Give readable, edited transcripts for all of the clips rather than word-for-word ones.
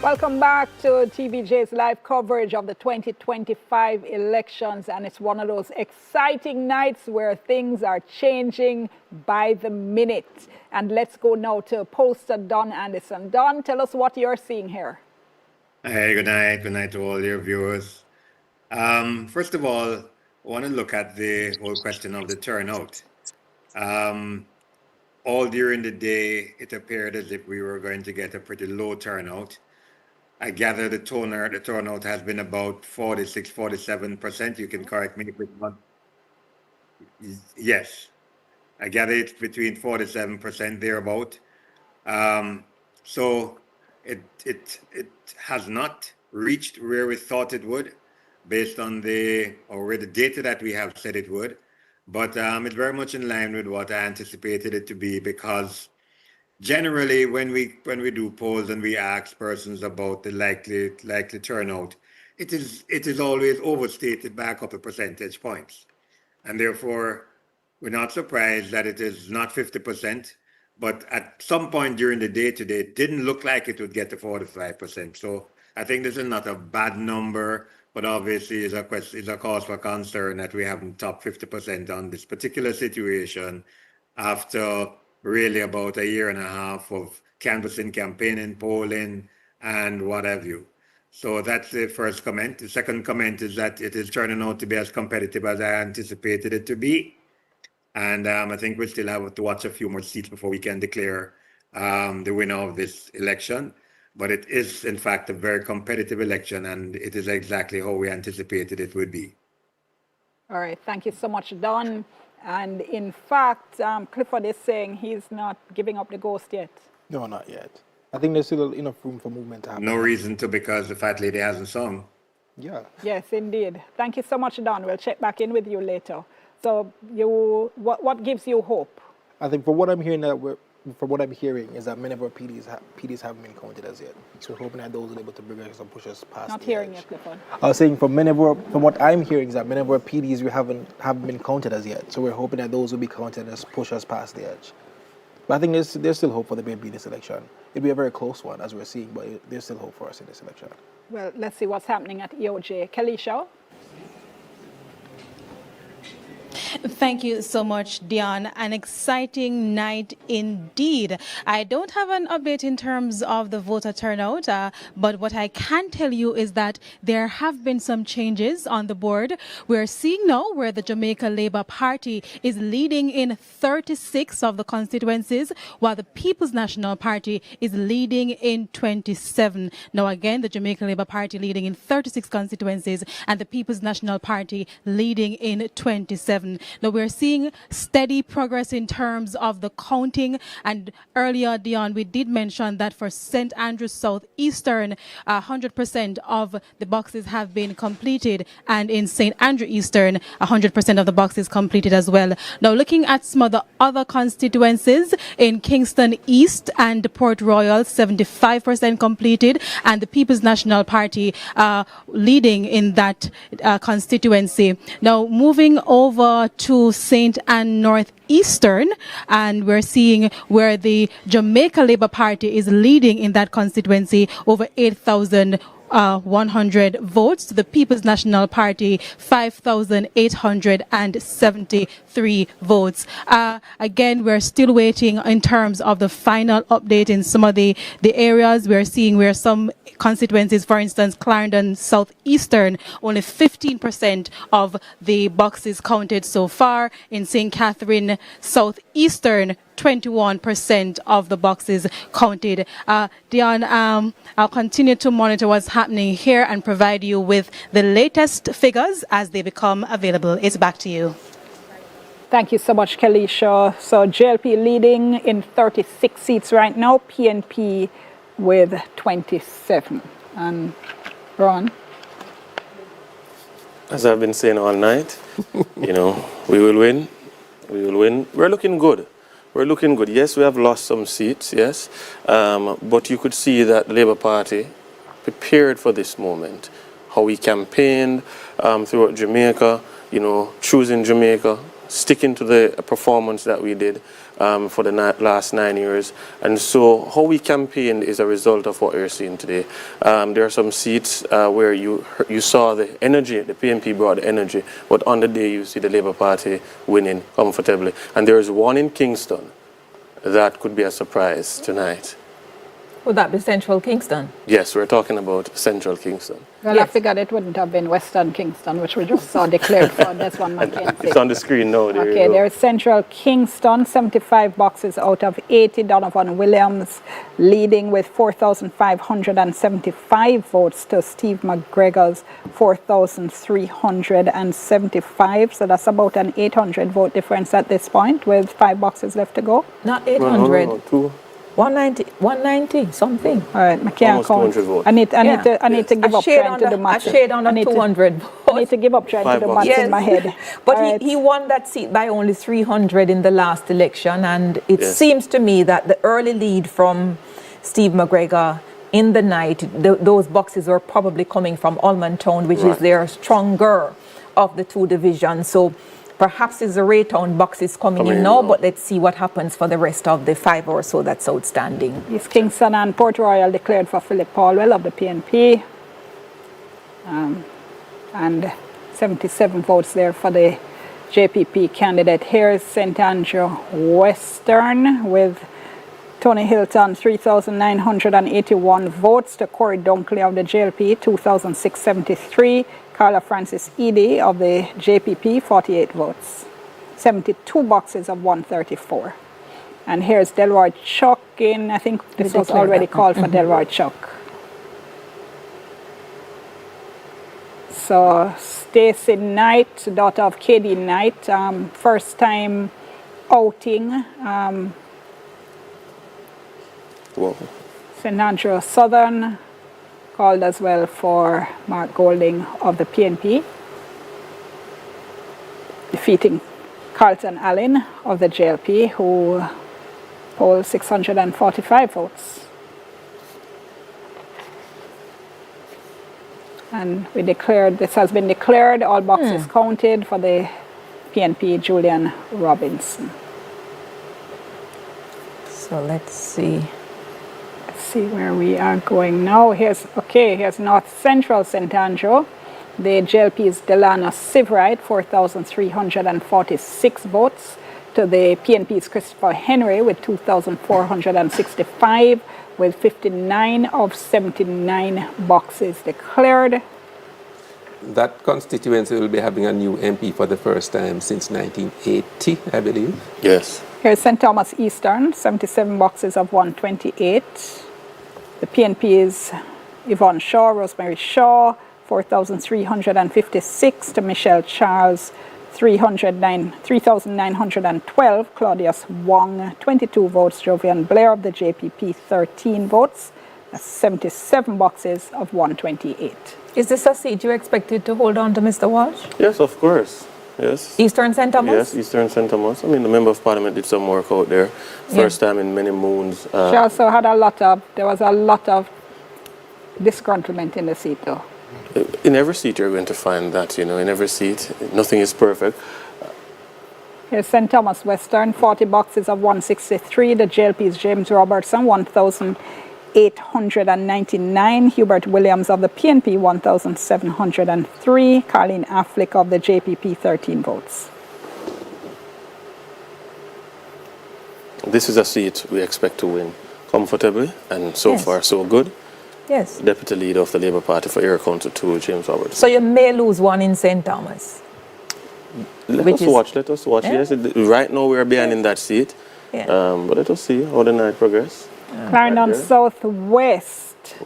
Welcome back to TVJ's live coverage of the 2025 elections, and it's one of those exciting nights where things are changing by the minute. And let's go now to pollster Don Anderson. Don, tell us what you're seeing here. Hey, good night. Good night to all your viewers. First of all, I want to look at the whole question of the turnout. All during the day, it appeared as if we were going to get a pretty low turnout. I gather the turnout has been about 46, 47%. You can correct me if it's not. Yes, I gather it's between 47% thereabout. So it has not reached where we thought it would, based on the data that we have said it would. But it's very much in line with what I anticipated it to be, because generally when we do polls and we ask persons about the likely turnout, it is always overstated by a couple percentage points, and therefore we're not surprised that it is not 50%. But at some point during the day today, it didn't look like it would get to 45%. So I think this is not a bad number, but obviously is a cause for concern that we haven't topped 50% on this particular situation after really about a year and a half of canvassing, campaigning, polling, and what have you. So that's the first comment. The second comment is that it is turning out to be as competitive as I anticipated it to be. And I think we still have to watch a few more seats before we can declare the winner of this election. But it is, in fact, a very competitive election, and it is exactly how we anticipated it would be. All right, thank you so much, Don. And in fact, Clifford is saying he's not giving up the ghost yet. No, not yet. I think there's still enough room for movement to happen. No reason to, because the fat lady hasn't sung. Yeah. Yes, indeed. Thank you so much, Don. We'll check back in with you later. So what gives you hope? I think from what I'm hearing is that many of our PDs haven't been counted as yet. So we're hoping that those are able to bring us and push us past. Not hearing you, Clifford. I was saying from what I'm hearing is that many of our PDs we haven't been counted as yet. So we're hoping that those will be counted and push us past the edge. But I think there's still hope for the BNP in this election. It'll be a very close one, as we're seeing, but there's still hope for us in this election. Well, let's see what's happening at EOJ. Kelly Shaw? Thank you so much, Dion. An exciting night indeed. I don't have an update in terms of the voter turnout, but what I can tell you is that there have been some changes on the board. We're seeing now where the Jamaica Labour Party is leading in 36 of the constituencies, while the People's National Party is leading in 27. Now again, the Jamaica Labour Party leading in 36 constituencies and the People's National Party leading in 27. Now, we're seeing steady progress in terms of the counting. And earlier, Dion, we did mention that for St. Andrews South Eastern, 100% of the boxes have been completed. And in St. Andrew Eastern, 100% of the boxes completed as well. Now, looking at some of the other constituencies, in Kingston East and Port Royal, 75% completed. And the People's National Party leading in that constituency. Now, moving over to St. Ann Northeastern, and we're seeing where the Jamaica Labour Party is leading in that constituency, over 8,100 votes. To the People's National Party, 5,873 votes. Again, we're still waiting in terms of the final update in some of the areas. We're seeing where some constituencies, for instance, Clarendon Southeastern, only 15% of the boxes counted so far. In St. Catherine Southeastern, 21% of the boxes counted. Dion, I'll continue to monitor what's happening here and provide you with the latest figures as they become available. It's back to you. Thank you so much, Kelly Shaw. So JLP leading in 36 seats right now, PNP with 27. And Ron? As I've been saying all night, we will win. We will win. We're looking good. We're looking good. Yes, we have lost some seats, yes. But you could see that the Labour Party prepared for this moment. How we campaigned throughout Jamaica, choosing Jamaica, sticking to the performance that we did for the last 9 years. And so how we campaigned is a result of what we're seeing today. There are some seats where you saw the energy, the PNP brought the energy, but on the day you see the Labour Party winning comfortably. And there is one in Kingston that could be a surprise tonight. Would that be Central Kingston? Yes, we're talking about Central Kingston. Well, I figured it wouldn't have been Western Kingston, which we just saw declared for Desmond Mackenzie. It's on the screen now. There Okay, there's Central Kingston, 75 boxes out of 80. Donovan Williams leading with 4,575 votes to Steve McGregor's 4,375. So that's about an 800 vote difference at this point with 5 boxes left to go. Not 800. No, two. 190 something. All right, I can't Almost count. 200 votes. I need to give up trying to do math. A shade under 200 votes. I need to give up trying to do math in my head. But All right. he won that seat by only 300 in the last election, and it Yes. seems to me that the early lead from Steve McGregor in the night, those boxes were probably coming from Allman Town, which is their stronger of the two divisions. So perhaps it's the Raytown boxes coming in now, but let's see what happens for the rest of the 5 or so that's outstanding. East Kingston and Port Royal declared for Philip Paulwell of the PNP. And 77 votes there for the JPP candidate. Here's St. Andrew Western with Tony Hilton, 3,981 votes to Corey Dunkley of the JLP, 2,673. Carla Francis Edie of the JPP, 48 votes. 72 boxes of 134. And here's Delroy Chuck in, I think this was already called for Delroy Chuck. So Stacey Knight, daughter of KD Knight, first time outing. St. Andrew Southern called as well for Mark Golding of the PNP, defeating Carlton Allen of the JLP, who polled 645 votes. And we declared, this has been declared, all boxes counted for the PNP, Julian Robinson. So let's see. See where we are going now. Here's North Central St. Andrew. The JLP's Delana Sivrite, 4,346 votes to the PNP's Christopher Henry with 2,465 with 59 of 79 boxes declared. That constituency will be having a new MP for the first time since 1980, I believe. Yes. Here's St. Thomas Eastern, 77 boxes of 128. The PNP is Yvonne Shaw, Rosemary Shaw, 4,356 to Michelle Charles, 3,912. Claudius Wong, 22 votes. Jovian Blair of the JPP, 13 votes. That's 77 boxes of 128. Is this a seat you expected to hold on to, Mr. Walsh? Yes, of course. Yes. Eastern St. Thomas? Yes, Eastern St. Thomas. I mean, the Member of Parliament did some work out there. First time in many moons. She also had there was a lot of disgruntlement in the seat though. In every seat you're going to find that, in every seat. Nothing is perfect. Here's St. Thomas Western, 40 boxes of 163. The JLP's James Robertson, 1,899. Hubert Williams of the PNP, 1,703. Carleen Affleck of the JPP, 13 votes. This is a seat we expect to win comfortably, and so far so good. Yes. Deputy Leader of the Labour Party for Area Council 2, James Robertson. So you may lose one in St. Thomas. Let us watch. Yes, right now we are behind in that seat. Yeah. But let us see how the night progresses. Clarendon Southwest,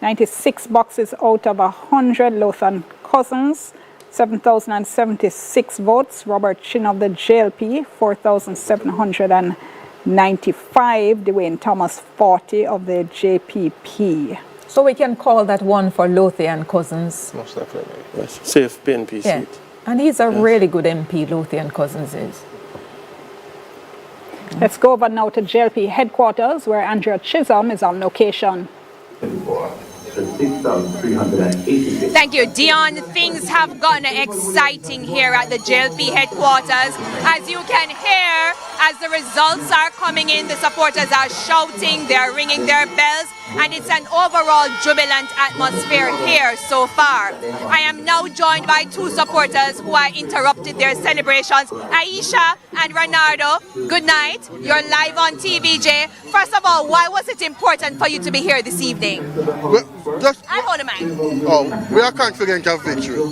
96 boxes out of 100. Lothan Cousins, 7,076 votes. Robert Chin of the JLP, 4,795. Dwayne Thomas, 40 of the JPP. So we can call that one for Lothian Cousins. Most definitely. Yes. Safe PNP seat. And he's a really good MP, Lothian Cousins is. Let's go over now to JLP headquarters, where Andrea Chisholm is on location. 6,386. Thank you, Dion. Things have gotten exciting here at the JLP headquarters. As you can hear, as the results are coming in, the supporters are shouting, they're ringing their bells, and it's an overall jubilant atmosphere here so far. I am now joined by two supporters who are interrupted their celebrations. Aisha and Renardo, good night. You're live on TVJ. First of all, why was it important for you to be here this evening? And hold the mic. We are confident of victory,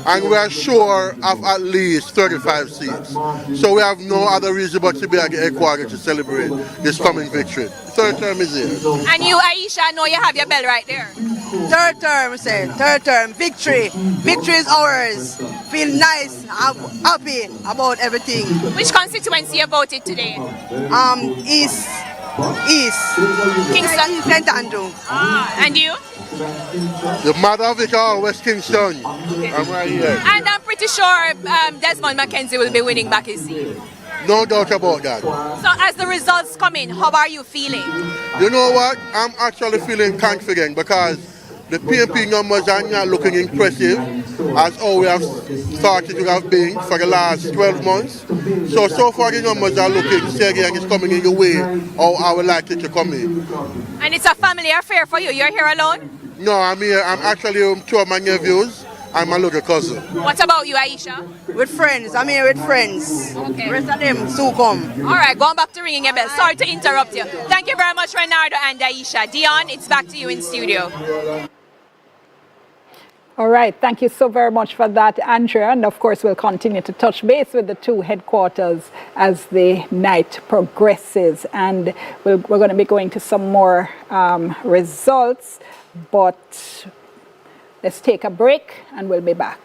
and we are sure of at least 35 seats. So we have no other reason but to be at the headquarters to celebrate this coming victory. Third term is here. And you, Aisha, I know you have your bell right there. Third term, third term, victory. Victory is ours. Feel nice, happy about everything. Which constituency you voted today? East. Kingston? St. Andrew. And you? The mother of it all, West Kingston. I'm right here. And I'm pretty sure Desmond Mackenzie will be winning back his seat. No doubt about that. So as the results come in, how are you feeling? You know what? I'm actually feeling confident because the PMP numbers are not looking impressive as how we have started to have been for the last 12 months. So far the numbers are looking steady and it's coming in the way how I would like it to come in. And it's a family affair for you. You're here alone? No, I'm here. I'm actually with two of my nephews and my little cousin. What about you, Aisha? With friends. I'm here with friends. Okay. Rest of them soon come. All right, going back to ringing your bell. Sorry to interrupt you. Thank you very much, Renardo and Aisha. Dion, it's back to you in studio. All right, thank you so very much for that, Andrea. And of course, we'll continue to touch base with the two headquarters as the night progresses. And we're going to be going to some more results, but let's take a break and we'll be back.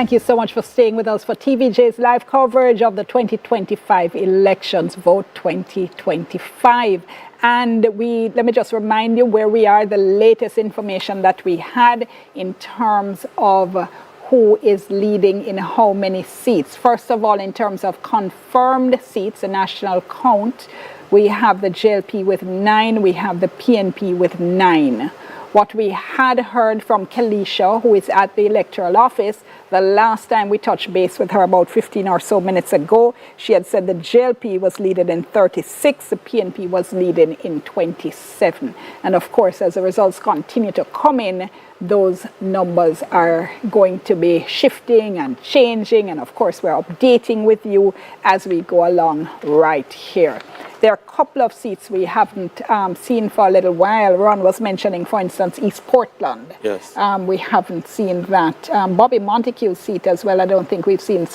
Thank you so much for staying with us for TVJ's live coverage of the 2025 elections, Vote 2025. And let me just remind you where we are, the latest information that we had in terms of who is leading in how many seats. First of all, in terms of confirmed seats, a national count, we have the JLP with 9, we have the PNP with 9. What we had heard from Kelisha, who is at the electoral office, the last time we touched base with her about 15 or so minutes ago, she had said the JLP was leading in 36, the PNP was leading in 27. And of course, as the results continue to come in, those numbers are going to be shifting and changing. And of course, we're updating with you as we go along right here. There are a couple of seats we haven't seen for a little while. Ron was mentioning, for instance, East Portland. Yes. We haven't seen that. Bobby Montague's seat as well, I don't think we've seen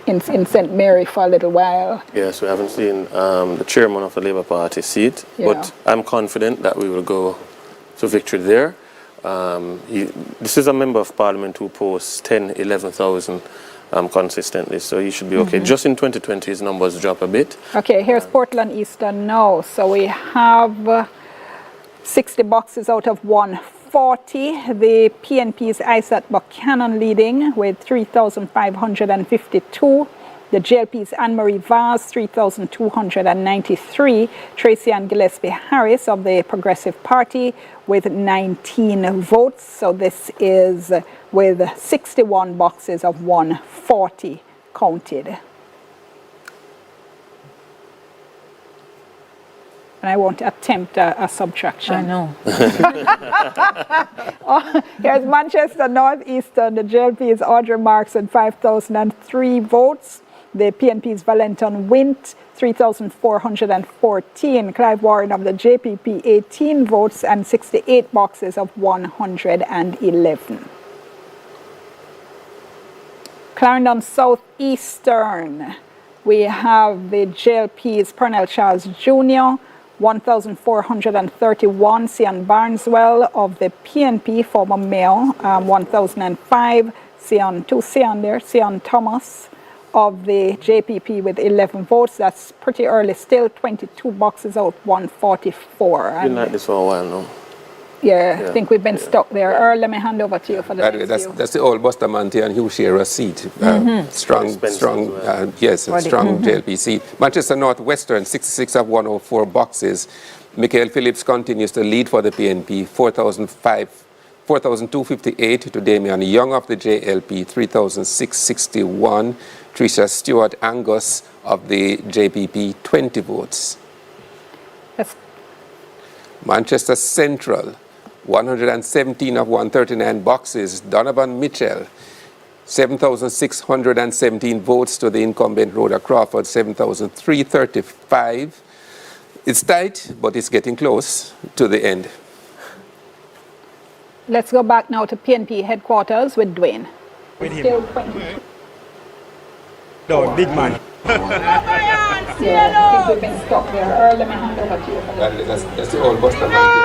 in St. Mary for a little while. Yes, we haven't seen the chairman of the Labour Party seat, but I'm confident that we will go to victory there. This is a member of parliament who posts 10,000, 11,000 consistently, so he should be okay. Just in 2020, his numbers drop a bit. Okay, here's Portland Eastern now. So we have 60 boxes out of 140. The PNP's Isaac Buchanan leading with 3,552. The JLP's Anne-Marie Vaz, 3,293. Tracy Ann Gillespie Harris of the Progressive Party with 19 votes. So this is with 61 boxes of 140 counted. And I won't attempt a subtraction. I know. Here's Manchester Northeastern. The JLP is Audrey Marks with 5,003 votes. The PNP's Valentin Wint, 3,414. Clive Warren of the JPP, 18 votes and 68 boxes of 111. Clarendon Southeastern, we have the JLP's Pernell Charles Jr., 1,431. Sian Barneswell of the PNP, former mayor, 1,005. Sian Thomas of the JPP with 11 votes. That's pretty early still, 22 boxes out, 144. Been like this for a while now. Yeah, I think we've been stuck there. Earl, let me hand over to you for the next few. That's the old Bustamante and Hugh Shearer seat. Strong JLP seat. Manchester Northwestern, 66 of 104 boxes. Michael Phillips continues to lead for the PNP, 4,258 to Damian Young of the JLP, 3,661. Tricia Stewart Angus of the JPP, 20 votes. Yes. Manchester Central, 117 of 139 boxes. Donovan Mitchell, 7,617 votes to the incumbent Rhoda Crawford, 7,335. It's tight, but it's getting close to the end. Let's go back now to PNP headquarters with Dwayne. With him. Still 20. No, big man. Yeah, I think we've been stuck there. Earl, let me hand over to you. That's the old Bustamante.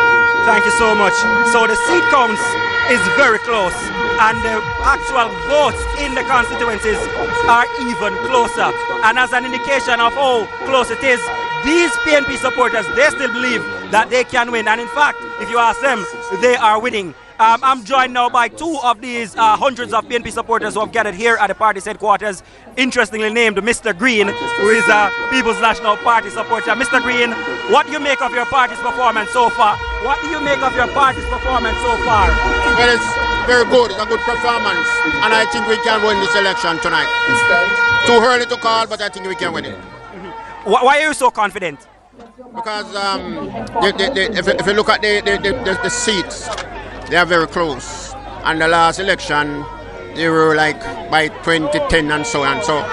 Thank you so much. So the seat counts is very close, and the actual votes in the constituencies are even closer. And as an indication of how close it is, these PNP supporters, they still believe that they can win. And in fact, if you ask them, they are winning. I'm joined now by two of these hundreds of PNP supporters who have gathered here at the party's headquarters, interestingly named Mr. Green, who is a People's National Party supporter. Mr. Green, what do you make of your party's performance so far? What do you make of your party's performance so far? Well, it's very good. It's a good performance. And I think we can win this election tonight. Too early to call, but I think we can win it. Why are you so confident? Because if you look at the seats, they are very close. And the last election, they were like by 2010 and so on. So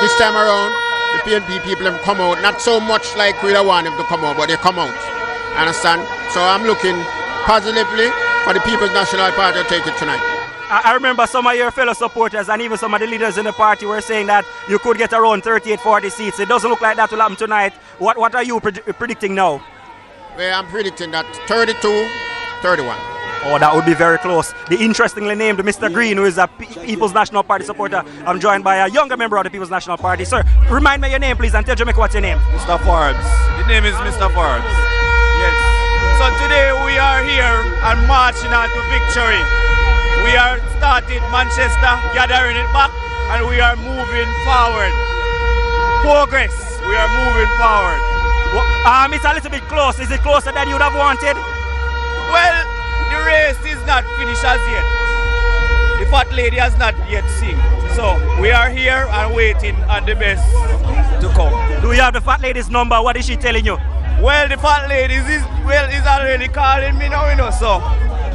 this time around, the PNP people have come out, not so much like we want them to come out, but they come out. Understand? So I'm looking positively for the People's National Party to take it tonight. I remember some of your fellow supporters and even some of the leaders in the party were saying that you could get around 38, 40 seats. It doesn't look like that will happen tonight. What are you predicting now? Well, I'm predicting that 32, 31. Oh, that would be very close. The interestingly named Mr. Green, who is a People's National Party supporter. I'm joined by a younger member of the People's National Party. Sir, remind me your name, please, and tell Jamaica what's your name. Mr. Forbes. The name is Mr. Forbes. Yes. So today we are here and marching on to victory. We are started Manchester, gathering it back, and we are moving forward. Progress. We are moving forward. Well, it's a little bit close. Is it closer than you would have wanted? Well, the race is not finished as yet. The fat lady has not yet seen. So we are here and waiting on the best to come. Do you have the fat lady's number? What is she telling you? Well, the fat lady is already calling me now, so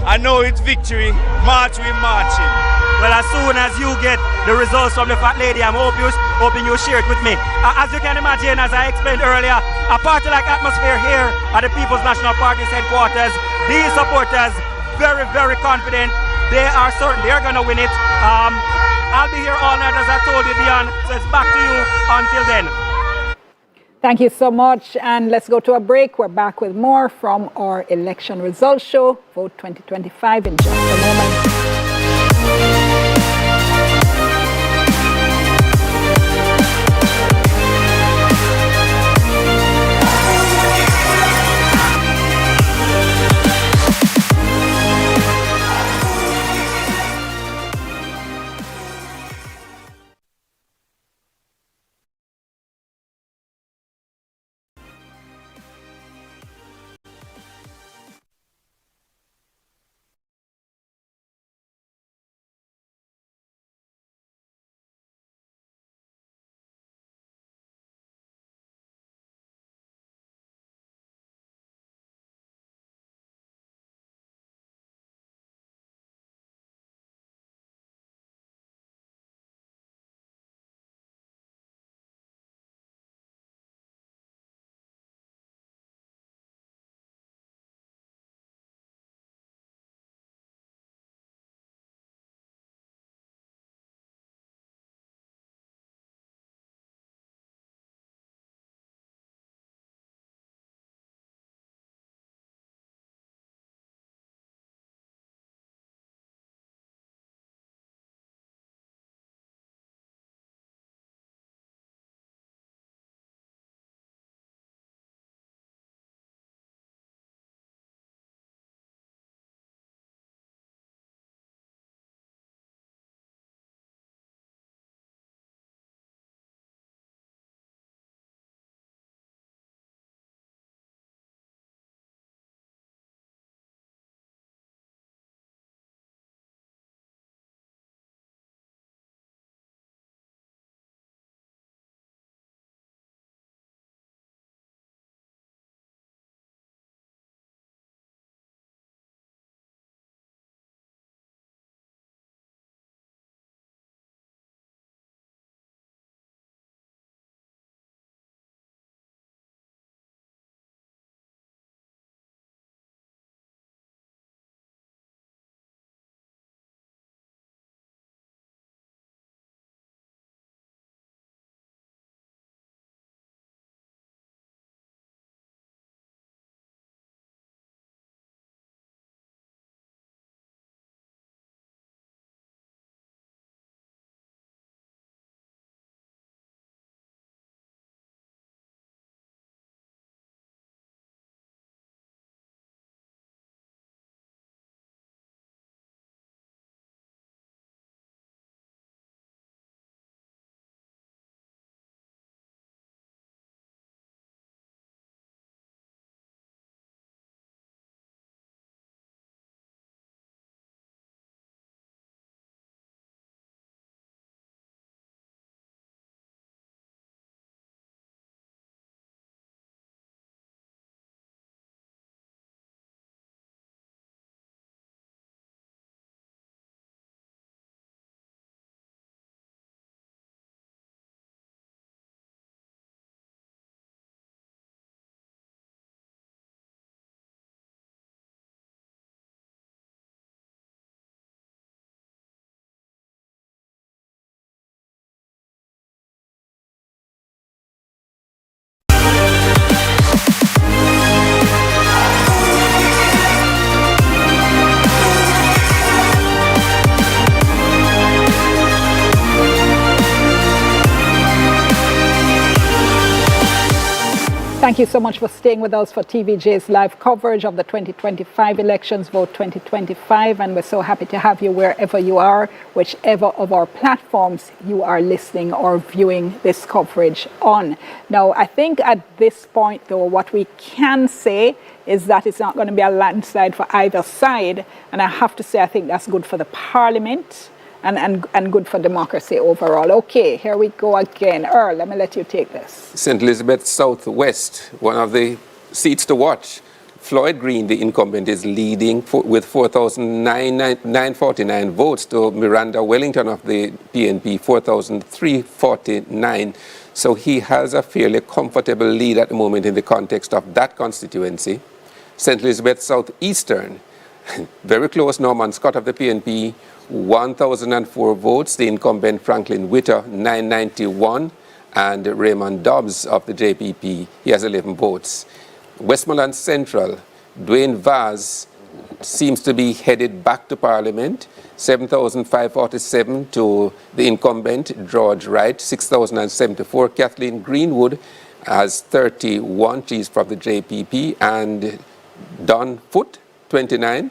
I know it's victory. March, we marching. Well, as soon as you get the results from the fat lady, I'm hoping you share it with me. As you can imagine, as I explained earlier, a party-like atmosphere here at the People's National Party's headquarters. These supporters, very, very confident. They are certain they are going to win it. I'll be here all night, as I told you, Dion. So it's back to you until then. Thank you so much. And let's go to a break. We're back with more from our election results show, Vote 2025, in just a moment. Thank you so much for staying with us for TVJ's live coverage of the 2025 elections, Vote 2025. And we're so happy to have you wherever you are, whichever of our platforms you are listening or viewing this coverage on. Now, I think at this point, though, what we can say is that it's not going to be a landslide for either side. And I have to say, I think that's good for the Parliament and good for democracy overall. Okay, here we go again. Earl, let me let you take this. St. Elizabeth Southwest, one of the seats to watch. Floyd Green, the incumbent, is leading with 4,949 votes to Miranda Wellington of the PNP, 4,349. So he has a fairly comfortable lead at the moment in the context of that constituency. St. Elizabeth Southeastern, very close. Norman Scott of the PNP, 1,004 votes. The incumbent Franklin Witter, 991. And Raymond Dobbs of the JPP, he has 11 votes. Westmoreland Central, Dwayne Vaz seems to be headed back to Parliament, 7,547 to the incumbent George Wright, 6,074. Kathleen Greenwood has 31, she's from the JPP, and Don Foote, 29.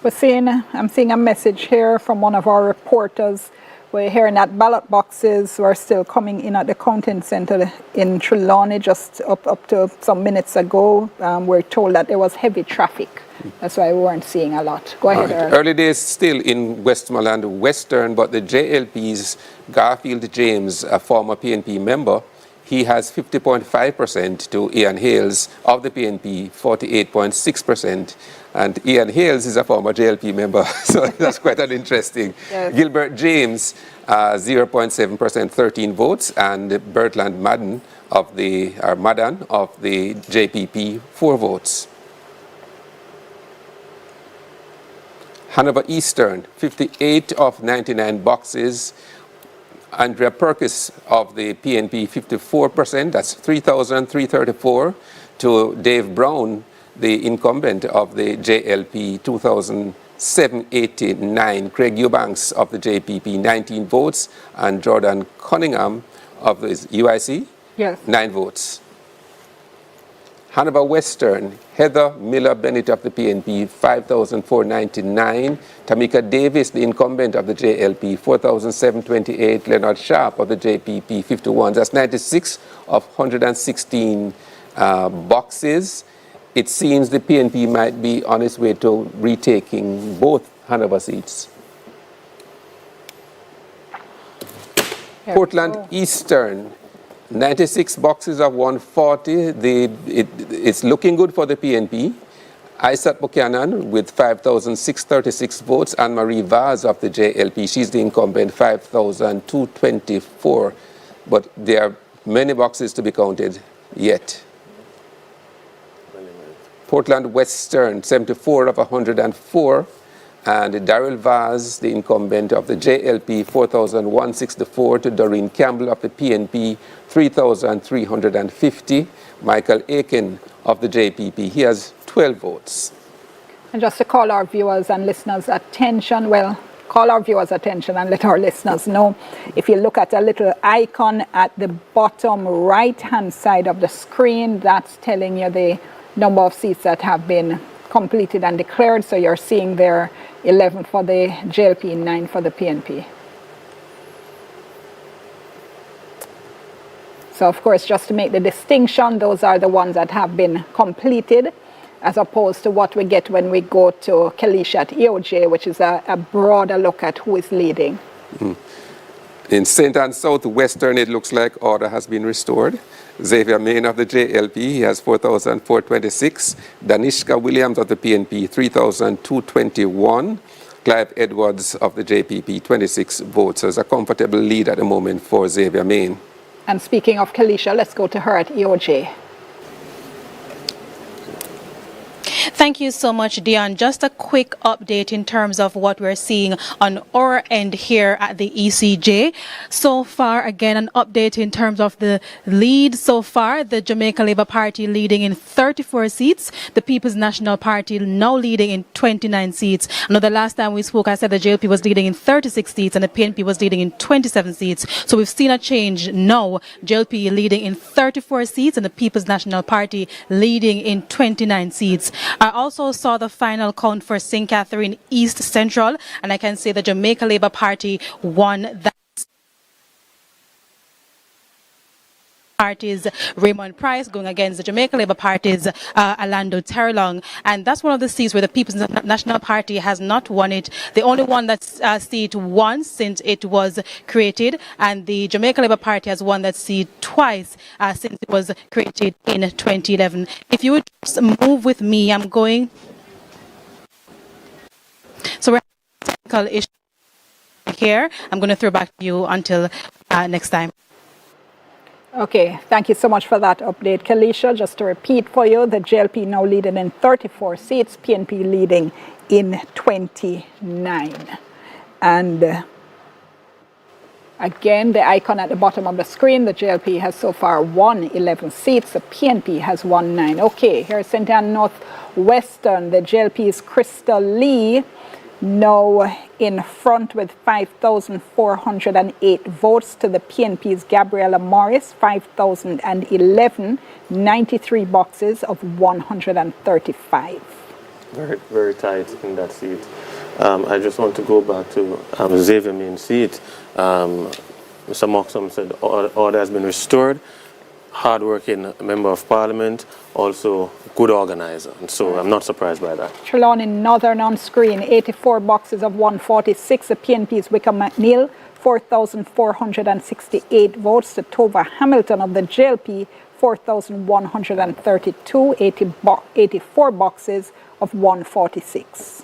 I'm seeing a message here from one of our reporters. We're hearing that ballot boxes were still coming in at the counting center in Trelawney just up to some minutes ago. We're told that there was heavy traffic. That's why we weren't seeing a lot. Go ahead, Earl. Early days still in Westmoreland Western, but the JLP's Garfield James, a former PNP member, he has 50.5% to Ian Hales of the PNP, 48.6%. And Ian Hales is a former JLP member, so that's quite an interesting. Yes. Gilbert James, 0.7%, 13 votes, and Bertland Madden of the JPP, 4 votes. Hanover Eastern, 58 of 99 boxes. Andrea Perkis of the PNP, 54%, that's 3,334, to Dave Brown, the incumbent of the JLP, 2,789. Craig Eubanks of the JPP, 19 votes, and Jordan Cunningham of the UIC, yes, 9 votes. Hanover Western, Heather Miller Bennett of the PNP, 5,499. Tamika Davis, the incumbent of the JLP, 4,728. Leonard Sharp of the JPP, 51. That's 96 of 116 boxes. It seems the PNP might be on its way to retaking both Hanover seats. Portland Eastern, 96 boxes of 140. It's looking good for the PNP. Isaac Buchanan with 5,636 votes. Anne-Marie Vaz of the JLP, she's the incumbent, 5,224. But there are many boxes to be counted yet. Portland Western, 74 of 104. And Daryl Vaz, the incumbent of the JLP, 4,164, to Doreen Campbell of the PNP, 3,350. Michael Aiken of the JPP, he has 12 votes. And just to call our viewers and listeners' attention, call our viewers' attention and let our listeners know, if you look at a little icon at the bottom right-hand side of the screen, that's telling you the number of seats that have been completed and declared. So you're seeing there 11 for the JLP, 9 for the PNP. So of course, just to make the distinction, those are the ones that have been completed, as opposed to what we get when we go to Kalisha at EOJ, which is a broader look at who is leading. Mm. In St. Anne Southwestern, it looks like order has been restored. Xavier Main of the JLP, he has 4,426. Danishka Williams of the PNP, 3,221. Clive Edwards of the JPP, 26 votes. So it's a comfortable lead at the moment for Xavier Main. And speaking of Kalisha, let's go to her at EOJ. Thank you so much, Dion. Just a quick update in terms of what we're seeing on our end here at the ECJ. So far, again, an update in terms of the lead so far. The Jamaica Labour Party leading in 34 seats. The People's National Party now leading in 29 seats. I know the last time we spoke, I said the JLP was leading in 36 seats and the PNP was leading in 27 seats. So we've seen a change now. JLP leading in 34 seats and the People's National Party leading in 29 seats. I also saw the final count for St. Catherine East Central, and I can say the Jamaica Labour Party won that. Party's Raymond Price going against the Jamaica Labour Party's Orlando Terrelong, and that's one of the seats where the People's National Party has not won it. The only one that seat once since it was created, and the Jamaica Labour Party has won that seat twice since it was created in 2011. If you would just move with me, I'm going. So we're having a technical issue here. I'm going to throw back to you until next time. Okay, thank you so much for that update, Kalisha. Just to repeat for you, the JLP now leading in 34 seats, PNP leading in 29. And again, the icon at the bottom of the screen, the JLP has so far won 11 seats, the PNP has won 9. Okay, here's St. Ann Northwestern, the JLP's Crystal Lee now in front with 5,408 votes to the PNP's Gabriella Morris, 5,011, 93 boxes of 135. Very, very tight in that seat. I just want to go back to Xavier Main's seat. Mr. Moxham said order has been restored. Hard-working member of parliament, also good organizer, and so I'm not surprised by that. Trelawney Northern on screen, 84 boxes of 146. The PNP's Wickham McNeil, 4,468 votes. To Tova Hamilton of the JLP, 4,132, 84 boxes of 146.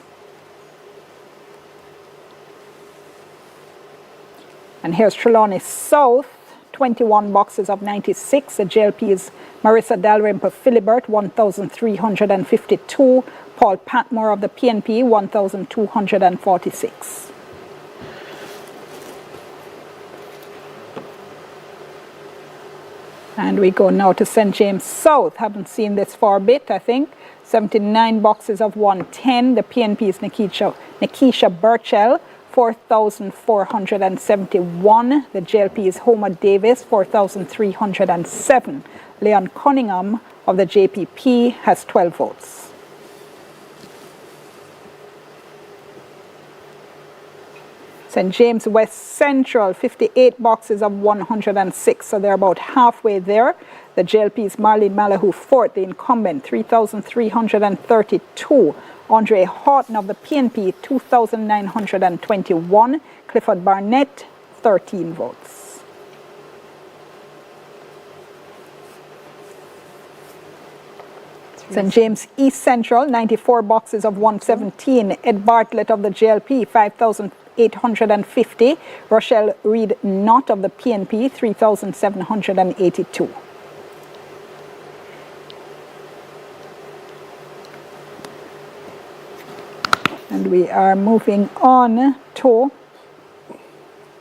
And here's Trelawney South, 21 boxes of 96. The JLP's Marissa Dalrymple Philibert, 1,352. Paul Patmore of the PNP, 1,246. And we go now to St. James South. Haven't seen this for a bit, I think. 79 boxes of 110. The PNP's Nikisha Burchell, 4,471. The JLP's Homer Davis, 4,307. Leon Cunningham of the JPP has 12 votes. St. James West Central, 58 boxes of 106, so they're about halfway there. The JLP's Marlene Malahoo Fort, the incumbent, 3,332. Andre Horton of the PNP, 2,921. Clifford Barnett, 13 votes. St. James East Central, 94 boxes of 117. Ed Bartlett of the JLP, 5,850. Rochelle Reed Knott of the PNP, 3,782. And we are moving on to,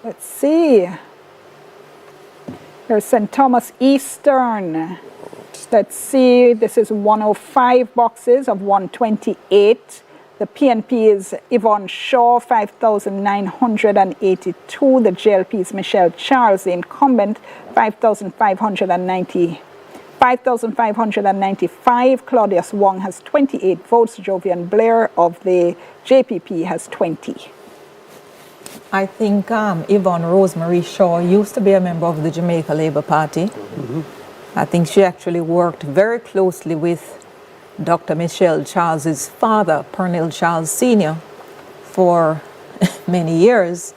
let's see, there's St. Thomas Eastern. Let's see, this is 105 boxes of 128. The PNP is Yvonne Shaw, 5,982. The JLP is Michelle Charles, the incumbent, 5,595. Claudius Wong has 28 votes. Jovian Blair of the JPP has 20. I think Yvonne Rosemary Shaw used to be a member of the Jamaica Labour Party. Mm-hmm. I think she actually worked very closely with Dr. Michelle Charles's father, Pernell Charles Sr., for many years.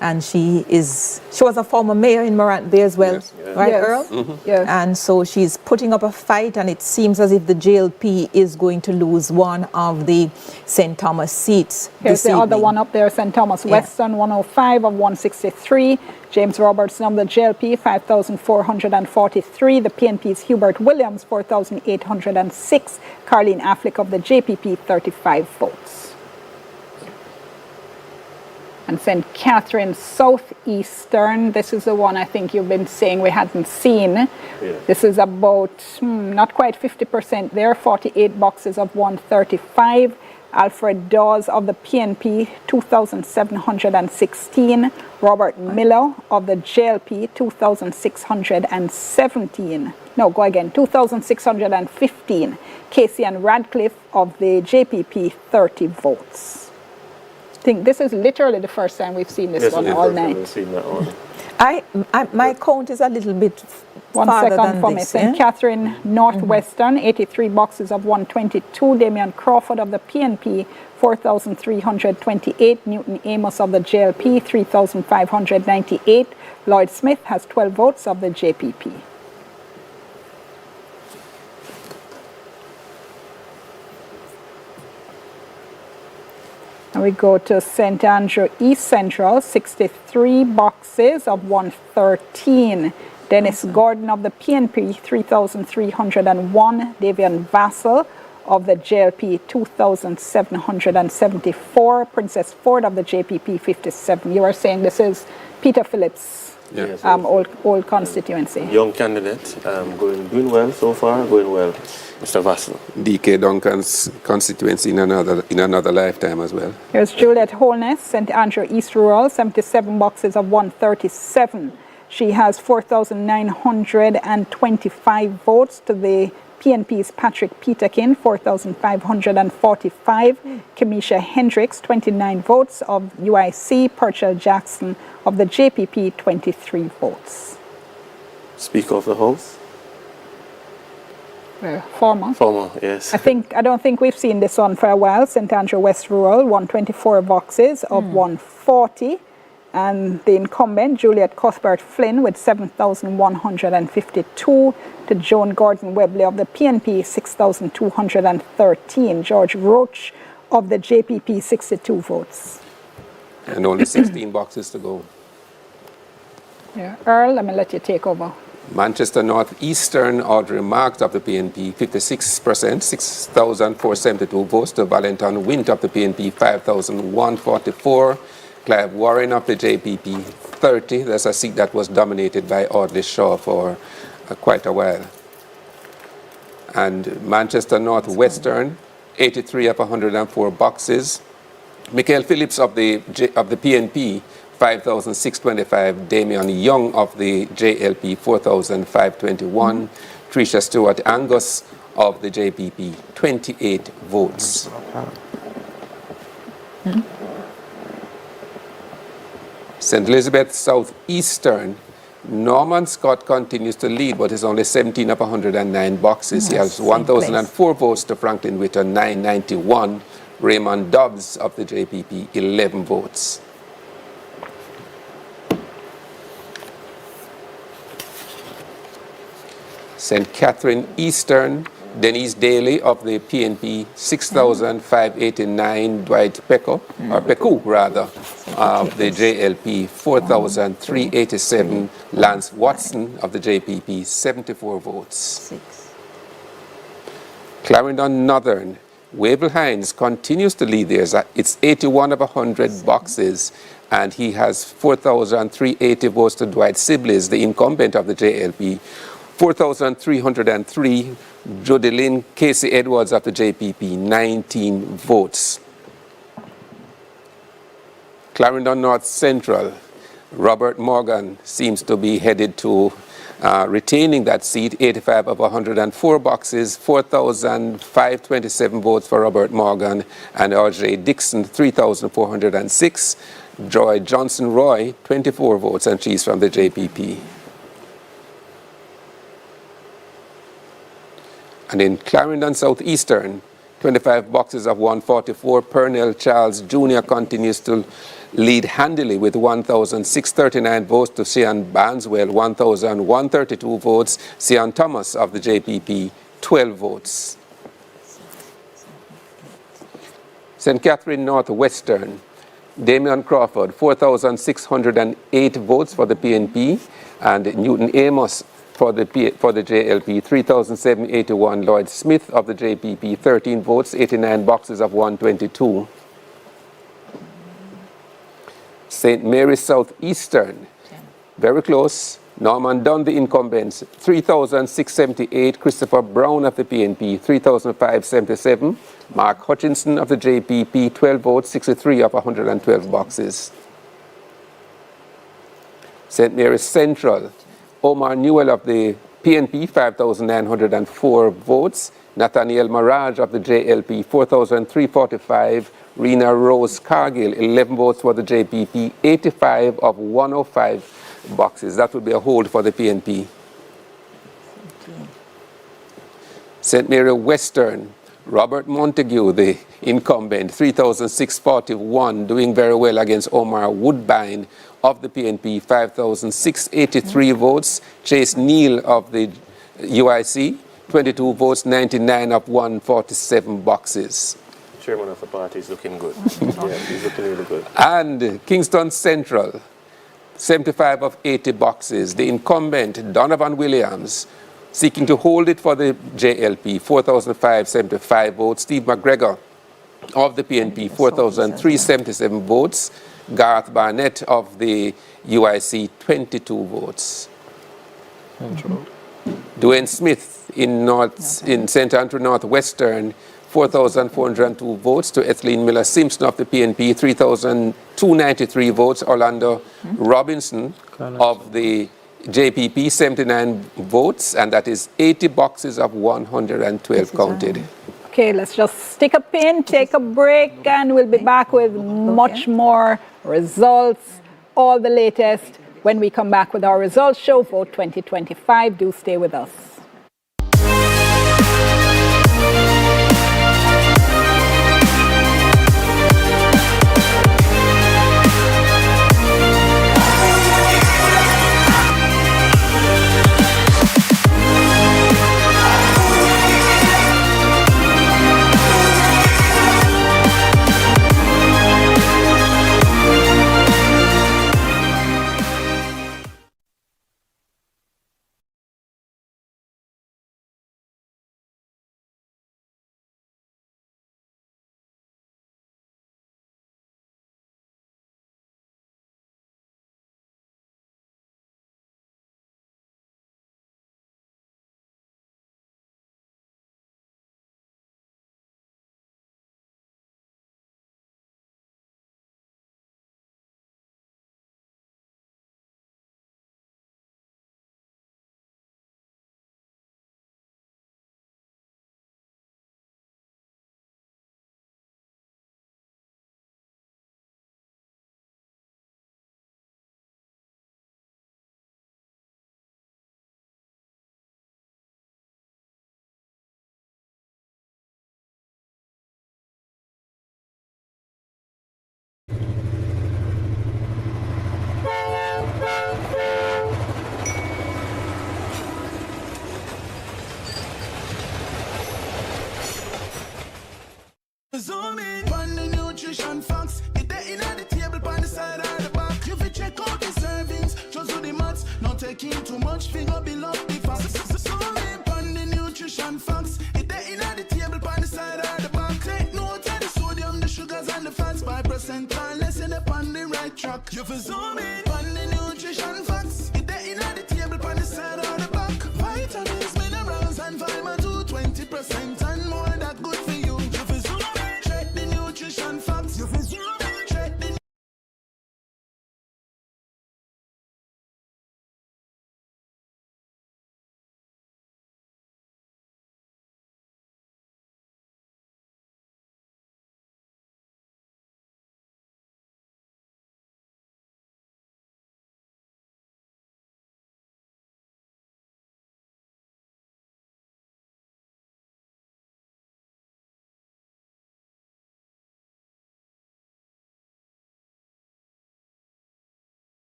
And she was a former mayor in Morant Bay as well. Yes, right, Yes. Earl? Yes. And so she's putting up a fight, and it seems as if the JLP is going to lose one of the St. Thomas seats. Here's this the other evening. one up there, St. Thomas Western, 105 of 163. James Robertson of the JLP, 5,443. The PNP's Hubert Williams, 4,806. Carleen Affleck of the JPP, 35 votes. And St. Catherine Southeastern, this is the one I think you've been saying we hadn't seen. Yeah. This is about, not quite 50% there, 48 boxes of 135. Alfred Dawes of the PNP, 2,716. Robert Miller of the JLP, 2,617. No, go again, 2,615. Casey and Radcliffe of the JPP, 30 votes. I think this is literally the first time we've seen this one all night. We've seen that one. My count is a little bit One farther second than for me. this, St. Catherine Northwestern, 83 boxes of 122. Damian Crawford of the PNP, 4,328. Newton Amos of the JLP, 3,598. Lloyd Smith has 12 votes of the JPP. And we go to St. Andrew East Central, 63 boxes of 113. Dennis Gordon of the PNP, 3,301. Davian Vassell of the JLP, 2,774. Princess Ford of the JPP, 57. You are saying this is Peter Phillips' Yes. old constituency. Young candidate, doing well so far, going well. Mr. Vassell. DK Duncan's constituency in another lifetime as well. Here's Juliet Holness, St. Andrew East Rural, 77 boxes of 137. She has 4,925 votes to the PNP's Patrick Peterkin, 4,545. Kamisha Hendricks, 29 votes of UIC. Purcell Jackson of the JPP, 23 votes. Speaker of the House. Former, yes. I don't think we've seen this one for a while. St. Andrew West Rural, 124 boxes of 140. And the incumbent, Juliet Cuthbert Flynn, with 7,152. To Joan Gordon Webley of the PNP, 6,213. George Roach of the JPP, 62 votes. And only 16 boxes to go. Yeah. Earl, let me let you take over. Manchester North Eastern, Audrey Marks of the PNP, 56%, 6,472 votes. To Valentin Wint of the PNP, 5,144. Clive Warren of the JPP, 30. That's a seat that was dominated by Audley Shaw for quite a while. And Manchester North Western, 83 of 104 boxes. Michael Phillips of the PNP, 5,625. Damian Young of the JLP, 4,521. Tricia Stewart Angus of the JPP, 28 votes. St. Elizabeth Southeastern, Norman Scott continues to lead, but is only 17 of 109 boxes. He has 1,004 votes to Franklin Witter, 991. Raymond Dobbs of the JPP, 11 votes. St. Catherine Eastern, Denise Daly of the PNP, 6,589. Dwight Peku rather, of the JLP, 4,387. Lance Watson of the JPP, 74 votes. Clarendon Northern, Wavell Hines continues to lead there. It's 81 of 100 boxes, and he has 4,380 votes to Dwight Sibley's, the incumbent of the JLP. 4,303, Jodelyn Casey Edwards of the JPP, 19 votes. Clarendon North Central, Robert Morgan seems to be headed to retaining that seat, 85 of 104 boxes, 4,527 votes for Robert Morgan, and R.J. Dixon, 3,406. Joy Johnson Roy, 24 votes, and she's from the JPP. And in Clarendon Southeastern, 25 boxes of 144. Pernell Charles Jr. continues to lead handily with 1,639 votes to Sian Barnswell, 1,132 votes. Sian Thomas of the JPP, 12 votes. St. Catherine Northwestern, Damian Crawford, 4,608 votes for the PNP, and Newton Amos for the JLP, 3,781. Lloyd Smith of the JPP, 13 votes, 89 boxes of 122. St. Mary's Southeastern, very close. Norman Dunn, the incumbents, 3,678. Christopher Brown of the PNP, 3,577. Mark Hutchinson of the JPP, 12 votes, 63 of 112 boxes. St. Mary's Central, Omar Newell of the PNP, 5,904 votes. Nathaniel Maraj of the JLP, 4,345. Rena Rose Cargill, 11 votes for the JPP, 85 of 105 boxes. That would be a hold for the PNP. St. Mary Western, Robert Montague, the incumbent, 3,641, doing very well against Omar Woodbine of the PNP, 5,683 votes. Chase Neal of the UIC, 22 votes, 99 of 147 boxes. Chairman of the party is looking good. Yeah, he's looking really good. And Kingston Central, 75 of 80 boxes. The incumbent, Donovan Williams, seeking to hold it for the JLP, 4,575 votes. Steve McGregor of the PNP, 4,377 votes. Garth Barnett of the UIC, 22 votes. Dwayne Smith in St. Andrew Northwestern, 4,402 votes to Ethelene Miller Simpson of the PNP, 3,293 votes. Orlando Robinson of the JPP, 79 votes, and that is 80 boxes of 112 counted. Okay, let's just stick a pin, take a break, and we'll be back with much more results, all the latest, when we come back with our results show for 2025. Do stay with us. Zoom in on the nutrition facts. It there in the table on the side or the back. You fi check out the servings, just do the maths. Not taking too much, finger below the facts. Zoom in on the nutrition facts. It there in the table on the side or the back. Take note of the sodium, the sugars and the fats by percent or less in upon the right track. You fi zoom in on the nutrition facts. It there in the table on the side or the back. Vitamins, minerals and vitamin 2, 20% and more that good for you. You fi zoom in, check the nutrition facts. You fi zoom in, check the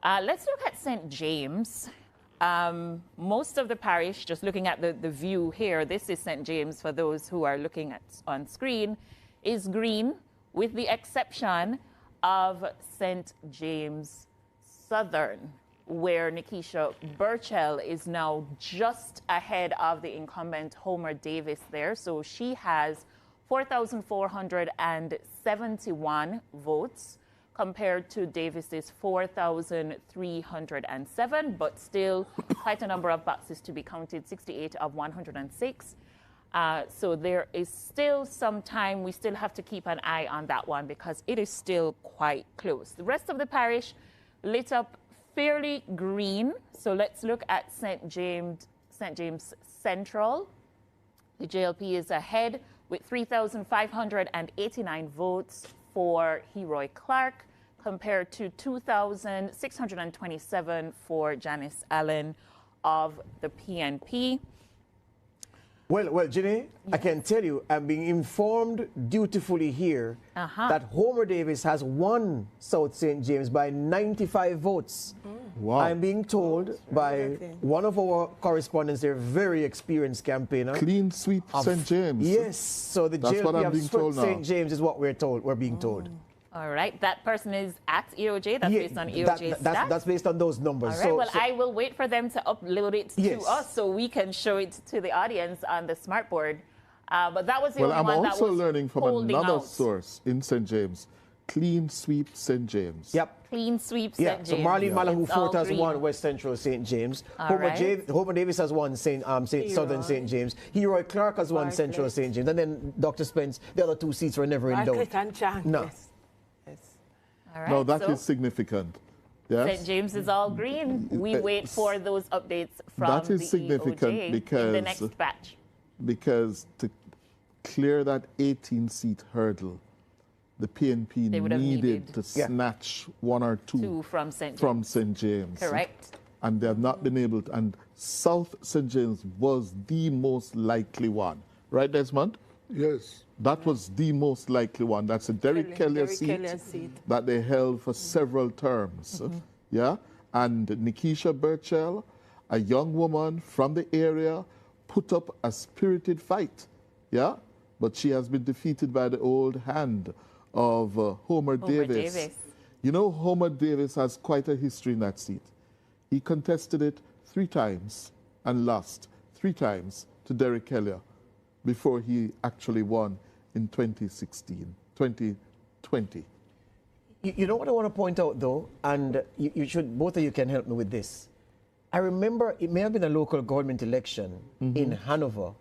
Let's look at St. James. Most of the parish, just looking at the view here, this is St. James for those who are looking at on screen, is green with the exception of St. James Southern, where Nikisha Burchell is now just ahead of the incumbent Homer Davis there. So she has 4,471 votes compared to Davis's 4,307, but still quite a number of boxes to be counted, 68 of 106. So there is still some time. We still have to keep an eye on that one because it is still quite close. The rest of the parish lit up fairly green. So let's look at St. James Central. The JLP is ahead with 3,589 votes for Heroy Clark compared to 2,627 for Janice Allen of the PNP. Well, Jenny, I can tell you, I'm being informed dutifully here that Homer Davis has won South St. James by 95 votes. Wow. I'm being told by one of our correspondents, they're very experienced campaigner. Clean sweep St. James. Yes, so the That's what I'm being JLP told of now. St. James is what we're being told. All right, that person is at EOJ. That's based on EOJ stats. That's based on those numbers. All right, I will wait for them to upload it to us so we can show it to the audience on the smartboard. But that was the only I'm one that also was learning from holding another out. source in St. James. Clean sweep St. James. Yep. Clean sweep St. James. So Marlene Malahu It's all Fort has green. won West Central St. James. All Homer, right. Homer Davis has won Southern St. James. Heroy Clark has won Central St. James. And then Dr. Spence, the other two seats were never in doubt. No. All right, No, that is so significant. Yes. St. James is all green. We wait for those updates from That is the significant EOJ because in the next batch. Because to clear that 18-seat hurdle, the PNP They would have needed needed to snatch one or two from St. from St. James. Correct. And they have not been able to. And South St. James was the most likely one. Right, Desmond? Yes. That was the most likely one. That's a Derek Kelly seat that they held for several terms. Yeah? And Nikisha Burchell, a young woman from the area, put up a spirited fight. Yeah? But she has been defeated by the old hand of Homer Davis. You know, Homer Davis has quite a history in that seat. He contested it 3 times and lost 3 times to Derek Kelly before he actually won in 2020. You know what I want to point out, though, and you should, both of you can help me with this. I remember it may have been a local government election in Hanover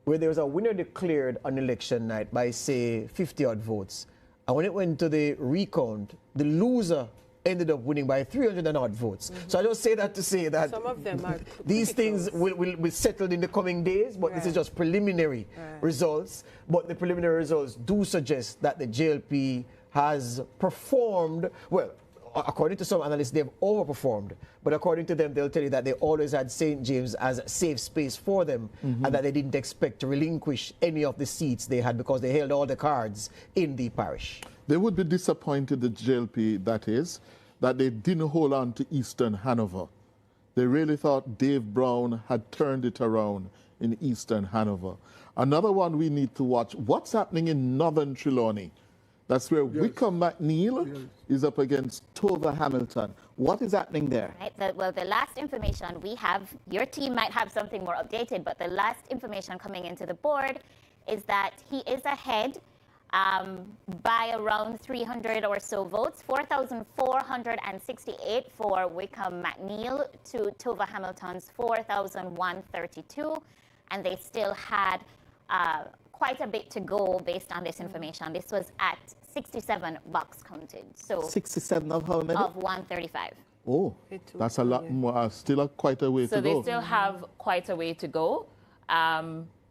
where there was a winner declared on election night by, say, 50-odd votes. And when it went to the recount, the loser ended up winning by 300 and odd votes. So I just say that to say that some of them are these things will be settled in the coming days, but this is just preliminary results. But the preliminary results do suggest that the JLP has performed, well, according to some analysts, they've overperformed. But according to them, they'll tell you that they always had St. James as a safe space for them and that they didn't expect to relinquish any of the seats they had because they held all the cards in the parish. They would be disappointed, the JLP, that is, that they didn't hold on to Eastern Hanover. They really thought Dave Brown had turned it around in Eastern Hanover. Another one we need to watch, what's happening in Northern Trelawney? That's where Wickham McNeil is up against Tova Hamilton. What is happening there? Right. Well, the last information we have, your team might have something more updated, but the last information coming into the board is that he is ahead by around 300 or so votes, 4,468 for Wickham McNeil to Tova Hamilton's 4,132, and they still had quite a bit to go based on this information. This was at 67 box counted. So 67 of how many? Of 135. Oh, that's a lot more, still quite a way to go. So they still have quite a way to go.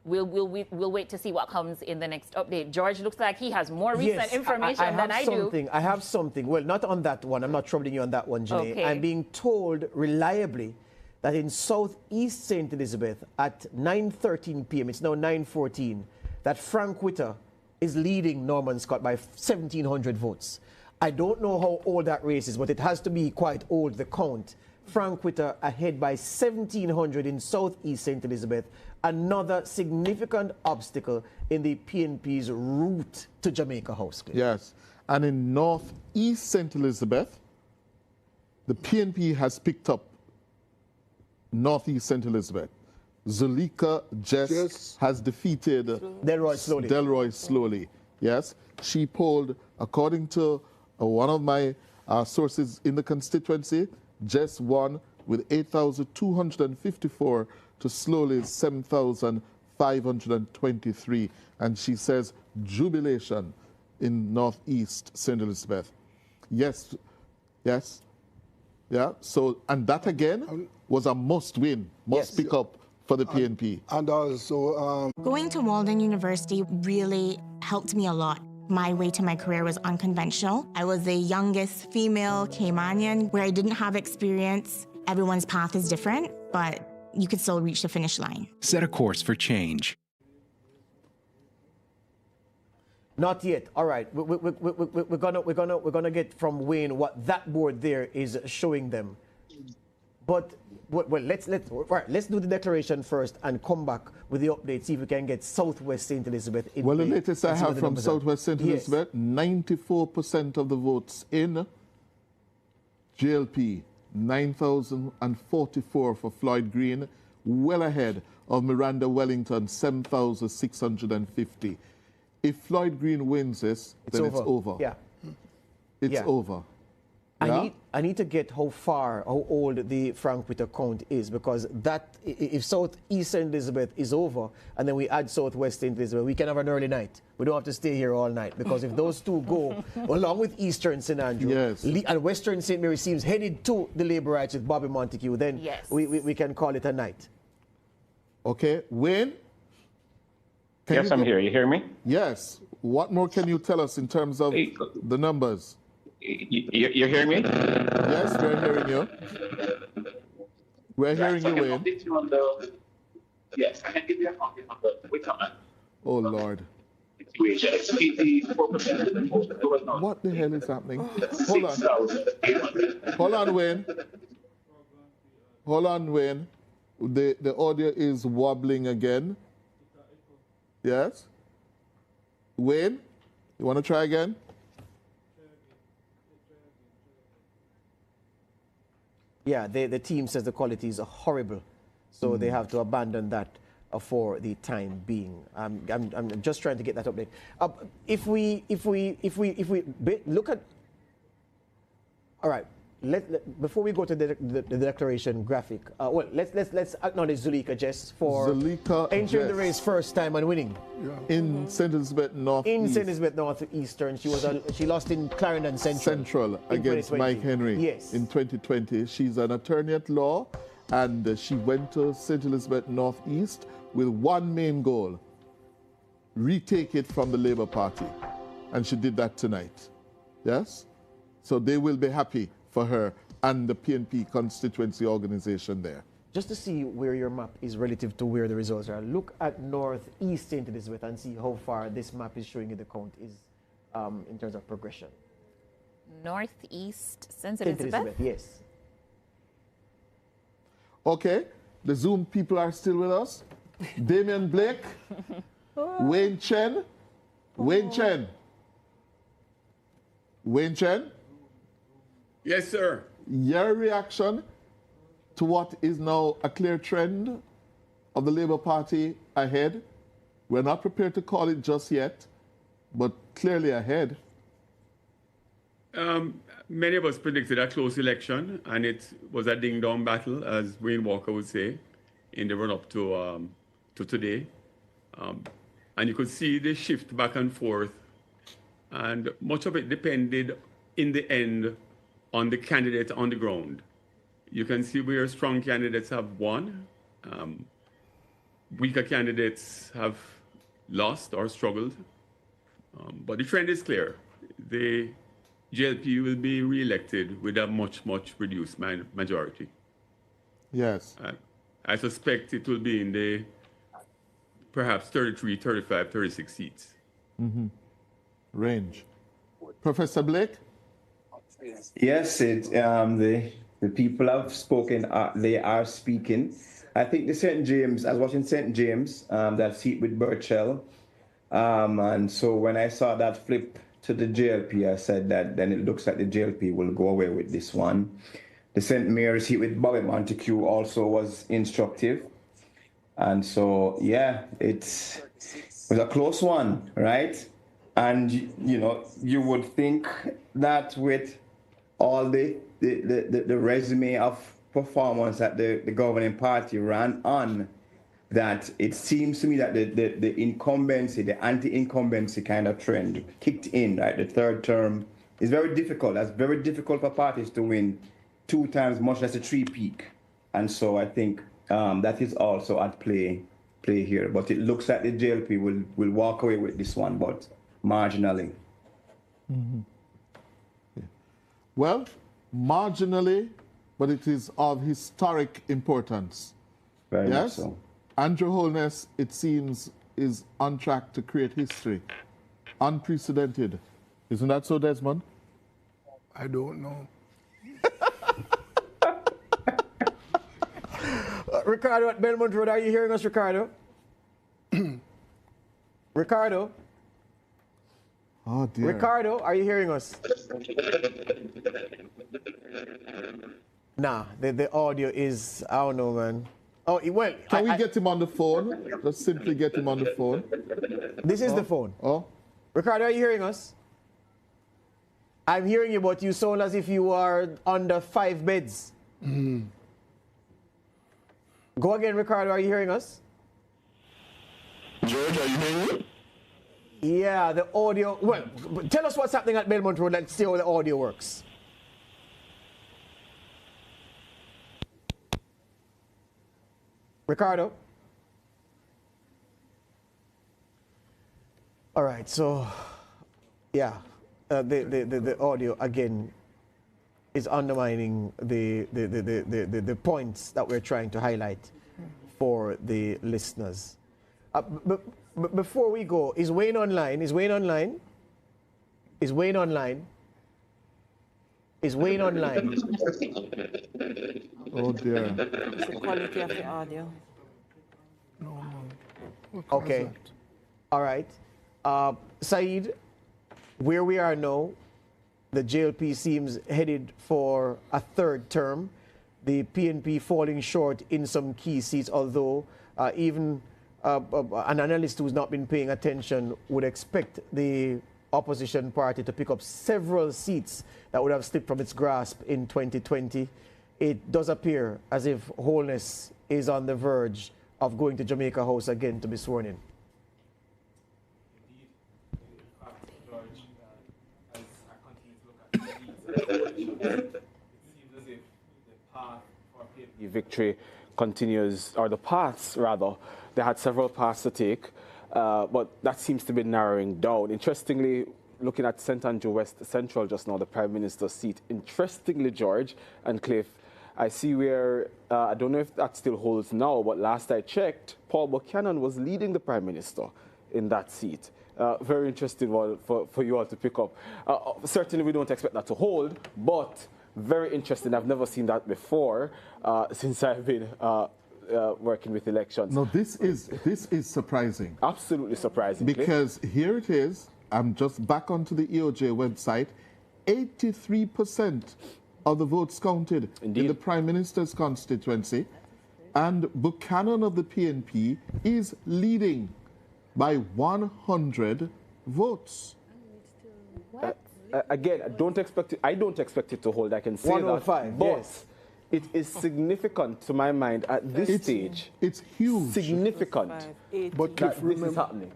We'll wait to see what comes in the next update. George looks like he has more recent information than I do. I have something. Well, not on that one. I'm not troubling you on that one, Janae. Okay. I'm being told reliably that in Southeast St. Elizabeth at 9:13 p.m., it's now 9:14, that Frank Witter is leading Norman Scott by 1,700 votes. I don't know how old that race is, but it has to be quite old, the count. Frank Witter ahead by 1,700 in Southeast St. Elizabeth. Another significant obstacle in the PNP's route to Jamaica House. Yes. And in Northeast St. Elizabeth, the PNP has picked up Northeast St. Elizabeth. Zulika Jess has defeated Delroy Slowly. Yes. She polled, according to one of my sources in the constituency, Jess won with 8,254 to Slowly's 7,523. And she says, jubilation in Northeast St. Elizabeth. Yes, yes, yeah. So, and that again was a must win, must pick up for the PNP. And also, going to Walden University really helped me a lot. My way to my career was unconventional. I was the youngest female Caymanian where I didn't have experience. Everyone's path is different, but you could still reach the finish line. Set a course for change. Not yet. All right, we're gonna get from Wayne what that board there is showing them. But well, let's do the declaration first and come back with the update. See if we can get Southwest St. Elizabeth. Well, the latest I have from Southwest St. Elizabeth, 94% of the votes in JLP, 9,044 for Floyd Green, well ahead of Miranda Wellington, 7,650. If Floyd Green wins this, then it's over. Yeah. It's over. I need to get how old the Frank Witter count is, because that, if Southeast St. Elizabeth is over and then we add Southwest St. Elizabeth, we can have an early night. We don't have to stay here all night, because if those two go, along with Eastern St. Andrew, and Western St. Mary seems headed to the labor rights with Bobby Montague, then we can call it a night. Okay, Wayne? Yes, I'm here. You hear me? Yes. What more can you tell us in terms of the numbers? You hear me? Yes, we're hearing you. We're hearing you, Wayne. Yes, I can give you a copy on the wait a minute. Oh, Lord. It's 84%. What the hell is happening? Hold on. Hold on, Wayne. Hold on, Wayne. The audio is wobbling again. Yes? Wayne, you want to try again? Yeah, the team says the quality is horrible, so they have to abandon that for the time being. I'm just trying to get that update. If we look at, all right. Before we go to the declaration graphic, well, let's acknowledge Zulika Jess for entering the race first time and winning. In St. Elizabeth North. In St. Elizabeth Northeastern, she lost in Clarendon Central against Mike Henry. Yes. In 2020, she's an attorney at law, and she went to St. Elizabeth Northeast with one main goal: retake it from the Labour Party, and she did that tonight. Yes, so they will be happy for her and the PNP constituency organization there. Just to see where your map is relative to where the results are, look at Northeast St. Elizabeth and see how far this map is showing you the count is in terms of progression. Northeast St. Elizabeth? Yes. Okay, the Zoom people are still with us. Damian Blake, Wayne Chen. Wayne Chen. Wayne Chen? Yes, sir. Your reaction to what is now a clear trend of the Labour Party ahead? We're not prepared to call it just yet, but clearly ahead. Many of us predicted a close election, and it was a ding-dong battle, as Wayne Walker would say, in the run-up to today. And you could see the shift back and forth, and much of it depended, in the end, on the candidate on the ground. You can see where strong candidates have won. Weaker candidates have lost or struggled. But the trend is clear. The JLP will be re-elected with a much, much reduced majority. Yes. I suspect it will be in the perhaps 33, 35, 36 seats. Range. Professor Blake? Yes, the people have spoken. They are speaking. I think the St. James. I was watching St. James. That seat with Burchell, and so when I saw that flip to the JLP, I said that then it looks like the JLP will go away with this one. The St. Mary's seat with Bobby Montague also was instructive, and so yeah, it was a close one, right? And you know, you would think that with all the resume of performance that the governing party ran on, that it seems to me that the incumbency, the anti-incumbency kind of trend kicked in, right? The third term is very difficult. That's very difficult for parties to win 2 times, much less a 3-peak. And so I think that is also at play here. But it looks like the JLP will walk away with this one, but marginally. Mm-hmm. Yeah. Well, marginally, but it is of historic importance. Very much yes? so. Andrew Holness, it seems, is on track to create history. Unprecedented. Isn't that so, Desmond? I don't know. Ricardo at Belmont Road, are you hearing us, Ricardo? Ricardo? Oh, dear. Ricardo, are you hearing us? Nah, the audio is, I don't know, man. Oh, well. Can we get him on the phone? Just simply get him on the phone. This is the phone. Oh. Ricardo, are you hearing us? I'm hearing you, but you sound as if you are under 5 beds. Mm. Go again, Ricardo, are you hearing us? George, are you hearing me? Yeah, the audio. Well, tell us what's happening at Belmont Road. Let's see how the audio works. Ricardo? All right, so, yeah, the audio, again, is undermining the points that we're trying to highlight for the listeners. Before we go, is Wayne online? Is Wayne online? Is Wayne online? Is Wayne online? Oh dear. It's the quality of the audio. Okay. All right. Saeed, where we are now, the JLP seems headed for a 3rd term. The PNP falling short in some key seats, although even an analyst who's not been paying attention would expect the opposition party to pick up several seats that would have slipped from its grasp in 2020. It does appear as if Holness is on the verge of going to Jamaica House again to be sworn in. Victory continues, or the paths rather. They had several paths to take, but that seems to be narrowing down. Interestingly, looking at St. Andrew West Central just now, the Prime Minister's seat. Interestingly, George and Cliff, I see where, I don't know if that still holds now, but last I checked, Paul Buchanan was leading the Prime Minister in that seat. Very interesting one for you all to pick up. Certainly we don't expect that to hold, but very interesting. I've never seen that before since I've been working with elections. No, this is surprising. Absolutely surprising. Because here it is, I'm just back onto the EOJ website, 83% of the votes counted in the Prime Minister's constituency, and Buchanan of the PNP is leading by 100 votes. Again, I don't expect it to hold, I can say 105, that. But yes. it is significant to my mind at this stage. It's huge. Significant. But that this is happening.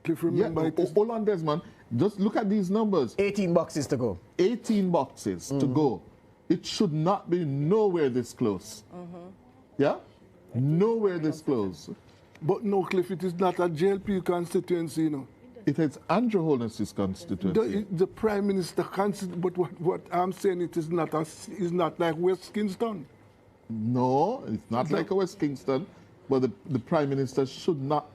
Cliff, remember hold on, Desmond. Just look at these numbers. 18 boxes to go. 18 boxes to go. It should not be nowhere this close. Yeah? Nowhere this close. But no, Cliff, it is not a JLP constituency, you know. It is Andrew Holness's constituency. The Prime Minister but what I'm saying, it is not like West Kingston. No, it's not like a West Kingston, but the Prime Minister should not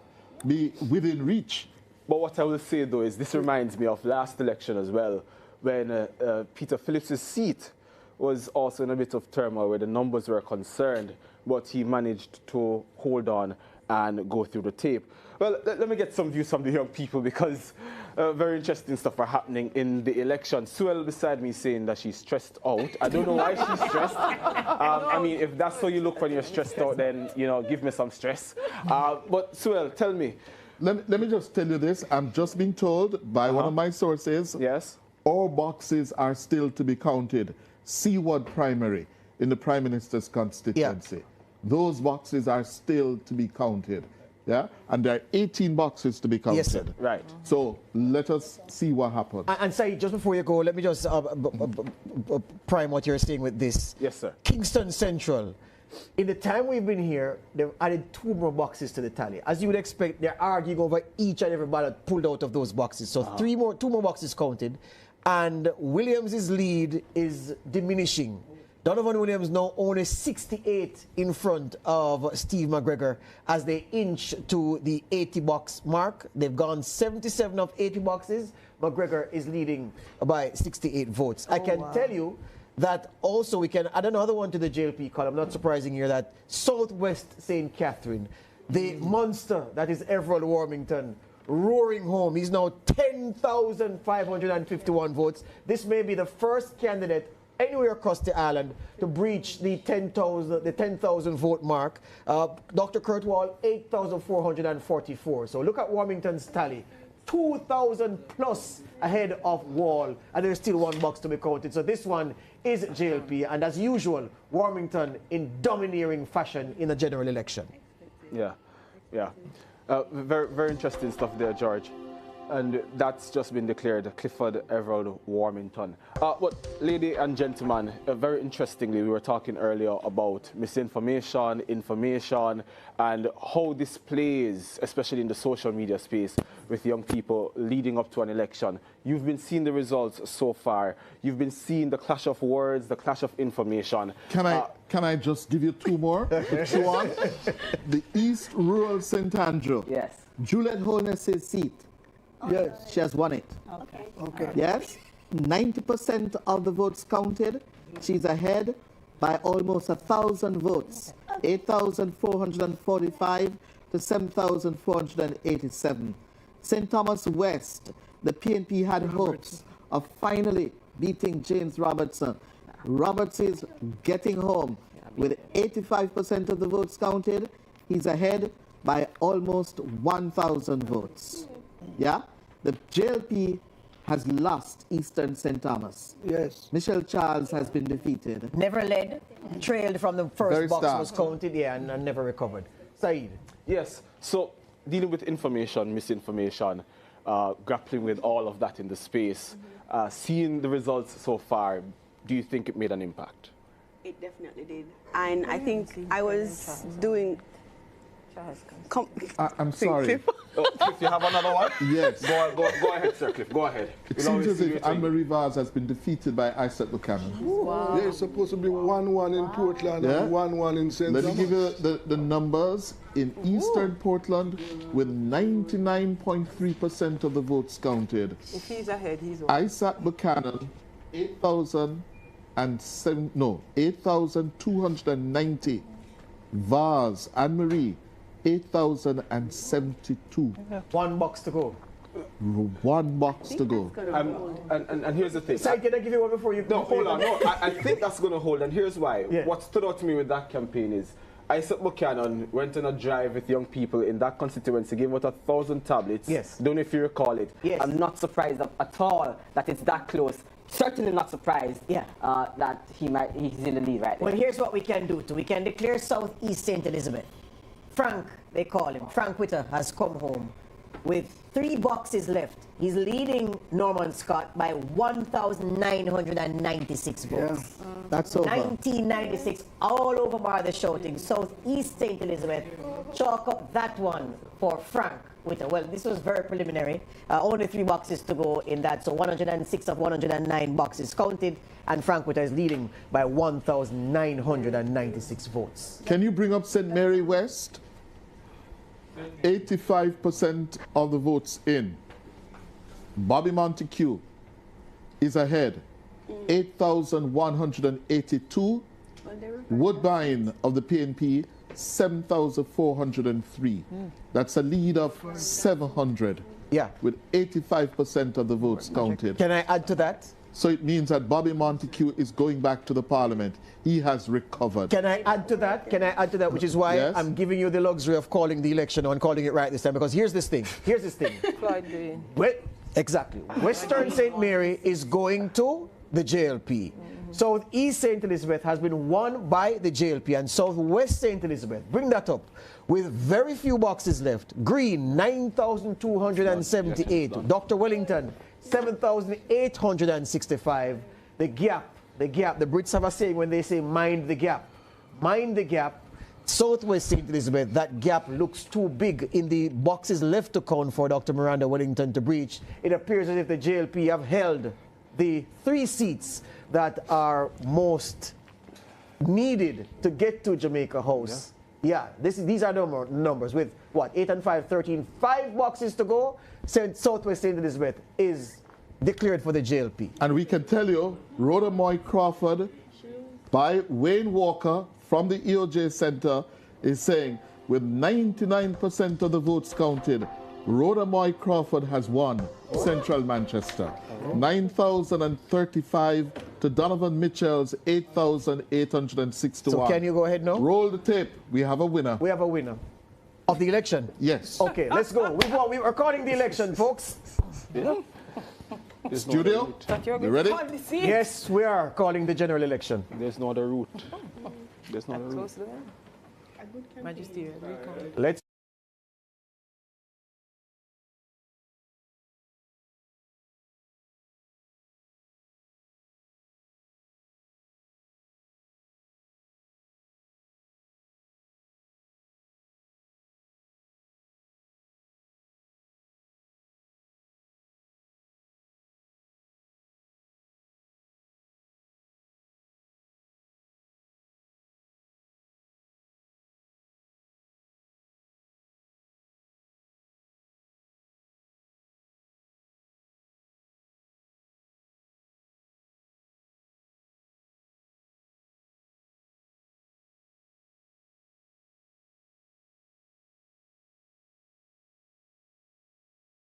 be within reach. But what I will say, though, is this reminds me of last election as well, when Peter Phillips's seat was also in a bit of turmoil where the numbers were concerned, but he managed to hold on and go through the tape. Well, let me get some views from the young people, because very interesting stuff are happening in the election. Suel beside me saying that she's stressed out. I don't know why she's stressed. I mean, if that's how you look when you're stressed out, then, you know, give me some stress. But Suel, tell me. Let me just tell you this. I'm just being told by one of my sources. Yes. All boxes are still to be counted. Seward primary in the Prime Minister's constituency. Those boxes are still to be counted. Yeah, and there are 18 boxes to be counted. Yes, sir. Right. So let us see what happens. And Saeed, just before you go, let me just prime what you're saying with this. Yes, sir. Kingston Central. In the time we've been here, they've added 2 more boxes to the tally. As you would expect, they're arguing over each and every ballot pulled out of those boxes. So 2 more boxes counted, and Williams' lead is diminishing. Donovan Williams now only 68 in front of Steve McGregor as they inch to the 80-box mark. They've gone 77 of 80 boxes. McGregor is leading by 68 votes. I can tell you that also we can add another one to the JLP column. Not surprising here that Southwest St. Catherine, the monster that is Everald Warmington, roaring home. He's now 10,551 votes. This may be the first candidate anywhere across the island to breach the 10,000 vote mark. Dr. Kurt Wall, 8,444. So look at Warmington's tally. 2,000 plus ahead of Wall, and there's still 1 box to be counted. So this one is JLP, and as usual, Warmington in domineering fashion in the general election. Yeah. Very, very interesting stuff there, George. And that's just been declared Clifford Everald Warmington. But ladies and gentlemen, very interestingly, we were talking earlier about misinformation, information, and how this plays, especially in the social media space, with young people leading up to an election. You've been seeing the results so far. You've been seeing the clash of words, the clash of information. Can I just give you 2 more? Two on. The East Rural St. Andrew. Yes. Juliet Holness's seat. Yes. She has won it. Okay. Yes. 90% of the votes counted. She's ahead by almost 1,000 votes. 8,445 to 7,487. St. Thomas West, the PNP had hopes of finally beating James Robertson. Roberts is getting home with 85% of the votes counted. He's ahead by almost 1,000 votes. Yeah? The JLP has lost Eastern St. Thomas. Yes. Michelle Charles has been defeated. Never led, trailed from the first Very box stark. was counted, and never recovered. Saeed. Yes, so dealing with information, misinformation, grappling with all of that in the space, seeing the results so far, do you think it made an impact? It definitely did. And I think I was doing... I'm sorry. Cliff, you have another one? Yes. Go ahead, Sir Cliff, go ahead. It seems as if Anne-Marie Vaz has been defeated by Isaac Buchanan. Wow. Yeah, it's supposed to be 1-1 in Portland and 1-1 in St. Let me give you the numbers. In Eastern Portland, with 99.3% of the votes counted. If he's ahead, he's on. Isaac Buchanan, 8,290. Vaz, Anne-Marie, 8,072. 1 box to go. 1 box to go. And here's the thing. Sorry, can I give you one before you... No, hold on. No, I think that's going to hold, and here's why. Yeah. What stood out to me with that campaign is Isaac Buchanan went on a drive with young people in that constituency, gave out 1,000 tablets. Yes. Don't know if you recall it. Yes. I'm not surprised at all that it's that close. Certainly not surprised that he's in the lead right now. Well, here's what we can do too. We can declare Southeast St. Elizabeth. Frank, they call him. Frank Witter has come home with 3 boxes left. He's leading Norman Scott by 1,996 votes. Yeah. That's over. 1996, all over bar the shouting. Southeast St. Elizabeth, chalk up that one for Frank Witter. Well, this was very preliminary. Only 3 boxes to go in that. So 106 of 109 boxes counted, and Frank Witter is leading by 1,996 votes. Can you bring up St. Mary West? 85% of the votes in. Bobby Montague, is ahead, 8,182. Woodbine of the PNP, 7,403. That's a lead of 700. Yeah. With 85% of the votes counted. Can I add to that? So it means that Bobby Montague is going back to the parliament. He has recovered. Can I add to that? Can I add to that? Which is why I'm giving you the luxury of calling the election and calling it right this time. Because here's this thing. Exactly. Western St. Mary is going to the JLP. Southeast St. Elizabeth has been won by the JLP, and Southwest St. Elizabeth, bring that up, with very few boxes left. Green, 9,278. Dr. Wellington, 7,865. The gap, the Brits have a saying when they say mind the gap. Mind the gap. Southwest St. Elizabeth, that gap looks too big in the boxes left to count for Dr. Miranda Wellington to breach. It appears as if the JLP have held the 3 seats that are most needed to get to Jamaica House. Yeah, these are numbers with what, 8 and 5, 13, 5 boxes to go. Southwest St. Elizabeth is declared for the JLP. And we can tell you, Rhoda Moy Crawford by Wayne Walker from the EOJ Center is saying with 99% of the votes counted, Rhoda Moy Crawford has won Central Manchester. 9,035 to Donovan Mitchell's 8,861. So can you go ahead now? Roll the tape. We have a winner. We have a winner. Of the election? Yes. Okay, let's go. We are calling the election, folks. Yeah. Studio, you ready? Yes, we are calling the general election. There's no other route. There's no other route. Let's.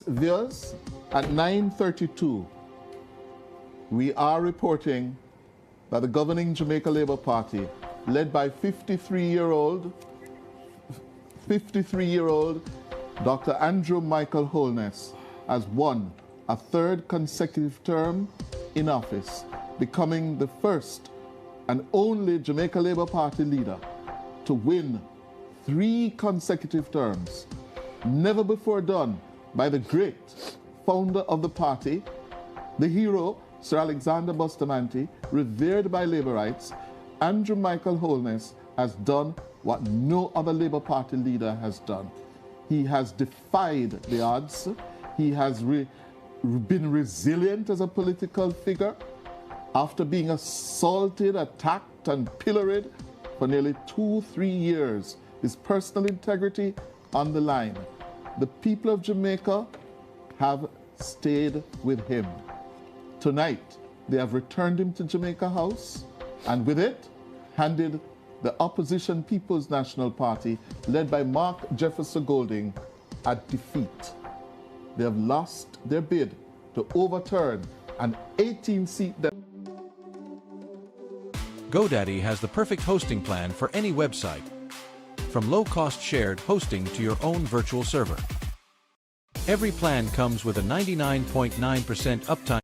Viewers, at 9:32, we are reporting that the governing Jamaica Labour Party, led by 53-year-old Dr. Andrew Michael Holness, has won a 3rd consecutive term in office, becoming the first and only Jamaica Labour Party leader to win 3 consecutive terms. Never before done by the great founder of the party, the hero, Sir Alexander Bustamante, revered by Labourites. Andrew Michael Holness has done what no other Labour Party leader has done. He has defied the odds. He has been resilient as a political figure after being assaulted, attacked, and pilloried for nearly 2-3 years. His personal integrity on the line. The people of Jamaica have stayed with him. Tonight, they have returned him to Jamaica House, and with it, handed the opposition People's National Party, led by Mark Jefferson Golding, a defeat. They have lost their bid to overturn an 18-seat. GoDaddy has the perfect hosting plan for any website. From low-cost shared hosting to your own virtual server. Every plan comes with a 99.9% uptime.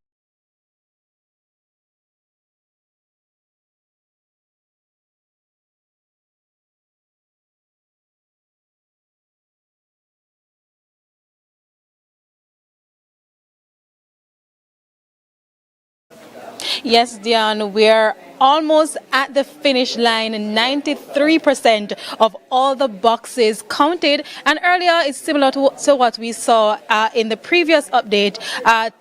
Yes, Dion, we're almost at the finish line. 93% of all the boxes counted. And earlier, it's similar to what we saw in the previous update.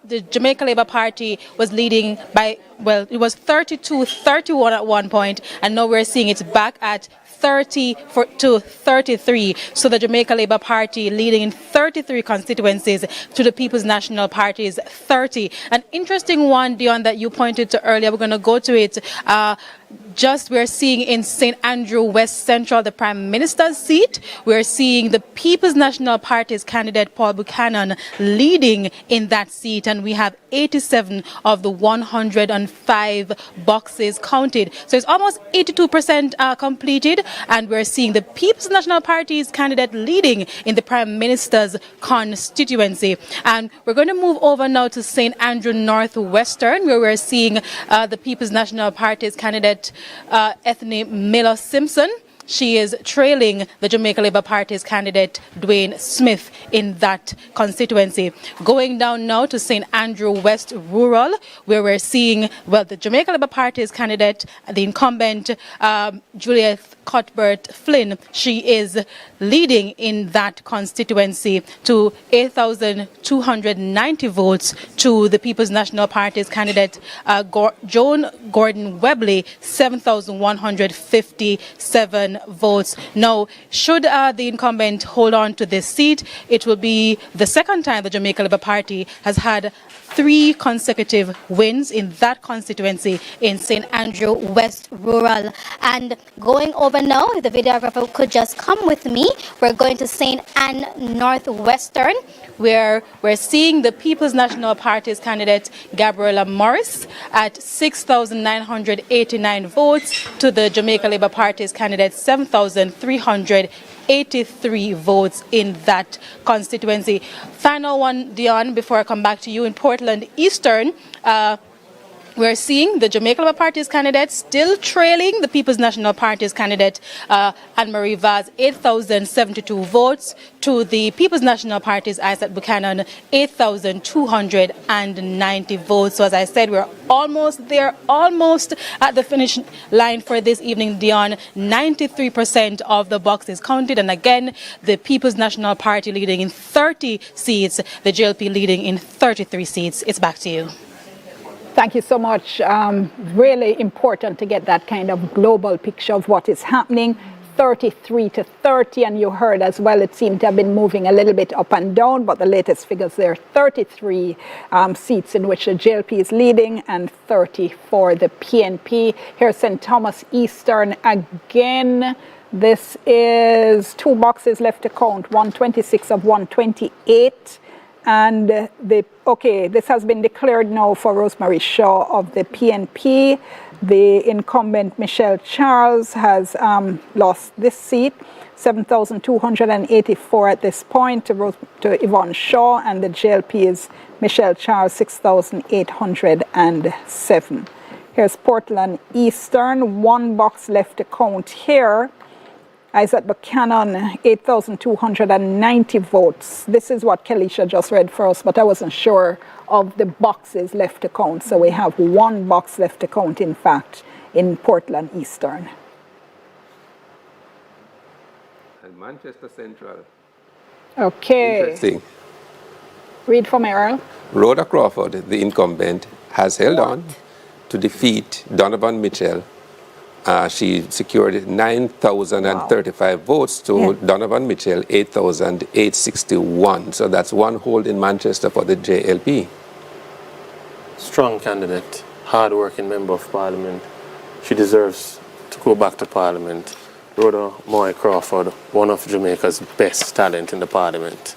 The Jamaica Labour Party was leading by, well, it was 32-31 at one point, and now we're seeing it's back at to 33. So the Jamaica Labour Party leading in 33 constituencies to the People's National Party's 30. An interesting one, Dion, that you pointed to earlier. We're going to go to it. We're seeing in St. Andrew West Central, the Prime Minister's seat. We're seeing the People's National Party's candidate, Paul Buchanan, leading in that seat. And we have 87 of the 105 boxes counted. So it's almost 82% completed. And we're seeing the People's National Party's candidate leading in the Prime Minister's constituency. And we're going to move over now to St. Andrew Northwestern, where we're seeing the People's National Party's candidate, Ethne Miller Simpson. She is trailing the Jamaica Labour Party's candidate, Dwayne Smith, in that constituency. Going down now to St. Andrew West Rural, where we're seeing, the Jamaica Labour Party's candidate, the incumbent, Juliet Cuthbert Flynn. She is leading in that constituency to 8,290 votes to the People's National Party's candidate, Joan Gordon Webley, 7,157 votes. Now, should the incumbent hold on to this seat, it will be the second time the Jamaica Labour Party has had 3 consecutive wins in that constituency in St. Andrew West Rural. And going over now, if the videographer could just come with me, we're going to St. Ann Northwestern, where we're seeing the People's National Party's candidate, Gabriella Morris, at 6,989 votes to the Jamaica Labour Party's candidate, 7,383 votes in that constituency. Final one, Dion, before I come back to you. In Portland Eastern, we're seeing the Jamaica Labour Party's candidate still trailing the People's National Party's candidate, Anne-Marie Vaz, 8,072 votes to the People's National Party's Isaac Buchanan, 8,290 votes. So as I said, we're almost there, almost at the finish line for this evening, Dion. 93% of the boxes counted. And again, the People's National Party leading in 30 seats, the JLP leading in 33 seats. It's back to you. Thank you so much. Really important to get that kind of global picture of what is happening. 33 to 30, and you heard as well, it seemed to have been moving a little bit up and down, but the latest figures there, 33 seats in which the JLP is leading and 30 for the PNP. Here's St. Thomas Eastern again. This is 2 boxes left to count, 126 of 128. And this has been declared now for Rosemary Shaw of the PNP. The incumbent Michelle Charles has lost this seat, 7,284 at this point to Yvonne Shaw, and the JLP is Michelle Charles, 6,807. Here's Portland Eastern, 1 box left to count here. Isaac Buchanan, 8,290 votes. This is what Kelisha just read for us, but I wasn't sure of the boxes left to count. So we have 1 box left to count, in fact, in Portland Eastern. And Manchester Central. Okay. Interesting. Read from Earl. Rhoda Crawford, the incumbent, has held on to defeat Donovan Mitchell. She secured 9,035 votes to Donovan Mitchell, 8,861. So that's 1 hold in Manchester for the JLP. Strong candidate, hard-working member of Parliament. She deserves to go back to Parliament. Rhoda Moy Crawford, one of Jamaica's best talent in the Parliament.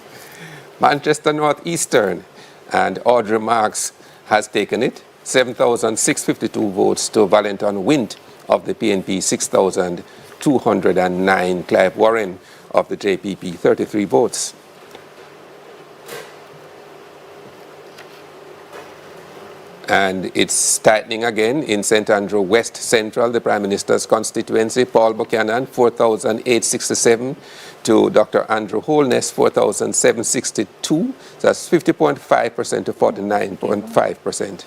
Manchester North Eastern, and Audrey Marks has taken it. 7,652 votes to Valentin Wint of the PNP, 6,209. Clive Warren of the JPP, 33 votes. And it's tightening again in St. Andrew West Central, the Prime Minister's constituency. Paul Buchanan, 4,867 to Dr. Andrew Holness, 4,762. So that's 50.5% to 49.5%.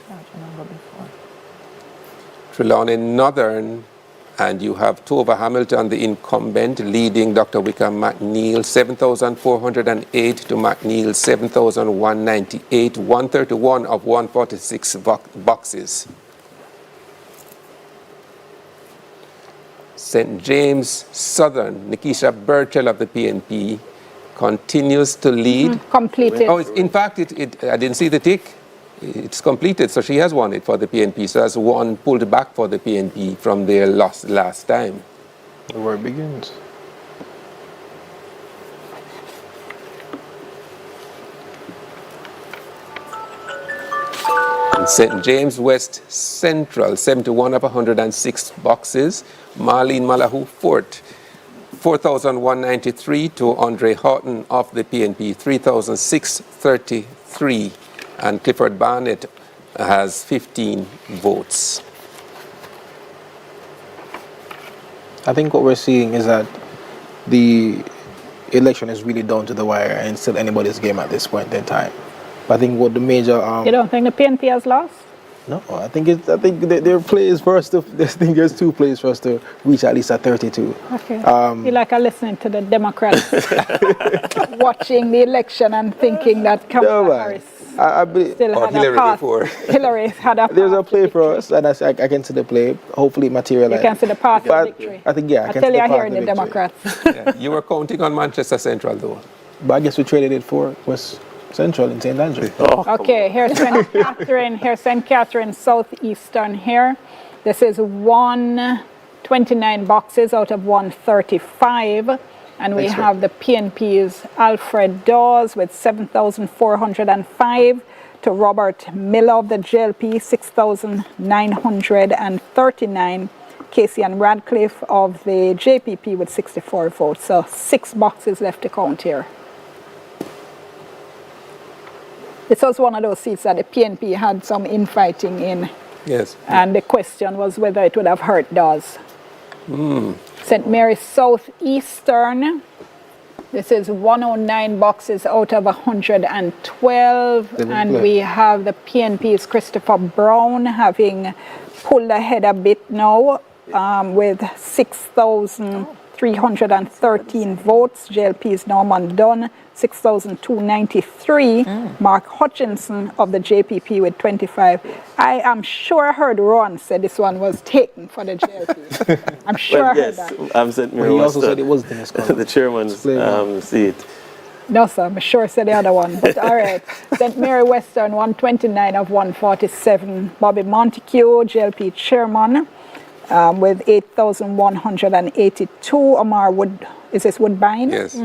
Trelawney Northern, and you have Tova Hamilton, the incumbent, leading Dr. Wickham McNeil, 7,408 to McNeil, 7,198, 131 of 146 boxes. St. James Southern, Nikisha Burchell of the PNP, continues to lead. Completed. Oh, in fact, I didn't see the tick. It's completed, so she has won it for the PNP. So that's one pulled back for the PNP from their loss last time. The work begins. St. James West Central, 71 of 106 boxes. Marlene Malahu, 4,193 to Andre Houghton of the PNP, 3,633. And Clifford Barnett has 15 votes. I think what we're seeing is that the election is really down to the wire and it's still anybody's game at this point in time. But I think what the major... you don't think the PNP has lost? No, I think their play is for us to... I think there's two plays for us to reach at least at 32. Okay. Feel like I'm listening to the Democrats watching the election and thinking that Kamala Harris still had Hillary a path. before. Hillary had a path. There's a play for us, and I can see the play. Hopefully, materialize. You can see the path to victory. I think, yeah, I tell you, I hear the Democrats. Yeah, you were counting on Manchester Central, though. But I guess we traded it for West Central in St. Andrew. Okay, here's St. Catherine. Here's St. Catherine Southeastern here. This is 129 boxes out of 135. And we have the PNP's Alfred Dawes with 7,405 to Robert Miller of the JLP, 6,939. Casey and Radcliffe of the JPP with 64 votes. So 6 boxes left to count here. This was one of those seats that the PNP had some infighting in. Yes. And the question was whether it would have hurt Dawes. St. Mary's Southeastern. This is 109 boxes out of 112. And we have the PNP's Christopher Brown having pulled ahead a bit now with 6,313 votes. JLP's Norman Dunn, 6,293. Mark Hutchinson of the JPP with 25. I am sure I heard Ron say this one was taken for the JLP. I'm sure I heard that. I'm St. Mary He Western, also said it was Dennis Collins. the chairman's seat. No, sir, I'm sure I said the other one. But all right. St. Mary Western, 129 of 147. Bobby Montague, JLP chairman, with 8,182. Omar Woodbine? Yes.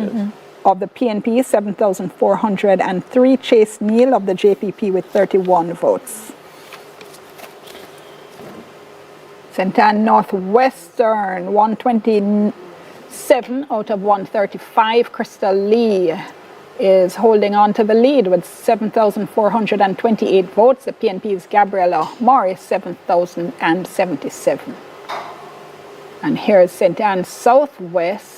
Of the PNP, 7,403. Chase Neal of the JPP with 31 votes. St. Ann Northwestern, 127 out of 135. Crystal Lee is holding on to the lead with 7,428 votes. The PNP's Gabriella Morris, 7,077. And here's St. Ann Southwest,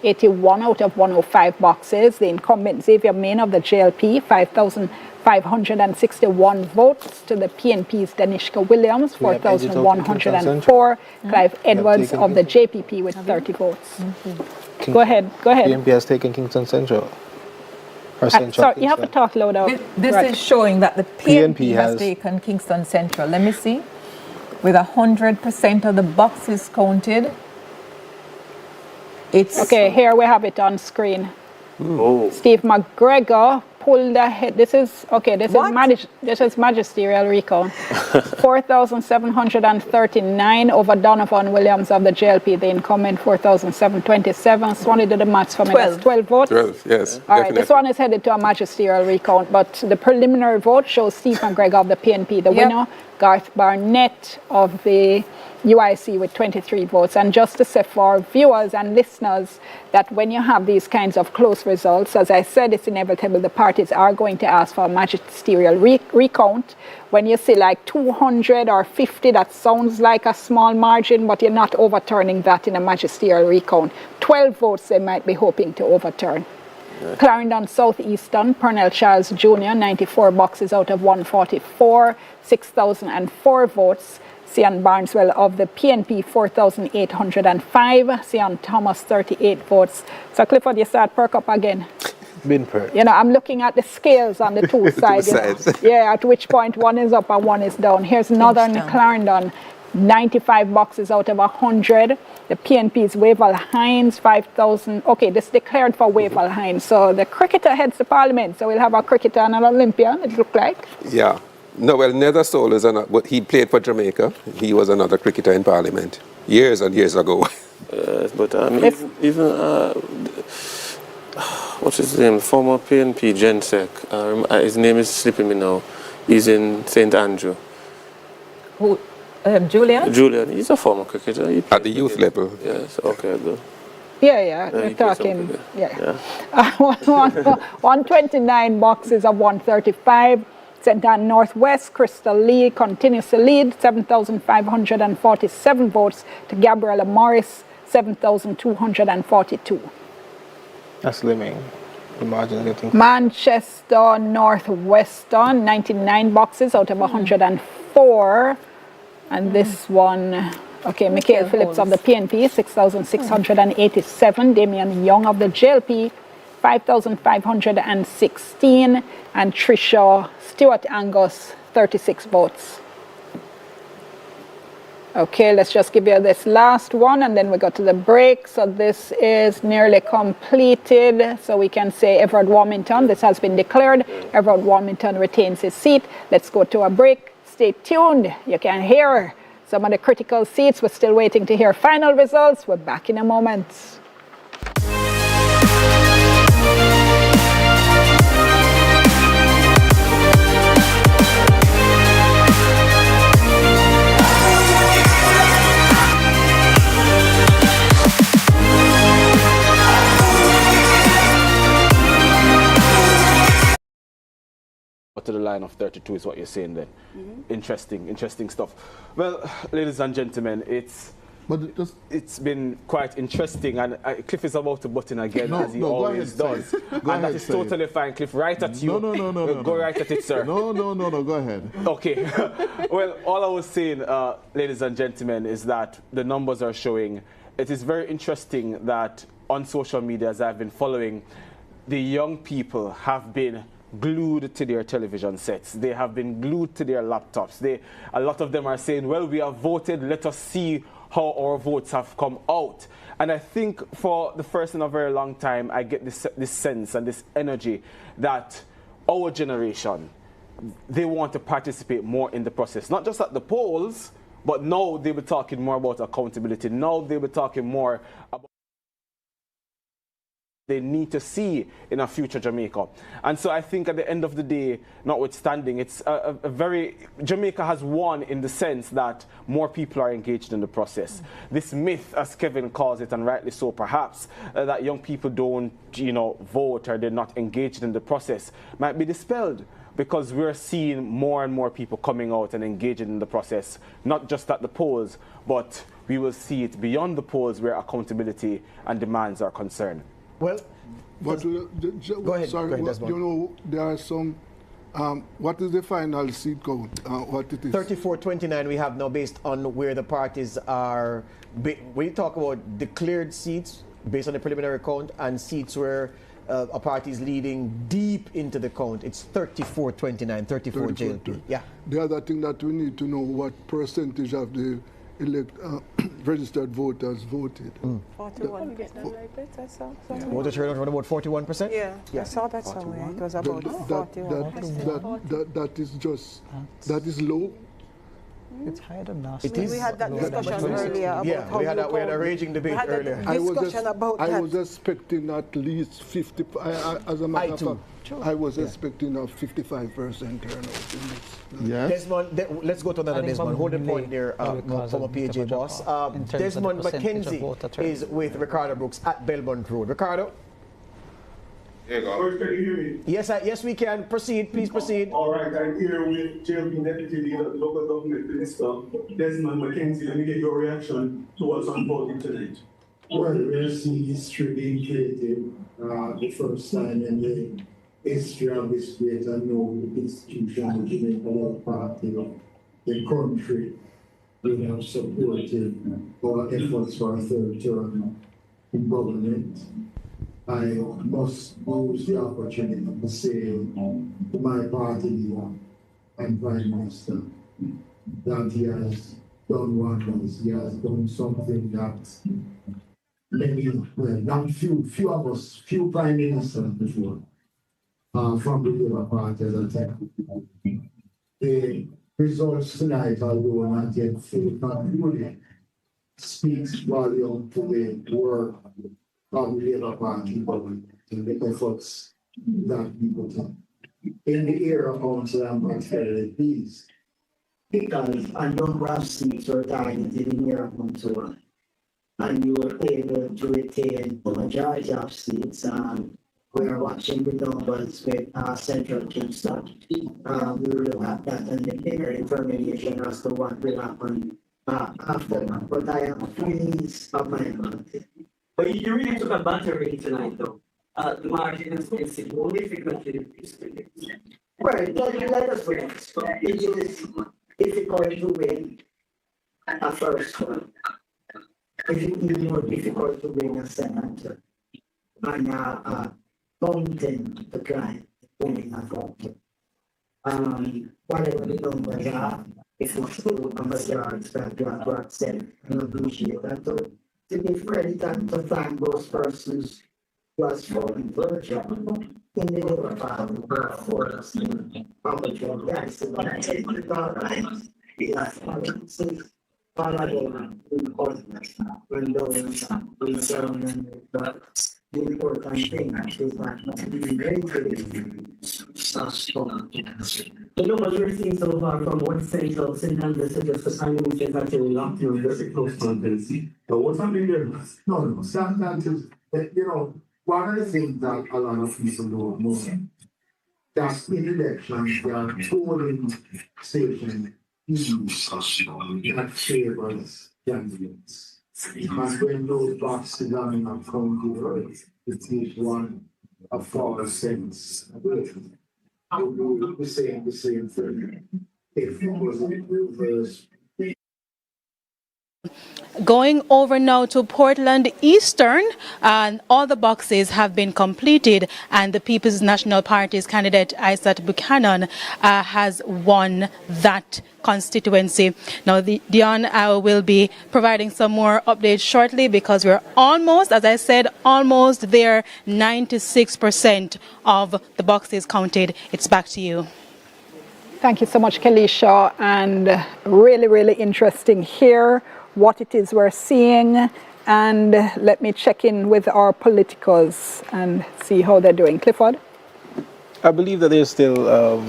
81 out of 105 boxes. The incumbent Xavier Main of the JLP, 5,561 votes to the PNP's Danishka Williams, 4,104. Clive Edwards of the JPP with 30 votes. Go ahead. PNP has taken Kingston Central. Sorry, you have to talk louder. This is showing that the PNP has taken Kingston Central. Let me see. With 100% of the boxes counted. Okay, here we have it on screen. Steve McGregor pulled ahead. This is magisterial recount. 4,739 over Donovan Williams of the JLP. The incumbent 4,727. Swanee did the maths for me. That's 12 votes. 12, yes. All right, this one is headed to a magisterial recount, but the preliminary vote shows Steve McGregor of the PNP the winner. Garth Barnett of the UIC with 23 votes. And just to say for viewers and listeners that when you have these kinds of close results, as I said, it's inevitable the parties are going to ask for a magisterial recount. When you see like 200 or 50, that sounds like a small margin, but you're not overturning that in a magisterial recount. 12 votes they might be hoping to overturn. Clarendon Southeastern, Pernell Charles Jr., 94 boxes out of 144, 6,004 votes. Sian Barneswell of the PNP, 4,805. Sian Thomas, 38 votes. So Clifford, you start perk up again. Been perk. You know, I'm looking at the scales on the two sides. Yeah, at which point one is up and one is down. Here's Northern Clarendon. 95 boxes out of 100. The PNP's Wavell Hines, 5,000. Okay, this declared for Wavell Hines. So the cricketer heads the parliament. So we'll have a cricketer and an Olympian, it looked like. Yeah. No, well, Nether Soul is but he played for Jamaica. He was another cricketer in Parliament years and years ago. But even what's his name? Former PNP Gensec. His name is slipping me now. He's in St. Andrew. Who? Julian? Julian. He's a former cricketer. At the youth level. Yes. Okay. Good. Yeah, we're talking. 129 boxes of 135. St. Ann Northwest, Crystal Lee continues to lead, 7,547 votes to Gabriella Morris, 7,242. That's limiting the margin, I think. Manchester Northwestern, 99 boxes out of 104. And this one, okay, Michael Phillips of the PNP, 6,687. Damian Young of the JLP, 5,516. And Trisha Stewart Angus, 36 votes. Okay, let's just give you this last one and then we go to the break. So this is nearly completed. So we can say Everard Warmington, this has been declared. Everard Warmington retains his seat. Let's go to a break. Stay tuned. You can hear some of the critical seats. We're still waiting to hear final results. We're back in a moment. To the line of 32 is what you're saying then. Interesting stuff. Well, ladies and gentlemen, it's been quite interesting, and Cliff is about to butt in again, as he always does. And that is totally fine, Cliff. Right at you. No. Go right at it, sir. No, go ahead. Okay. Well, all I was saying, ladies and gentlemen, is that the numbers are showing. It is very interesting that on social media, as I've been following, the young people have been glued to their television sets. They have been glued to their laptops. A lot of them are saying, well, we have voted, let us see how our votes have come out. And I think for the first in a very long time, I get this sense and this energy that our generation, they want to participate more in the process, not just at the polls, but now they were talking more about accountability. Now they were talking more about they need to see in a future Jamaica. And so I think at the end of the day, notwithstanding, it's Jamaica has won in the sense that more people are engaged in the process. This myth, as Kevin calls it, and rightly so perhaps, that young people don't, vote or they're not engaged in the process might be dispelled, because we're seeing more and more people coming out and engaging in the process, not just at the polls, but we will see it beyond the polls where accountability and demands are concerned. Well, but go ahead. Sorry, go ahead, there are some. What is the final seat count? What it is? 34-29 we have now, based on where the parties are. We talk about declared seats based on the preliminary count and seats where a party is leading deep into the count. It's 34-29, 34 JLP. Yeah. The other thing that we need to know, what percentage of the registered voters voted. 41%. I saw Voter turnout around about 41%? Yeah, I saw that somewhere. It was about 41%. That is low. It's higher than last. We had that discussion earlier about how we had a raging debate earlier. I was expecting at least 50. As a matter of fact, I was expecting a 55% turnout in this. Yes. Desmond, let's go to another Desmond. Hold the point there, former PAJ boss. Desmond McKenzie is with Ricardo Brooks at Belmont Road. Ricardo? Can you hear me? Yes, we can. Proceed. Please proceed. All right, I'm here with JLP Deputy Leader, Local Government Minister, Desmond McKenzie. Let me get your reaction to what's unfolding tonight. Well, we're seeing history being created the first time in the history of this great and noble institution, which made all part of the country. We have supported our efforts for a third term in government. I must use the opportunity to say to my party leader and Prime Minister that he has done wonders. He has done something that many, well, not few of us, few prime ministers before, from the Labour Party, as I think. The results tonight, although not yet fully concluded, speaks volume to the work of the Labour Party government and the efforts that people take in the era of council and prosperity peace. Because a number of seats were targeted in the era of council, and you were able to retain the majority of seats. We are watching the numbers with Central Kingston. We will have that and the bigger information as to what will happen after that. But I am pleased of my advantage. But you really took a battery tonight, though. The margin has been significantly reduced. Well, let us win. It is difficult to win a first one. It is even more difficult to win a second and counting the crime, winning a vote. Whatever the numbers are, if it's true, I'm a yard that God said, and appreciate that. So, to be ready to thank those persons who has fallen virtual in the Labour Party for us in amateur guys. So, when I take it all right, yes, Parallel when those we down and but the important thing is that we The numbers we're seeing so far from one central St. Andrews suggests the Prime Minister is actually locked in very close confidence. But what's happening there? No, that is, one of the things that a lot of people don't know, that in elections, there are polling stations that favors candidates. And when those boxes are in a county road, it takes one a false sense. I would be saying the same thing. If it was in reverse. Going over now to Portland Eastern, and all the boxes have been completed, and the People's National Party's candidate Isaac Buchanan has won that constituency. Now, Dion will be providing some more updates shortly because we're almost, as I said, almost there. 96% of the boxes counted. It's back to you. Thank you so much, Kelisha, and really, really interesting here what it is we're seeing, and let me check in with our politicals and see how they're doing. Clifford? I believe that there's still, I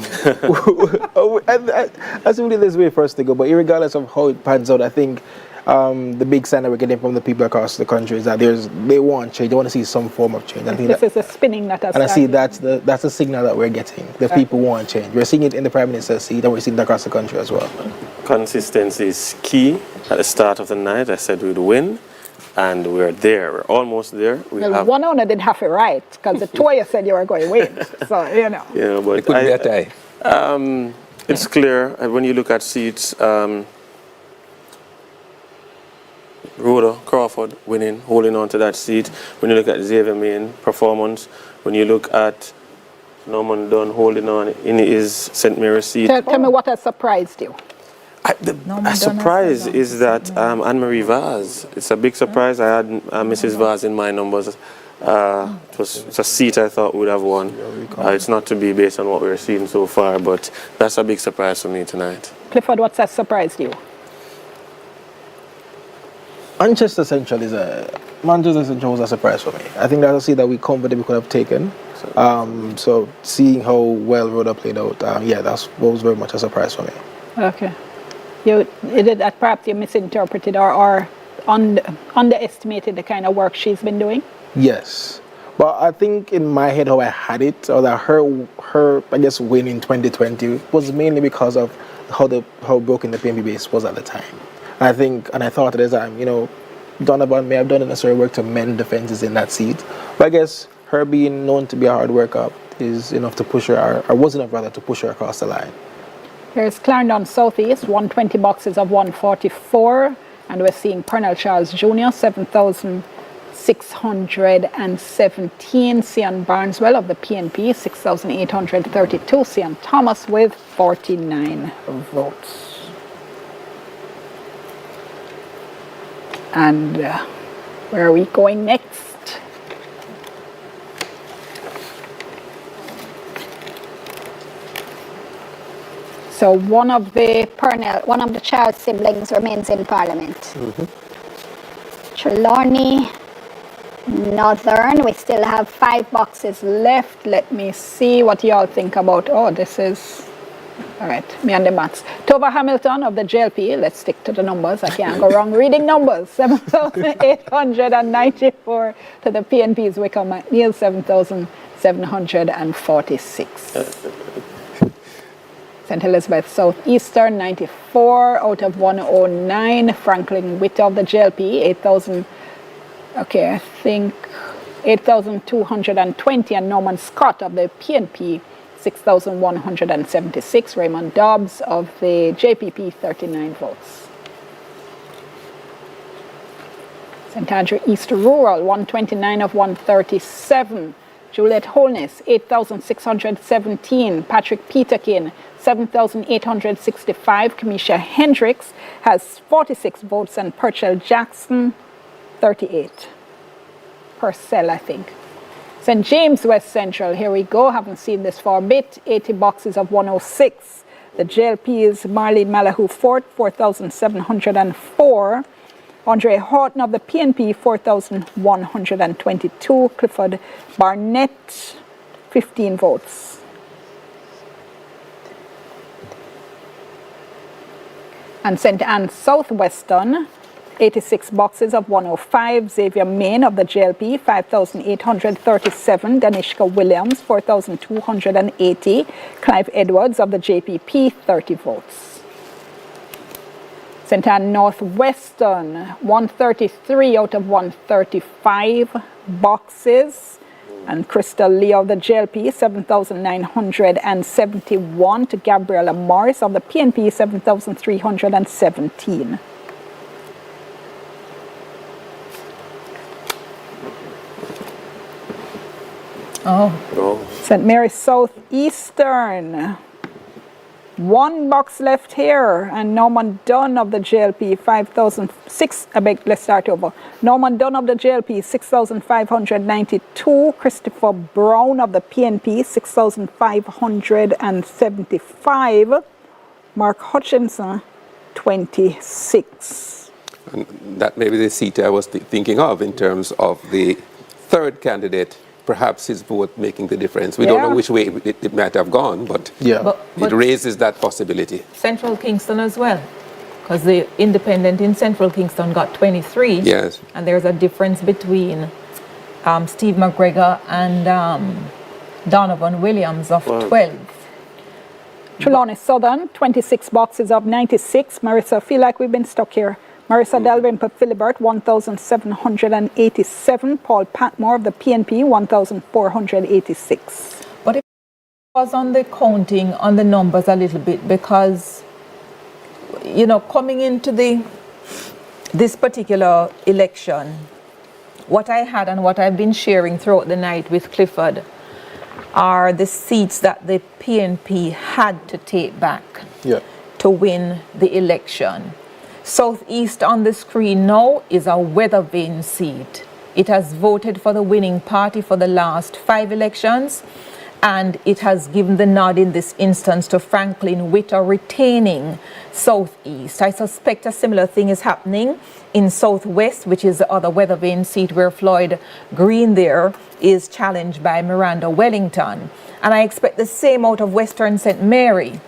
still believe there's way for us to go, but regardless of how it pans out, I think the big sign that we're getting from the people across the country is that they want change. They want to see some form of change. I think this is a spinning that has and started. I see that's a signal that we're getting. The people want change. We're seeing it in the Prime Minister's seat, and we're seeing it across the country as well. Consistency is key. At the start of the night, I said we'd win, and we're there. We're almost there. One owner didn't have it right, because the two of you said you were going to win. So, Yeah, but it could be a tie. It's clear when you look at seats. Rhoda Crawford winning, holding on to that seat. When you look at Xavier Main performance, when you look at Norman Dunn holding on in his St. Mary's seat. Tell me what has surprised you. A surprise is that Anne-Marie Vaz. It's a big surprise. I had Mrs. Vaz in my numbers. It's a seat I thought would have won. It's not to be based on what we're seeing so far, but that's a big surprise for me tonight. Clifford, what's that surprised you? Manchester Central was a surprise for me. I think that's a seat that we comfortably could have taken. So seeing how well Rhoda played out, that was very much a surprise for me. Okay. You did that, perhaps you misinterpreted or underestimated the kind of work she's been doing? Yes. But I think in my head how I had it, or that her I guess win in 2020 was mainly because of how broken the PNP base was at the time. I thought at the time, Donovan may have done the necessary work to mend defenses in that seat. But I guess her being known to be a hard worker is enough to push her, or was enough rather to push her across the line. Here's Clarendon Southeast, 120 boxes of 144, and we're seeing Pernell Charles Jr., 7,617. Cian Barneswell of the PNP, 6,832. Cian Thomas with 49 votes. And where are we going next? So one of the child's siblings remains in Parliament. Trelawney, Northern, we still have 5 boxes left. Let me see what y'all think about. Oh, this is, all right, me and the maths. Tova Hamilton of the JLP, let's stick to the numbers. I can't go wrong reading numbers. 7,894 to the PNP's Wickham McNeil, 7,746. St. Elizabeth Southeastern, 94 out of 109. Franklin Witt of the JLP, 8,000. Okay, I think 8,220. And Norman Scott of the PNP, 6,176. Raymond Dobbs of the JPP, 39 votes. St. Andrew East Rural, 129 of 137. Juliet Holness, 8,617. Patrick Peterkin, 7,865. Kamisha Hendricks has 46 votes, and Purcell Jackson, 38. Purcell, I think. St. James West Central, here we go. Haven't seen this for a bit. 80 boxes of 106. The JLP is Marlene Malahoo Fort, 4,704. Andre Horton of the PNP, 4,122. Clifford Barnett, 15 votes. And St. Anne Southwestern, 86 boxes of 105. Xavier Main of the JLP, 5,837. Danishka Williams, 4,280. Clive Edwards of the JPP, 30 votes. St. Anne Northwestern, 133 out of 135 boxes. And Crystal Lee of the JLP, 7,971 to Gabriella Morris of the PNP, 7,317. Oh. St. Mary's Southeastern. 1 box left here, and Norman Dunn of the JLP, 5,006. Let's start over. Norman Dunn of the JLP, 6,592. Christopher Brown of the PNP, 6,575. Mark Hutchinson, 26. And that may be the seat I was thinking of in terms of the third candidate. Perhaps his vote making the difference. We don't know which way it might have gone, but, it raises that possibility. Central Kingston as well, because the independent in Central Kingston got 23. Yes. And there's a difference between Steve McGregor and Donovan Williams of 12. Trelawney Southern, 26 boxes of 96. Marissa, feel like we've been stuck here. Marissa Dalrymple Philibert, 1,787. Paul Patmore of the PNP, 1,486. But if I was on the counting, on the numbers a little bit, because, you know, coming into this particular election, what I had and what I've been sharing throughout the night with Clifford are the seats that the PNP had to take back to win the election. Southeast on the screen now is a weather vane seat. It has voted for the winning party for the last 5 elections, and it has given the nod in this instance to Franklin Witter retaining Southeast. I suspect a similar thing is happening in Southwest, which is the other weather vane seat where Floyd Green there is challenged by Miranda Wellington. And I expect the same out of Western St. Mary.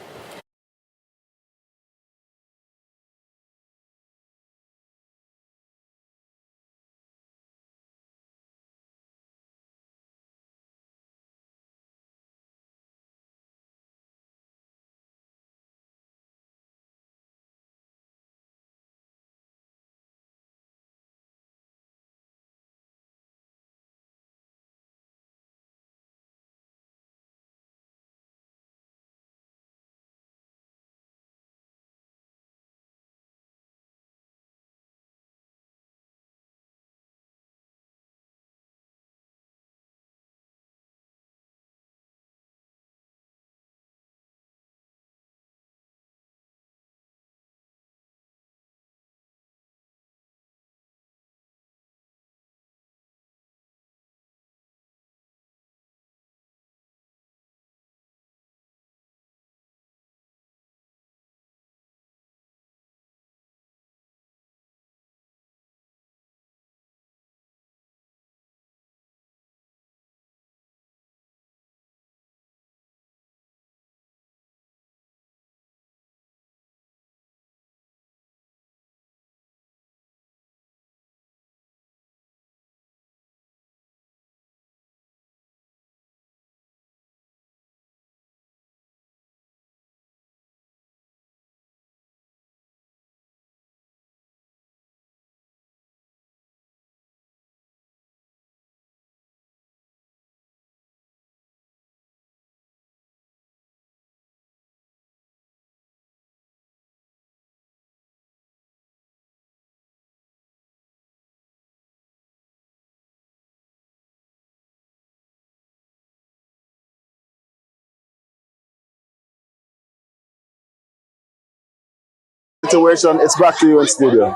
Situation, it's back to you in studio.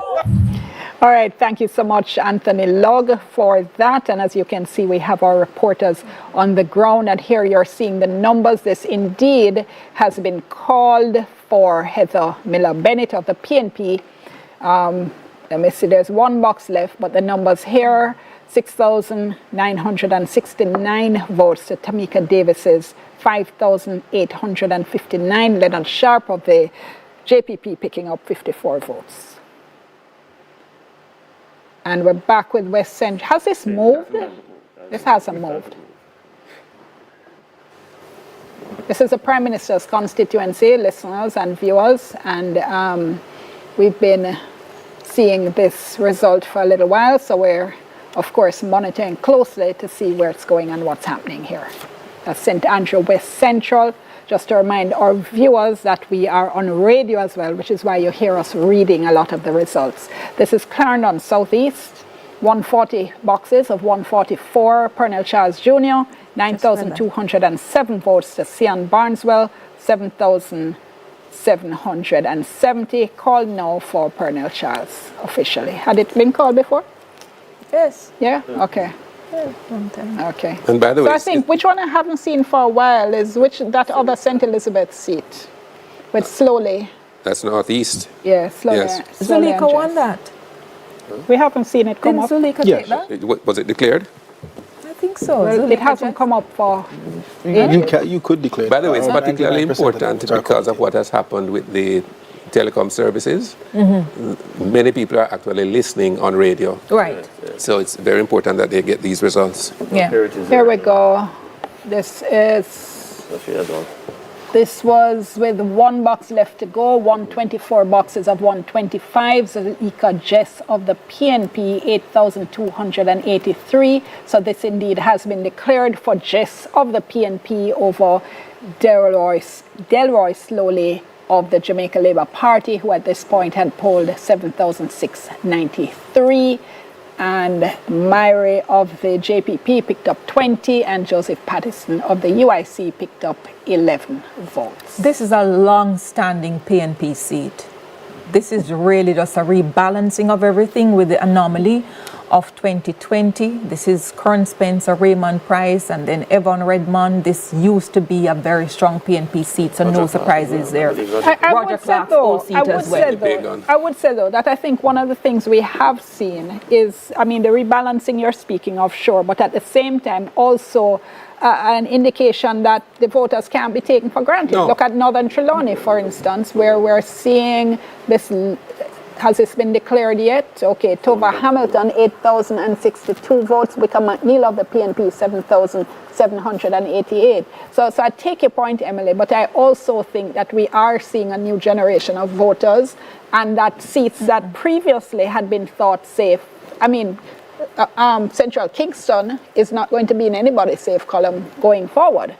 All right, thank you so much, Anthony Lugg, for that. And as you can see, we have our reporters on the ground. And here you're seeing the numbers. This indeed has been called for Heather Miller-Bennett of the PNP. Let me see, there's one box left, but the numbers here, 6,969 votes to Tamika Davis's 5,859. Leonard Sharp of the JPP picking up 54 votes. And we're back with West Central. Has this moved? This hasn't moved. This is the Prime Minister's constituency, listeners and viewers, and we've been seeing this result for a little while, so we're, of course, monitoring closely to see where it's going and what's happening here. That's St. Andrew West Central. Just to remind our viewers that we are on radio as well, which is why you hear us reading a lot of the results. This is Clarendon Southeast, 140 boxes of 144, Pernell Charles Jr., 9,207 votes to Sian Barneswell, 7,770. Called no for Pernell Charles officially. Had it been called before? Yes. Yeah? Okay. Okay. And by the way, so I think which one I haven't seen for a while is that other St. Elizabeth seat, but slowly. That's Northeast. Yeah, slowly. Yes. Zuleika won that. We haven't seen it come up. Didn't Zuleika take that? Was it declared? I think so. Well, it hasn't come up for. You could declare. By the way, it's that. particularly important because of what has happened with the telecom services. Many people are actually listening on radio. Right. So it's very important that they get these results. Yeah. Here we go. This was with one box left to go, 124 boxes of 125. Zuleika Jess of the PNP, 8,283. So this indeed has been declared for Jess of the PNP over Delroy Slowly of the Jamaica Labour Party, who at this point had polled 7,693. And Myrie of the JPP picked up 20, and Joseph Patterson of the UIC picked up 11 votes. This is a long-standing PNP seat. This is really just a rebalancing of everything with the anomaly of 2020. This is Kern Spencer, Raymond Price, and then Evan Redmond. This used to be a very strong PNP seat, so no surprises there. Roger Clark's old seat as well. I would say, though, that I think one of the things we have seen is, I mean, the rebalancing you're speaking of, sure, but at the same time, also an indication that the voters can't be taken for granted. No. Look at Northern Trelawney, for instance, where we're seeing this. Has this been declared yet? Okay, Tova Hamilton, 8,062 votes. Wickham McNeil of the PNP, 7,788. So I take your point, Emily, but I also think that we are seeing a new generation of voters, and that seats that previously had been thought safe. I mean, Central Kingston is not going to be in anybody's safe column going forward.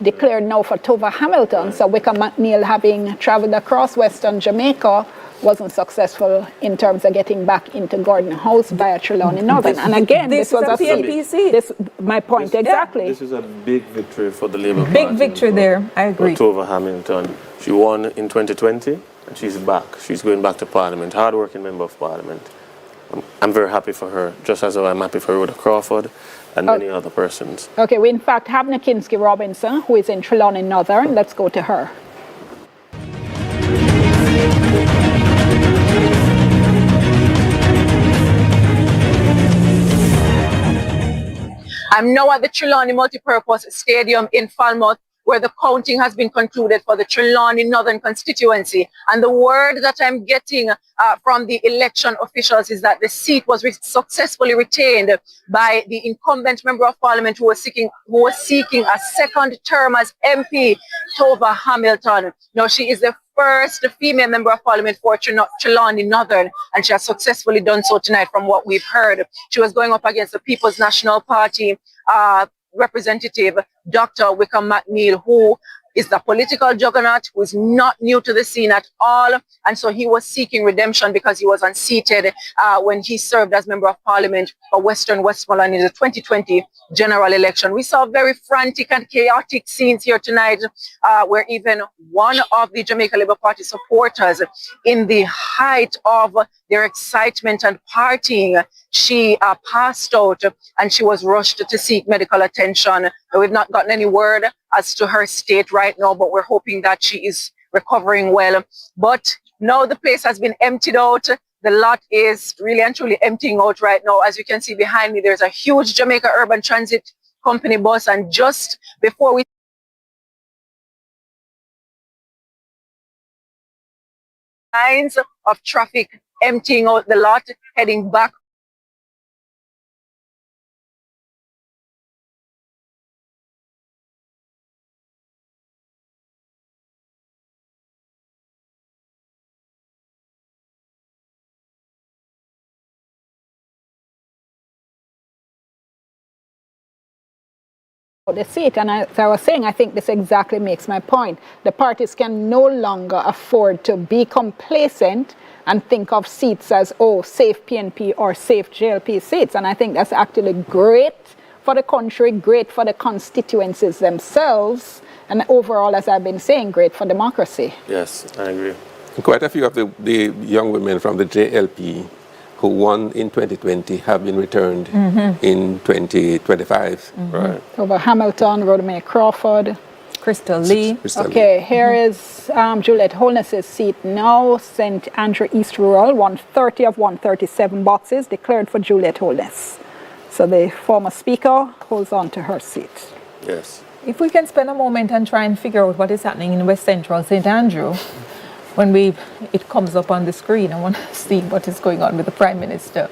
Declared now for Tova Hamilton, so Wickham McNeil, having traveled across Western Jamaica, wasn't successful in terms of getting back into Gordon House via Trelawney Northern. And again, this was a PNP seat. My point exactly. This is a big victory for the Labour Party. Big victory there, I agree. Tova Hamilton. She won in 2020, and she's back. She's going back to Parliament, hard-working member of Parliament. I'm very happy for her, just as I'm happy for Rhoda Crawford and many other persons. Okay, we in fact have Nakinsky Robinson, who is in Trelawney Northern. Let's go to her. I'm now at the Trelawney Multipurpose Stadium in Falmouth, where the counting has been concluded for the Trelawney Northern constituency. And the word that I'm getting from the election officials is that the seat was successfully retained by the incumbent member of parliament who was seeking a second term as MP, Tova Hamilton. Now, she is the first female member of parliament for Trelawney Northern, and she has successfully done so tonight from what we've heard. She was going up against the People's National Party representative, Dr. Wickham McNeil, who is the political juggernaut who is not new to the scene at all. And so he was seeking redemption because he was unseated when he served as Member of Parliament for Western Westmoreland in the 2020 general election. We saw very frantic and chaotic scenes here tonight where even one of the Jamaica Labour Party supporters, in the height of their excitement and partying, she passed out and she was rushed to seek medical attention. We've not gotten any word as to her state right now, but we're hoping that she is recovering well. But now the place has been emptied out. The lot is really and truly emptying out right now. As you can see behind me, there's a huge Jamaica Urban Transit Company bus, and just before we lines of traffic emptying out the lot, heading back. The seat, and as I was saying, I think this exactly makes my point. The parties can no longer afford to be complacent and think of seats as, oh, safe PNP or safe JLP seats. And I think that's actually great for the country, great for the constituencies themselves, and overall, as I've been saying, great for democracy. Yes, I agree. Quite a few of the young women from the JLP who won in 2020 have been returned in 2025. Right. Over Hamilton, Rhoda May Crawford. Crystal Lee. Okay, here is Juliet Holness's seat now. St. Andrew East Rural, 130 of 137 boxes declared for Juliet Holness. So the former speaker holds on to her seat. Yes. If we can spend a moment and try and figure out what is happening in West Central St. Andrew, when it comes up on the screen, I want to see what is going on with the Prime Minister.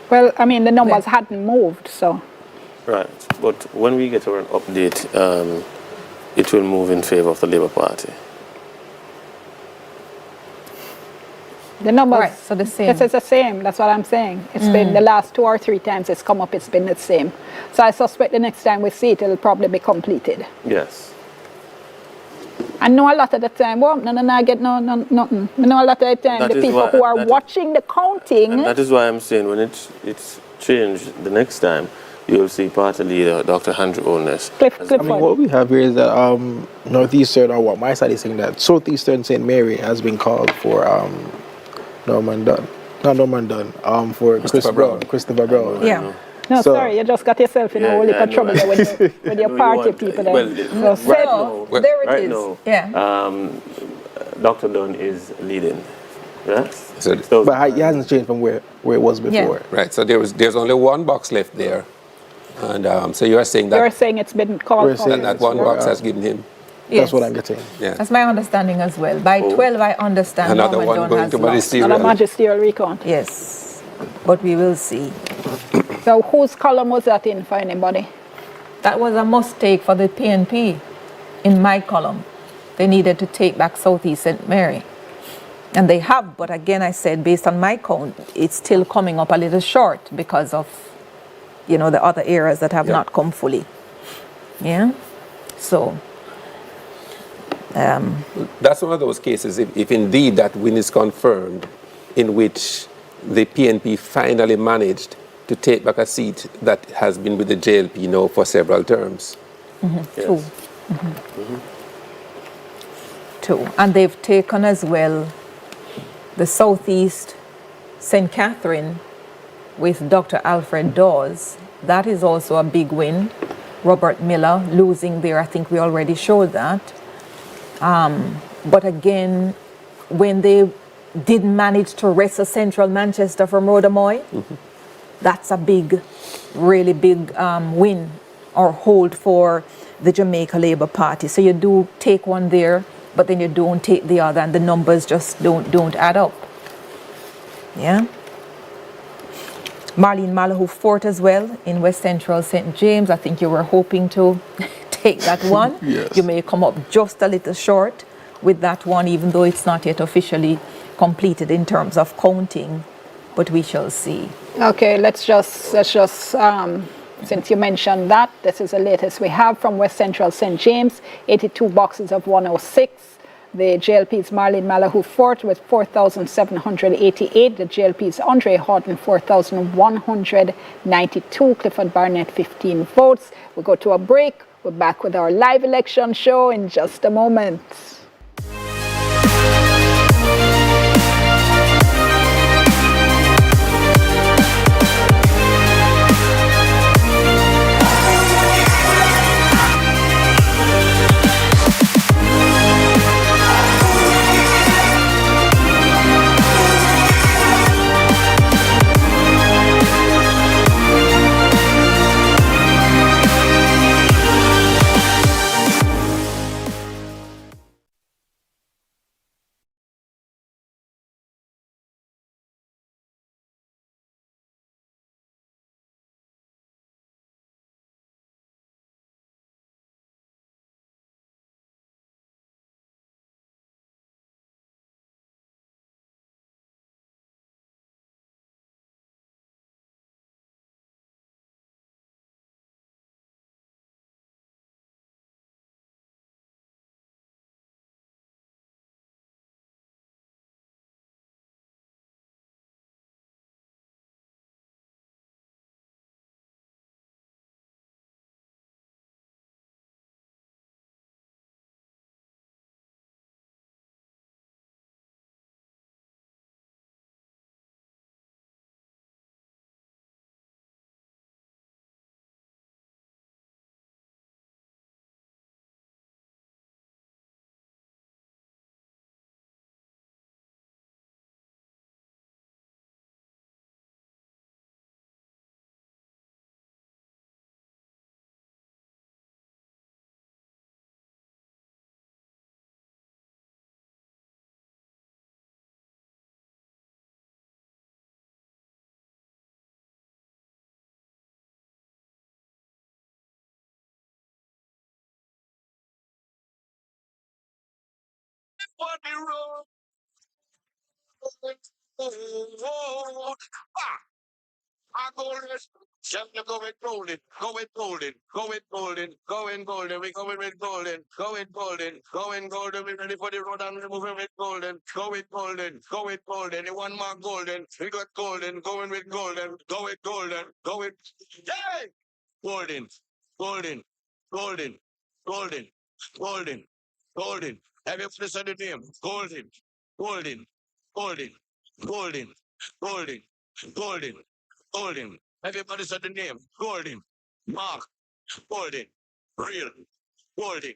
Well, I mean, the numbers hadn't moved, so. Right, but when we get an update, it will move in favor of the Labour Party. The numbers, right, so the same. It's the same, that's what I'm saying. It's been the last 2 or 3 times it's come up, it's been the same. So I suspect the next time we see it, it'll probably be completed. Yes. I know a lot of the time, well, I get nothing. I know a lot of the time, the people who are watching the counting. And that is why I'm saying when it's changed the next time, you'll see party leader Dr. Andrew Holness. I mean, what we have here is that Northeastern, or what my side is saying, that Southeastern St. Mary has been called for Norman Dunn. Not Norman Dunn, for Christopher Brown. Yeah. No, so, sorry, you just got yourself in a whole heap of trouble there with your party people there. There it right is. Now, yeah. Dr. Dunn is leading. Yes? But he hasn't changed from where it was before. Yeah. Right, so there's only one box left there. And so you are saying that... You're saying it's been called for. And that one box has given him... Yes. That's what I'm getting. Yeah. That's my understanding as well. By 12, I understand another Norman one Dunn going has to lost. magisterial. Another magisterial recount. Yes, but we will see. So whose column was that in for anybody? That was a mistake for the PNP in my column. They needed to take back Southeast St. Mary. And they have, but again, I said, based on my count, it's still coming up a little short because of, the other areas that have not come fully. Yeah? So... that's one of those cases, if indeed that win is confirmed, in which the PNP finally managed to take back a seat that has been with the JLP now for several terms. Yes. Two. And they've taken as well the Southeast St. Catherine with Dr. Alfred Dawes. That is also a big win. Robert Miller losing there, I think we already showed that. But again, when they did manage to wrest a Central Manchester from Rhoda Moy, that's a big, really big win or hold for the Jamaica Labour Party. So you do take one there, but then you don't take the other, and the numbers just don't add up. Yeah. Marlene Malahoo fourth as well in West Central St. James. I think you were hoping to take that one. Yes. You may come up just a little short with that one, even though it's not yet officially completed in terms of counting, but we shall see. Okay, let's just since you mentioned that, this is the latest we have from West Central St. James, 82 boxes of 106. The JLP's Marlene Malahoo fourth with 4,788. The JLP's Andre Horton 4,192. Clifford Barnett 15 votes. We'll go to a break. We're back with our live election show in just a moment. I go with Jeff, go with golden, go with golden, go with golden, going golden, we going with golden, going golden, going golden, we ready for the road and we moving with golden, go with golden, go with golden, you want more golden, we got golden, going with golden, go with golden, go with, yay! Golden, golden, golden, golden, golden, golden. Have you listened to the name? Golden, golden, golden, golden, golden, golden, golden. Everybody said the name. Golden, Mark, golden, real, golden.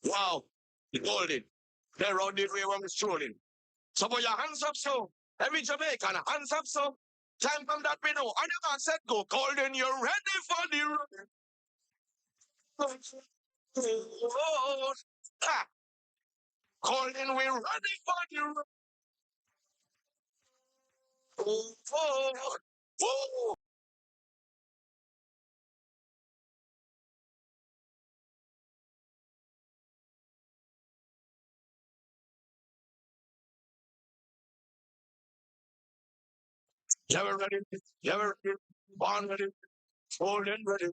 Wow, golden. They're around the way when we're strolling. So put your hands up, so. Every Jamaican, hands up, so. Time from that we know. And the man said, go golden, you're ready for the road. Ah, golden, we're ready for the road. Oh. You ever ready? You ever ready? Born ready? Golden ready?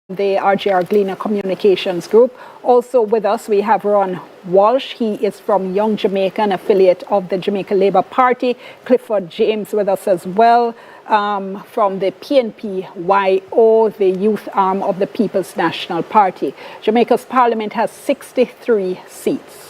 The RJR Gleaner Communications Group. Also with us, we have Ron Walsh. He is from Young Jamaica, an affiliate of the Jamaica Labour Party. Clifford James with us as well, from the PNP-YO, the youth arm of the People's National Party. Jamaica's parliament has 63 seats.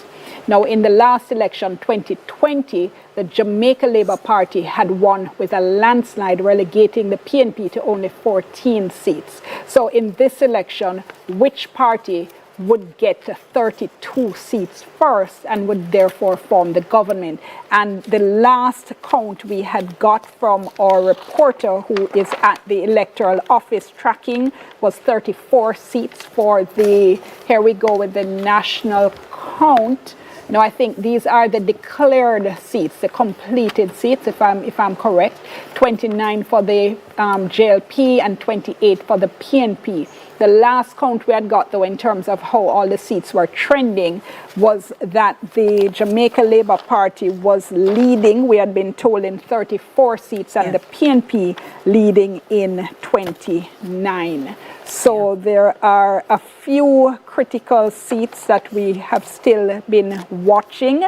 Now, in the last election, 2020, the Jamaica Labour Party had won with a landslide, relegating the PNP to only 14 seats. So in this election, which party would get 32 seats first and would therefore form the government? And the last count we had got from our reporter who is at the electoral office tracking was 34 seats for the, here we go with the national count. Now, I think these are the declared seats, the completed seats, if I'm correct. 29 for the JLP and 28 for the PNP. The last count we had got, though, in terms of how all the seats were trending, was that the Jamaica Labour Party was leading, we had been told, in 34 seats, and the PNP leading in 29. So there are a few critical seats that we have still been watching.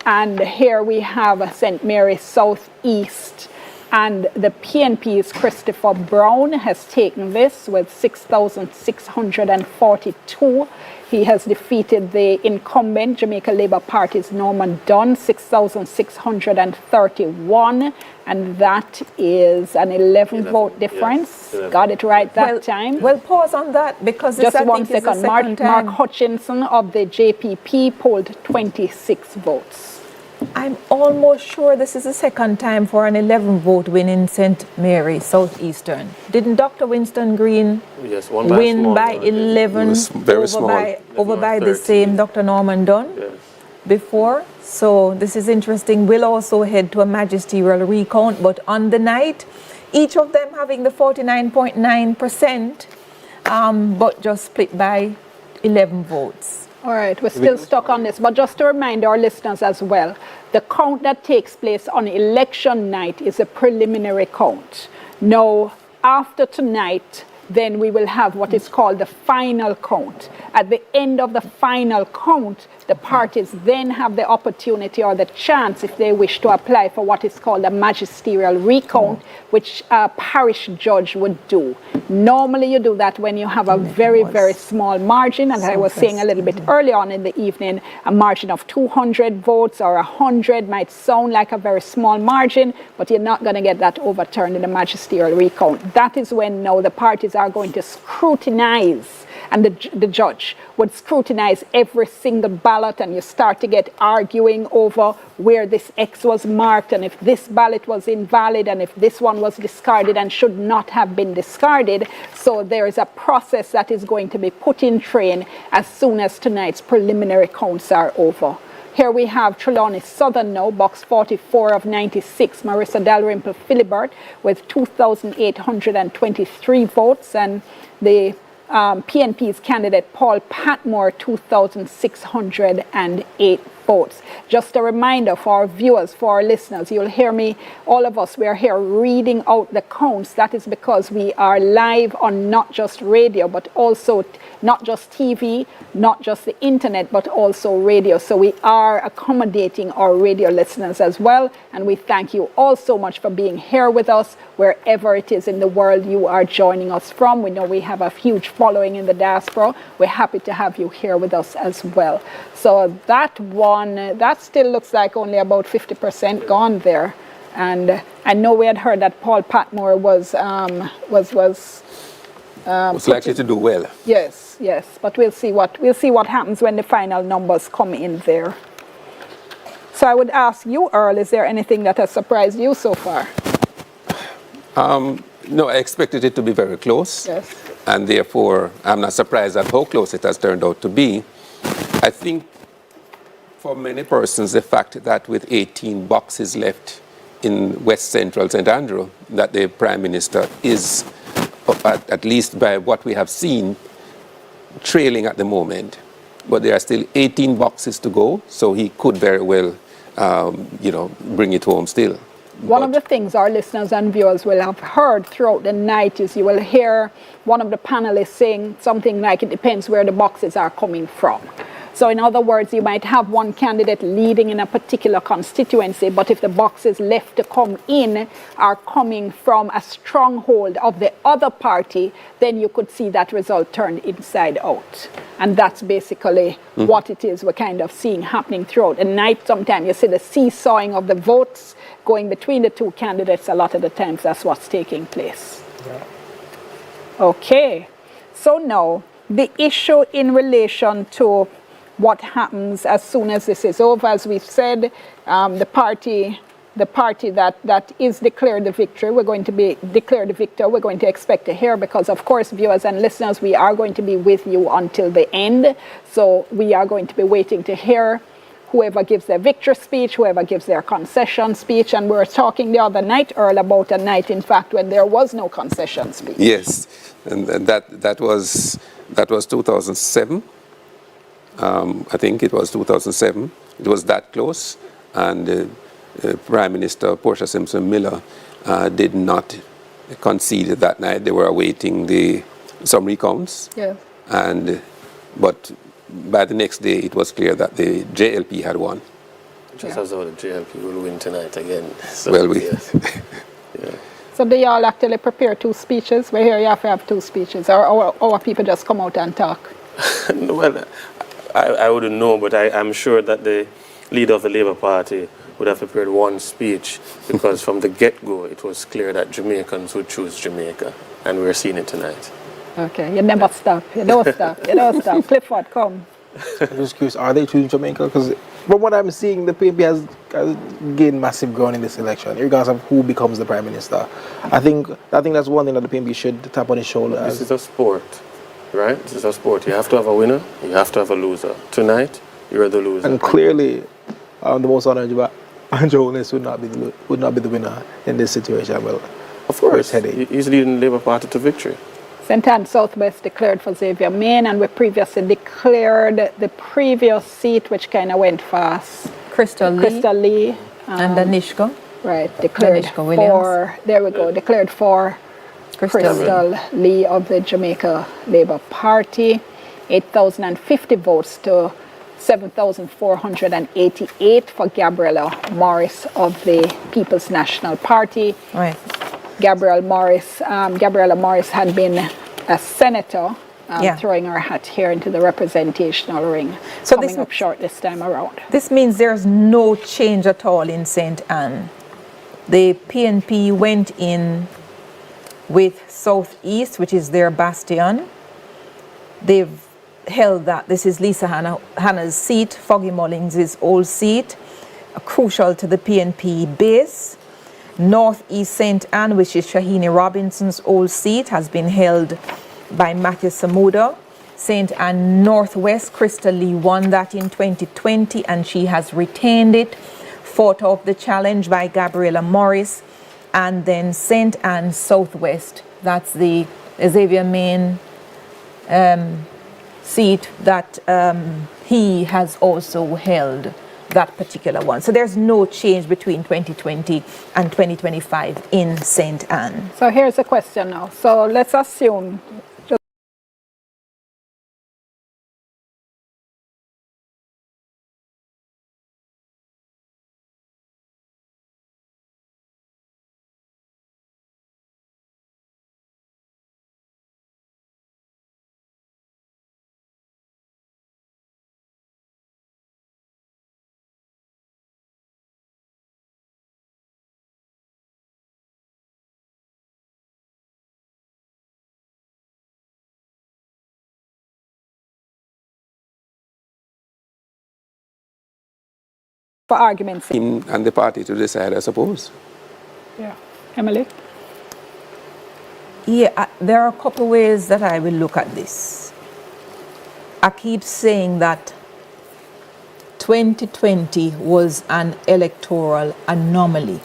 And here we have St. Mary's South East. And the PNP's Christopher Brown has taken this with 6,642. He has defeated the incumbent Jamaica Labour Party's Norman Dunn, 6,631. And that is an 11 vote difference. Yes, got it right that time. Well, pause on that because just I one think second. Mark Hutchinson of the JPP polled 26 votes. I'm almost sure this is the second time for an 11 vote win in St. Mary Southeastern. Didn't Dr. Winston Green win by 11 over by the same Dr. Norman Dunn before? So this is interesting. We'll also head to a magisterial recount, but on the night, each of them having the 49.9%, but just split by 11 votes. All right, we're still stuck on this, but just to remind our listeners as well, the count that takes place on election night is a preliminary count. Now, after tonight, then we will have what is called the final count. At the end of the final count, the parties then have the opportunity or the chance, if they wish, to apply for what is called a magisterial recount, which a parish judge would do. Normally you do that when you have a very, very small margin, and I was saying a little bit earlier on in the evening, a margin of 200 votes or 100 might sound like a very small margin, but you're not going to get that overturned in a magisterial recount. That is when now the parties are going to scrutinize, and the judge would scrutinize every single ballot, and you start to get arguing over where this X was marked and if this ballot was invalid and if this one was discarded and should not have been discarded. So there is a process that is going to be put in train as soon as tonight's preliminary counts are over. Here we have Trelawney Southern now, box 44 of 96, Marissa Dalrymple Philibert with 2,823 votes, and the PNP's candidate Paul Patmore, 2,608 votes. Just a reminder for our viewers, for our listeners, you'll hear me, all of us, we are here reading out the counts. That is because we are live on not just radio, but also not just TV, not just the internet, but also radio. So we are accommodating our radio listeners as well. And we thank you all so much for being here with us, wherever it is in the world you are joining us from. We know we have a huge following in the diaspora. We're happy to have you here with us as well. So that one, that still looks like only about 50% gone there. And I know we had heard that Paul Patmore was likely to do well. Yes, yes. But we'll see what happens when the final numbers come in there. So I would ask you, Earl, is there anything that has surprised you so far? No, I expected it to be very close. Yes. And therefore, I'm not surprised at how close it has turned out to be. I think for many persons, the fact that with 18 boxes left in West Central St. Andrew, that the Prime Minister is, at least by what we have seen, trailing at the moment, but there are still 18 boxes to go, so he could very well, bring it home still. One of the things our listeners and viewers will have heard throughout the night is you will hear one of the panelists saying something like it depends where the boxes are coming from. So in other words, you might have one candidate leading in a particular constituency, but if the boxes left to come in are coming from a stronghold of the other party, then you could see that result turned inside out. And that's basically what it is we're kind of seeing happening throughout the night. Sometimes you see the seesawing of the votes going between the two candidates. A lot of the times that's what's taking place. Yeah. Okay, so now the issue in relation to what happens as soon as this is over, as we've said, the party that is declared the victory, we're going to be declared the victor, we're going to expect to hear, because of course, viewers and listeners, we are going to be with you until the end. So we are going to be waiting to hear whoever gives their victory speech, whoever gives their concession speech. And we were talking the other night, Earl, about a night, in fact, when there was no concession speech. Yes, and that was 2007. I think it was 2007. It was that close, and Prime Minister Portia Simpson Miller did not concede that night. They were awaiting some recounts. Yeah. But by the next day, it was clear that the JLP had won. Just as though the JLP will win tonight again. So, well, yes. Yeah. So do y'all actually prepare two speeches? We hear you have to have two speeches, or people just come out and talk? Well, I wouldn't know, but I'm sure that the leader of the Labour Party would have prepared one speech, because from the get-go it was clear that Jamaicans would choose Jamaica, and we're seeing it tonight. Okay, you never stop. You don't stop. You don't stop. Clifford, come. I'm just curious, are they choosing Jamaica? Because from what I'm seeing, the PNP has gained massive ground in this election, regardless of who becomes the Prime Minister. I think that's one thing that the PNP should tap on his shoulder. This is a sport. Right? This is a sport. You have to have a winner, you have to have a loser. Tonight, you're the loser. And clearly, the most honorable Andrew Holness would not be the winner in this situation. Well, of course, he's leading the Labour Party to victory. St. Anne Southwest declared for Xavier Main, and we previously declared the previous seat, which kind of went fast. Crystal Lee. And Danishko. Right, declared for, there we go, declared for Crystal Lee of the Jamaica Labour Party. 8,050 votes to 7,488 for Gabriella Morris of the People's National Party. Right. Gabriella Morris had been a senator, throwing her hat here into the representational ring, so coming up short this time around. This means there's no change at all in St. Anne. The PNP went in with Southeast, which is their bastion. They've held that. This is Lisa Hanna's seat, Foggy Mullings' old seat, crucial to the PNP base. Northeast St. Anne, which is Shahini Robinson's old seat, has been held by Matthew Samuda. St. Anne Northwest, Crystal Lee won that in 2020, and she has retained it, fought off the challenge by Gabriella Morris. And then St. Anne Southwest, that's the Xavier Main seat that he has also held, that particular one. So there's no change between 2020 and 2025 in St. Anne. So here's a question now. So let's assume for argument's sake. Him and the party to decide, I suppose. Yeah. Emily? Yeah, there are a couple ways that I will look at this. I keep saying that 2020 was an electoral anomaly.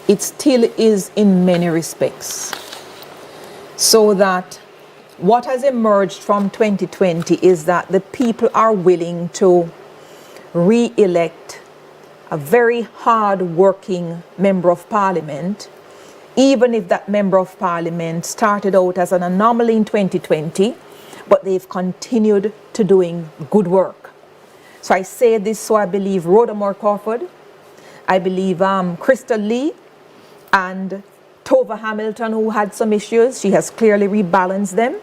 It still is in many respects. So that what has emerged from 2020 is that the people are willing to re-elect a very hard-working member of parliament, even if that member of parliament started out as an anomaly in 2020, but they've continued to doing good work. So I say this, so I believe Rhoda Moore Crawford, I believe Crystal Lee, and Tova Hamilton, who had some issues, she has clearly rebalanced them,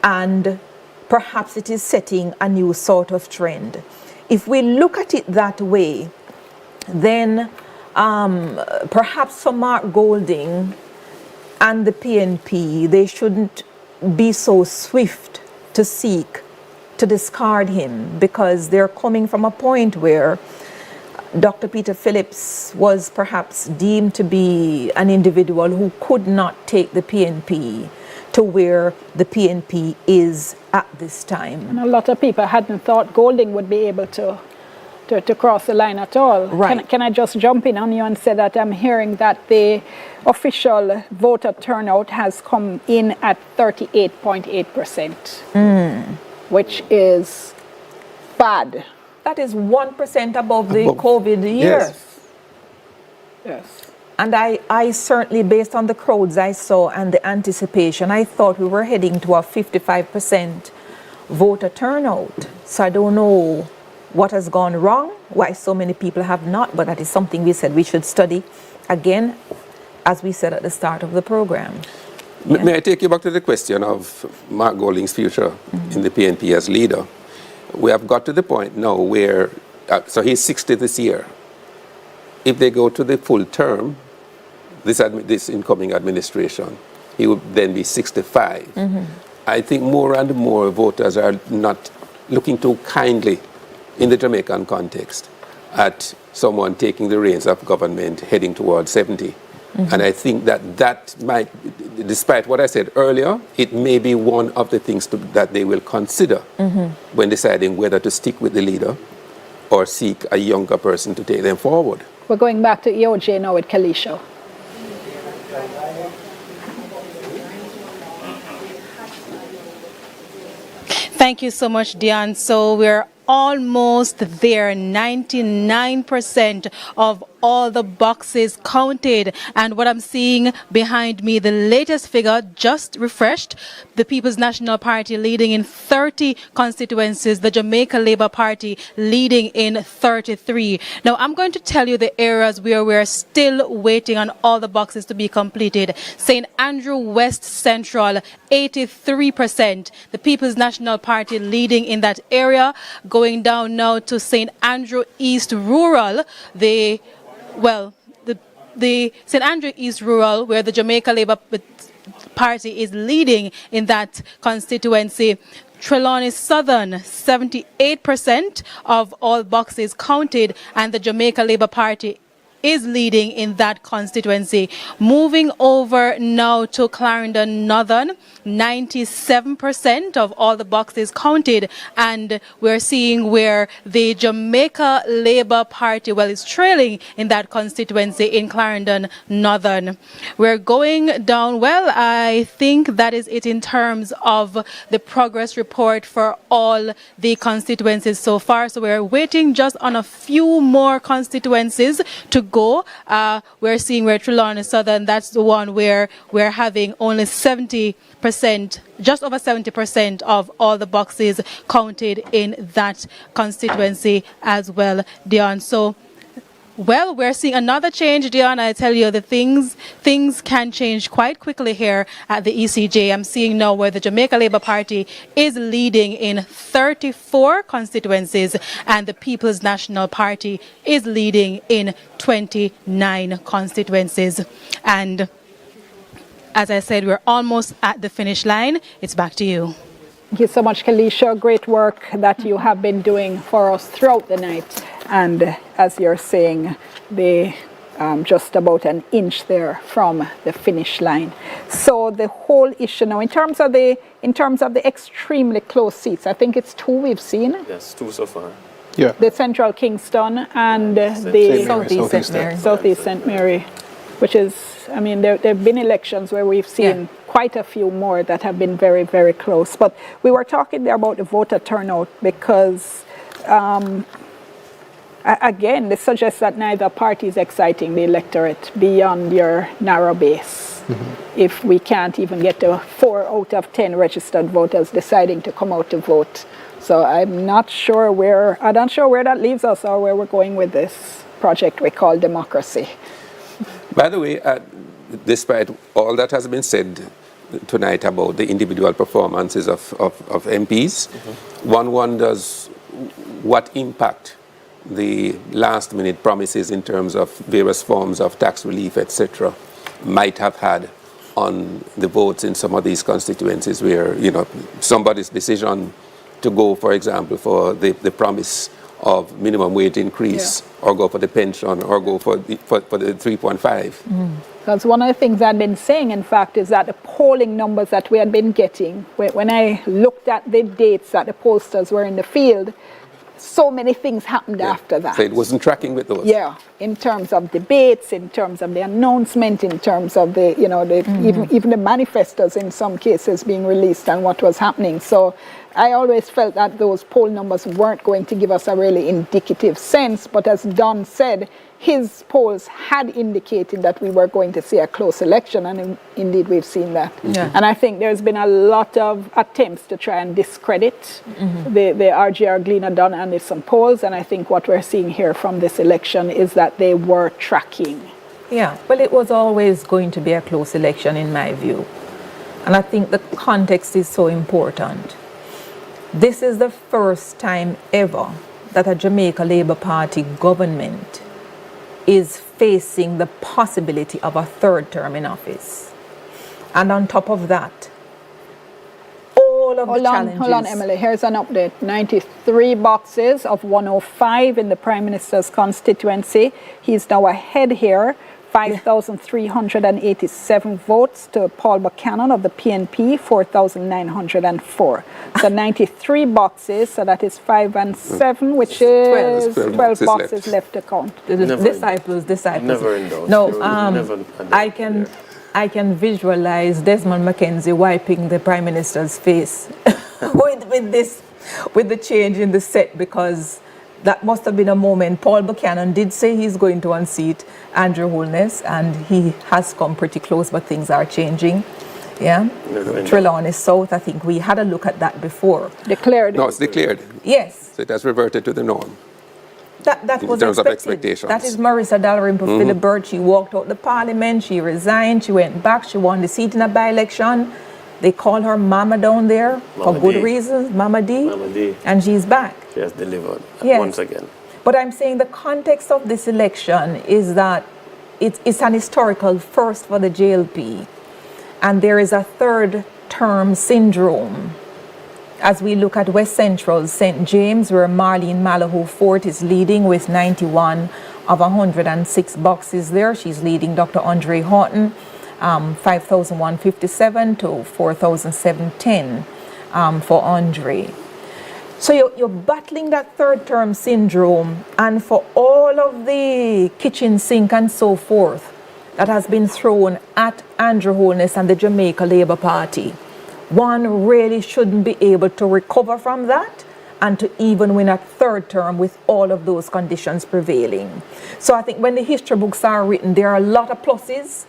and perhaps it is setting a new sort of trend. If we look at it that way, then perhaps for Mark Golding and the PNP, they shouldn't be so swift to seek to discard him, because they're coming from a point where Dr. Peter Phillips was perhaps deemed to be an individual who could not take the PNP to where the PNP is at this time. And a lot of people hadn't thought Golding would be able to cross the line at all. Right. Can I just jump in on you and say that I'm hearing that the official voter turnout has come in at 38.8%, which is bad. That is 1% above the COVID years. Yes. And I certainly, based on the crowds I saw and the anticipation, I thought we were heading to a 55% voter turnout. So I don't know what has gone wrong, why so many people have not, but that is something we said we should study again, as we said at the start of the program. Yeah. May I take you back to the question of Mark Golding's future in the PNP as leader? We have got to the point now where, so he's 60 this year. If they go to the full term, this incoming administration, he would then be 65. I think more and more voters are not looking too kindly in the Jamaican context at someone taking the reins of government heading towards 70. And I think that might, despite what I said earlier, it may be one of the things that they will consider when deciding whether to stick with the leader or seek a younger person to take them forward. We're going back to EOJ now with Kalisha. Thank you so much, Dion. So we're almost there. 99% of all the boxes counted. And what I'm seeing behind me, the latest figure, just refreshed, the People's National Party leading in 30 constituencies, the Jamaica Labour Party leading in 33. Now, I'm going to tell you the areas where we're still waiting on all the boxes to be completed. St. Andrew West Central, 83%. The People's National Party leading in that area. Going down now to St. Andrew East Rural, the St. Andrew East Rural, where the Jamaica Labour Party is leading in that constituency. Trelawney Southern, 78% of all boxes counted, and the Jamaica Labour Party is leading in that constituency. Moving over now to Clarendon Northern, 97% of all the boxes counted, and we're seeing where the Jamaica Labour Party, is trailing in that constituency in Clarendon Northern. We're going down, I think that is it in terms of the progress report for all the constituencies so far. So we're waiting just on a few more constituencies to go. We're seeing where Trelawney Southern, that's the one where we're having only 70%, just over 70% of all the boxes counted in that constituency as well, Dion. So, we're seeing another change, Dion. I tell you, the things can change quite quickly here at the ECJ. I'm seeing now where the Jamaica Labour Party is leading in 34 constituencies, and the People's National Party is leading in 29 constituencies. And as I said, we're almost at the finish line. It's back to you. Thank you so much, Kalisha. Great work that you have been doing for us throughout the night. And as you're saying, they just about an inch there from the finish line. So the whole issue now, in terms of the extremely close seats, I think it's 2 we've seen. Yes, 2 so far. Yeah. The Central Kingston and the Southeast St. Mary, which is, there have been elections where we've seen quite a few more that have been very, very close. But we were talking there about the voter turnout because, again, this suggests that neither party is exciting the electorate beyond your narrow base. If we can't even get to 4 out of 10 registered voters deciding to come out to vote. So I'm not sure where that leaves us or where we're going with this project we call democracy. By the way, despite all that has been said tonight about the individual performances of MPs, one wonders what impact the last-minute promises in terms of various forms of tax relief, etc., might have had on the votes in some of these constituencies where, you know, somebody's decision to go, for example, for the promise of minimum wage increase, or go for the pension, or go for the 3.5. Because one of the things I've been saying, in fact, is that the polling numbers that we had been getting, when I looked at the dates that the pollsters were in the field, so many things happened after that. So it wasn't tracking with those. Yeah, in terms of debates, in terms of the announcement, in terms of the, you know, even the manifestos in some cases being released and what was happening. So I always felt that those poll numbers weren't going to give us a really indicative sense, but as Don said, his polls had indicated that we were going to see a close election, and indeed we've seen that. And I think there's been a lot of attempts to try and discredit the RGR Gleaner done and some polls, and I think what we're seeing here from this election is that they were tracking. Yeah, well, it was always going to be a close election in my view, and I think the context is so important. This is the first time ever that a Jamaica Labour Party government is facing the possibility of a third term in office. And on top of that, all of the challenges... Hold on, Emily. Here's an update. 93 boxes of 105 in the Prime Minister's constituency. He's now ahead here. 5,387 votes to Paul Buchanan of the PNP, 4,904. So 93 boxes, so that is 5 and 7, which is 12 boxes left to count. Disciples. Never in doubt. No, I can visualize Desmond McKenzie wiping the Prime Minister's face with the change in the set, because that must have been a moment. Paul Buchanan did say he's going to unseat Andrew Holness, and he has come pretty close, but things are changing. Yeah. Trelawney South, I think we had a look at that before. Declared. No, it's declared. Yes. So it has reverted to the norm. That was in terms expected. of expectations. That is Marissa Dalrymple Philibert. She walked out the parliament, she resigned, she went back, she won the seat in a by-election. They call her Mama down there for good reasons, Mama D. And she's back. She has delivered once again. But I'm saying the context of this election is that it's an historical first for the JLP. And there is a third term syndrome. As we look at West Central, St. James, where Marlene Malahoo Fort is leading with 91 of 106 boxes there. She's leading Dr. Andre Horton, 5,157 to 4,710 for Andre. So you're battling that third term syndrome, and for all of the kitchen sink and so forth that has been thrown at Andrew Holness and the Jamaica Labour Party, one really shouldn't be able to recover from that and to even win a third term with all of those conditions prevailing. So I think when the history books are written, there are a lot of pluses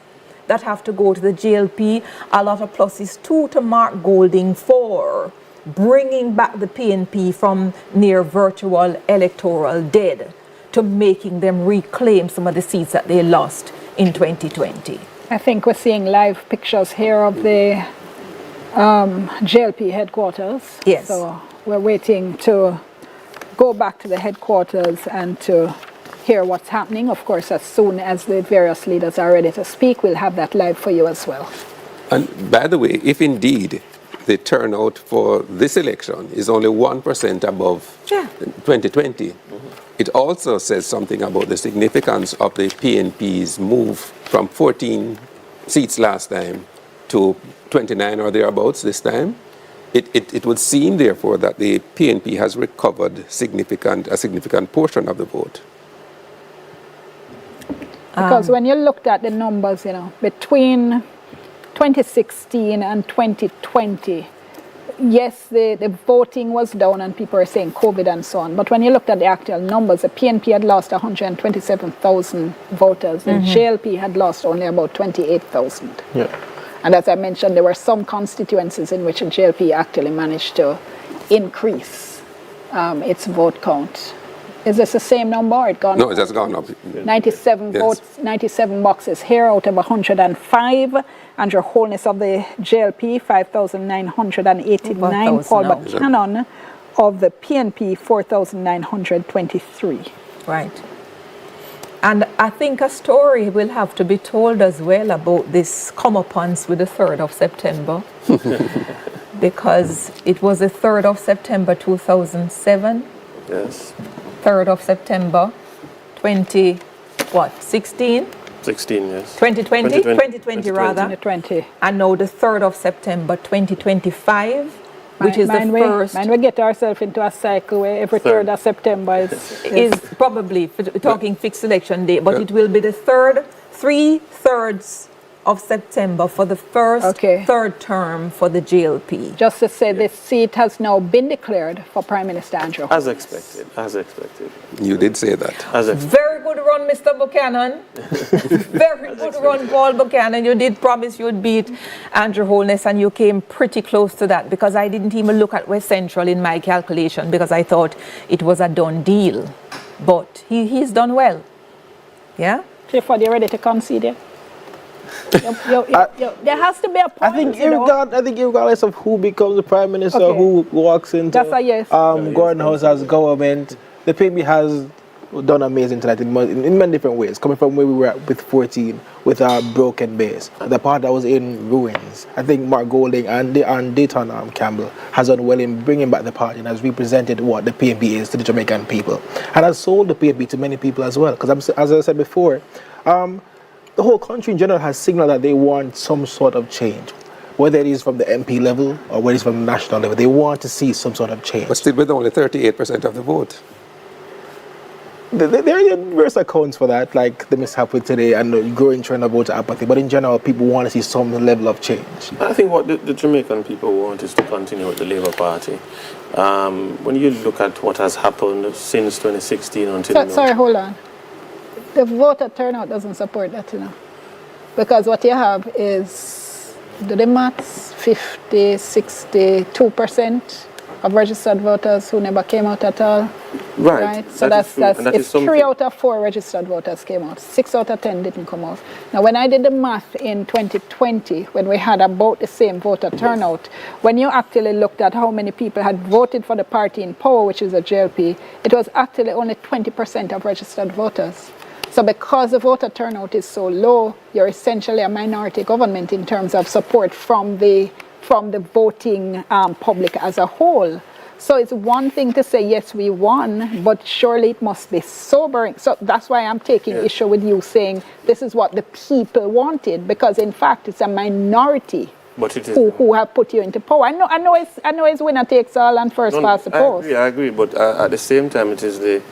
that have to go to the JLP, a lot of pluses too to Mark Golding for bringing back the PNP from near virtual electoral dead to making them reclaim some of the seats that they lost in 2020. I think we're seeing live pictures here of the JLP headquarters. Yes. So we're waiting to go back to the headquarters and to hear what's happening. Of course, as soon as the various leaders are ready to speak, we'll have that live for you as well. And by the way, if indeed the turnout for this election is only 1% above 2020, it also says something about the significance of the PNP's move from 14 seats last time to 29 or thereabouts this time. It would seem, therefore, that the PNP has recovered a significant portion of the vote. Because when you looked at the numbers, between 2016 and 2020, yes, the voting was down and people are saying COVID and so on. But when you looked at the actual numbers, the PNP had lost 127,000 voters. The JLP had lost only about 28,000. Yeah. And as I mentioned, there were some constituencies in which the JLP actually managed to increase its vote count. Is this the same number or it gone No, up? it has gone up. 97 votes, 97 boxes here out of 105. And your wholeness of the JLP, 5,989. Paul Buchanan of the PNP, 4,923. Right. And I think a story will have to be told as well about this comeuppance with the 3rd of September. Because it was the 3rd of September 2007. Yes. 3rd of September 16? 16, yes. 2020? 2020 rather. 2020. And now the 3rd of September 2025, which is the first. We get ourselves into a cycle where every 3rd of September is probably talking fixed election day, but it will be the 3/3 of September for the first third term for the JLP. Just to say the seat has now been declared for Prime Minister Andrew. As expected, as expected. You did say that. Very good run, Mr. Buchanan. Very good run, Paul Buchanan. You did promise you'd beat Andrew Holness, and you came pretty close to that, because I didn't even look at West Central in my calculation because I thought it was a done deal. But he's done well. Yeah? Clifford, you ready to concede it? There has to be a point. I think regardless of who becomes the Prime Minister, who walks into Gordon House as government, the PNP has done amazing tonight in many different ways, coming from where we were at with 14, with our broken base, the part that was in ruins. I think Mark Golding and Dayton Campbell has done well in bringing back the party and has represented what the PNP is to the Jamaican people, and has sold the PNP to many people as well, because as I said before, the whole country in general has signaled that they want some sort of change, whether it is from the MP level or whether it's from the national level. They want to see some sort of change. But still with only 38% of the vote. There are various accounts for that, like the mishap with today and the growing trend of voter apathy. But in general, people want to see some level of change. I think what the Jamaican people want is to continue with the Labour Party. When you look at what has happened since 2016 until now. Sorry, hold on. The voter turnout doesn't support that, because what you have is, do the maths, 62% of registered voters who never came out at all. Right. So that's it's 3 out of 4 registered voters came out. 6 out of 10 didn't come out. Now, when I did the math in 2020, when we had about the same voter turnout, when you actually looked at how many people had voted for the party in power, which is a JLP, it was actually only 20% of registered voters. So because the voter turnout is so low, you're essentially a minority government in terms of support from the voting public as a whole. So it's one thing to say, yes, we won, but surely it must be sobering. So that's why I'm taking issue with you saying this is what the people wanted, because in fact it's a minority who have put you into power. I know it's winner takes all and first past the post. I agree, but at the same time it is the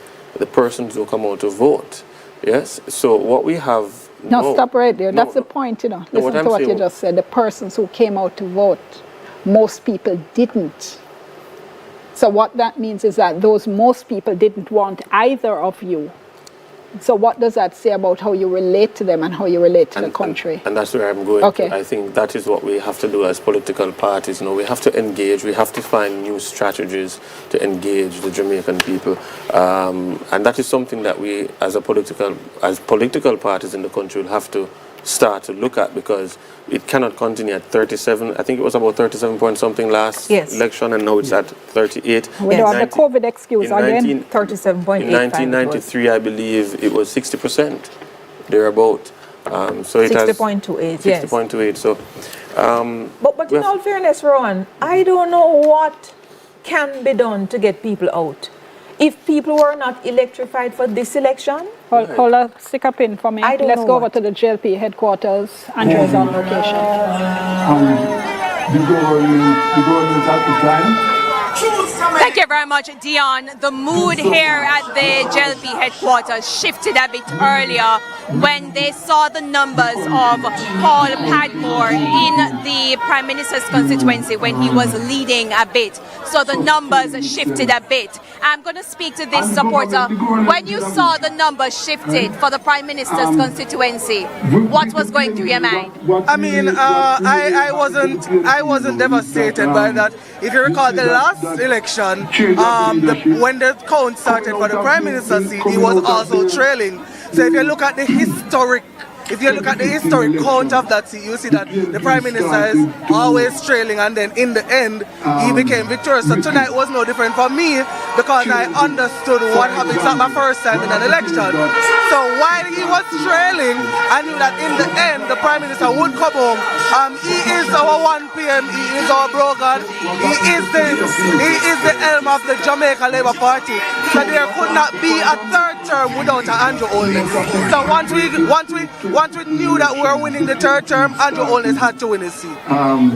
persons who come out to vote. Yes, so what we have... No, stop right there. That's the point, Listen to what you just said. The persons who came out to vote, most people didn't. So what that means is that most people didn't want either of you. So what does that say about how you relate to them and how you relate to the country? And that's where I'm going to. I think that is what we have to do as political parties. We have to engage. We have to find new strategies to engage the Jamaican people. And that is something that we, as political parties in the country, will have to start to look at, because it cannot continue at 37. I think it was about 37 point something last election, and now it's at 38. We don't have the COVID excuse again. 37.8. In 1993, I believe it was 60%, thereabout. So it 60.28, yes. 60.28. So, but in all fairness, Rowan, I don't know what can be done to get people out. If people were not electrified for this election... Hold on, stick a pin for me. Let's go over to the JLP headquarters. Andrew's on location. The government at the time. Thank you very much, Dion. The mood here at the JLP headquarters shifted a bit earlier when they saw the numbers of Paul Padmore in the Prime Minister's constituency when he was leading a bit. So the numbers shifted a bit. I'm going to speak to this supporter. When you saw the numbers shifted for the Prime Minister's constituency, what was going through your mind? I mean, I wasn't devastated by that. If you recall the last election, when the count started for the Prime Minister's seat, he was also trailing. So if you look at the historic count of that seat, you see that the Prime Minister is always trailing, and then in the end, he became victorious. So tonight was no different for me because I understood what happened. It's not my first time in an election. So while he was trailing, I knew that in the end, the Prime Minister would come home. He is our 1 PM, he is our brogan, he is the helm of the Jamaica Labour Party. So there could not be a third term without Andrew Holness. So once we knew that we were winning the third term, Andrew Holness had to win his seat.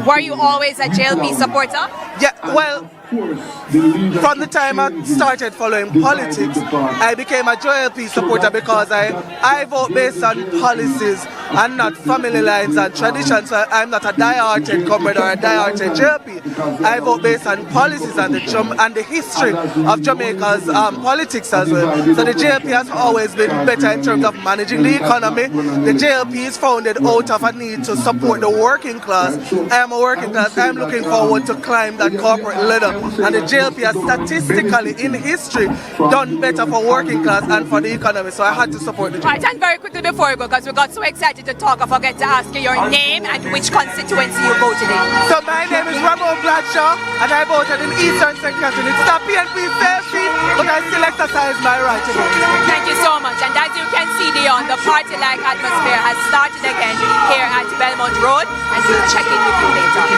Were you always a JLP supporter? Yeah, well, from the time I started following politics, I became a JLP supporter because I vote based on policies and not family lines and traditions. So I'm not a die-hearted comrade or a die-hearted JLP. I vote based on policies and the history of Jamaica's politics as well. So the JLP has always been better in terms of managing the economy. The JLP is founded out of a need to support the working class. I am a working class. I'm looking forward to climb that corporate ladder. And the JLP has statistically in history done better for working class and for the economy. So I had to support the JLP. Right, and very quickly before you go, because we got so excited to talk, I forget to ask you your name and which constituency you voted in. So my name is Ramon Bradshaw, and I voted in Eastern St. Catherine. It's not PNP safety, but I still exercise my right to vote. Thank you so much. And as you can see, Dion, the party-like atmosphere has started again here at Belmont Road, and we'll check in with you later.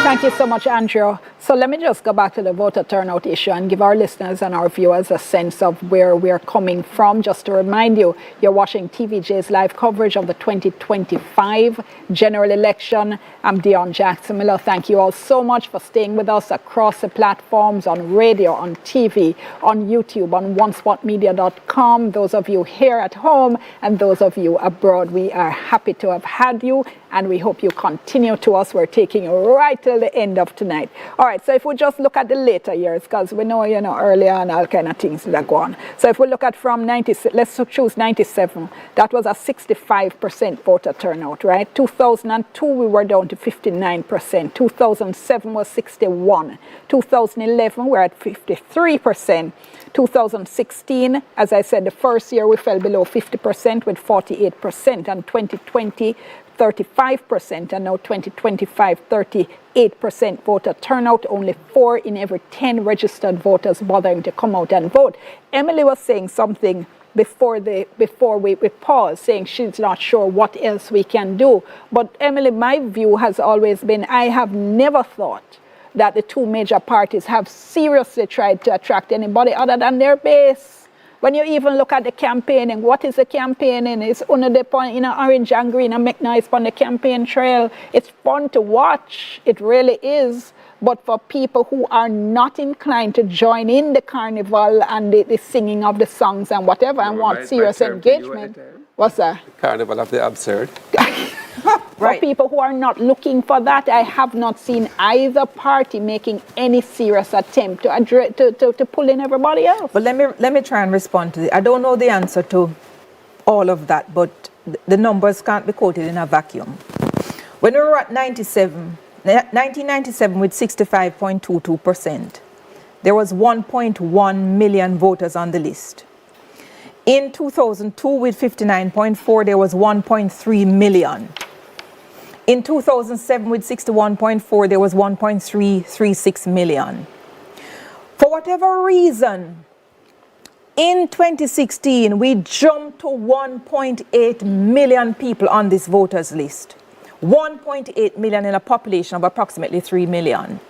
Thank you so much, Andrew. So let me just go back to the voter turnout issue and give our listeners and our viewers a sense of where we're coming from. Just to remind you, you're watching TVJ's live coverage of the 2025 general election. I'm Dion Jackson Miller. Thank you all so much for staying with us across the platforms, on radio, on TV, on YouTube, on onespotmedia.com. Those of you here at home and those of you abroad, we are happy to have had you, and we hope you continue to us. We're taking you right till the end of tonight. All right, so if we just look at the later years, because we know, earlier and all kind of things that go on. So if we look at from 96, let's choose 97, that was a 65% voter turnout, right? 2002, we were down to 59%. 2007 was 61. 2011, we're at 53%. 2016, as I said, the first year we fell below 50% with 48%, and 2020, 35%, and now 2025, 38% voter turnout. Only 4 in every 10 registered voters bothering to come out and vote. Emily was saying something before we paused, saying she's not sure what else we can do. But Emily, my view has always been, I have never thought that the two major parties have seriously tried to attract anybody other than their base. When you even look at the campaigning, what is the campaigning? It's under the point, orange and green and make noise on the campaign trail. It's fun to watch. It really is. But for people who are not inclined to join in the carnival and the singing of the songs and whatever, and want serious engagement, what's that? The carnival of the absurd. For people who are not looking for that, I have not seen either party making any serious attempt to pull in everybody else. But let me try and respond to it. I don't know the answer to all of that, but the numbers can't be quoted in a vacuum. When we were at 1997 with 65.22%, there was 1.1 million voters on the list. In 2002 with 59.4, there was 1.3 million. In 2007 with 61.4, there was 1.336 million. For whatever reason, in 2016, we jumped to 1.8 million people on this voters list. 1.8 million in a population of approximately 3 million.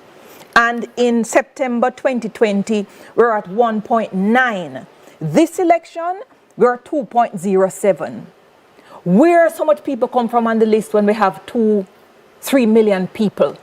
And in September 2020, we're at 1.9. This election, we're at 2.07. Where so much people come from on the list when we have 2-3 million people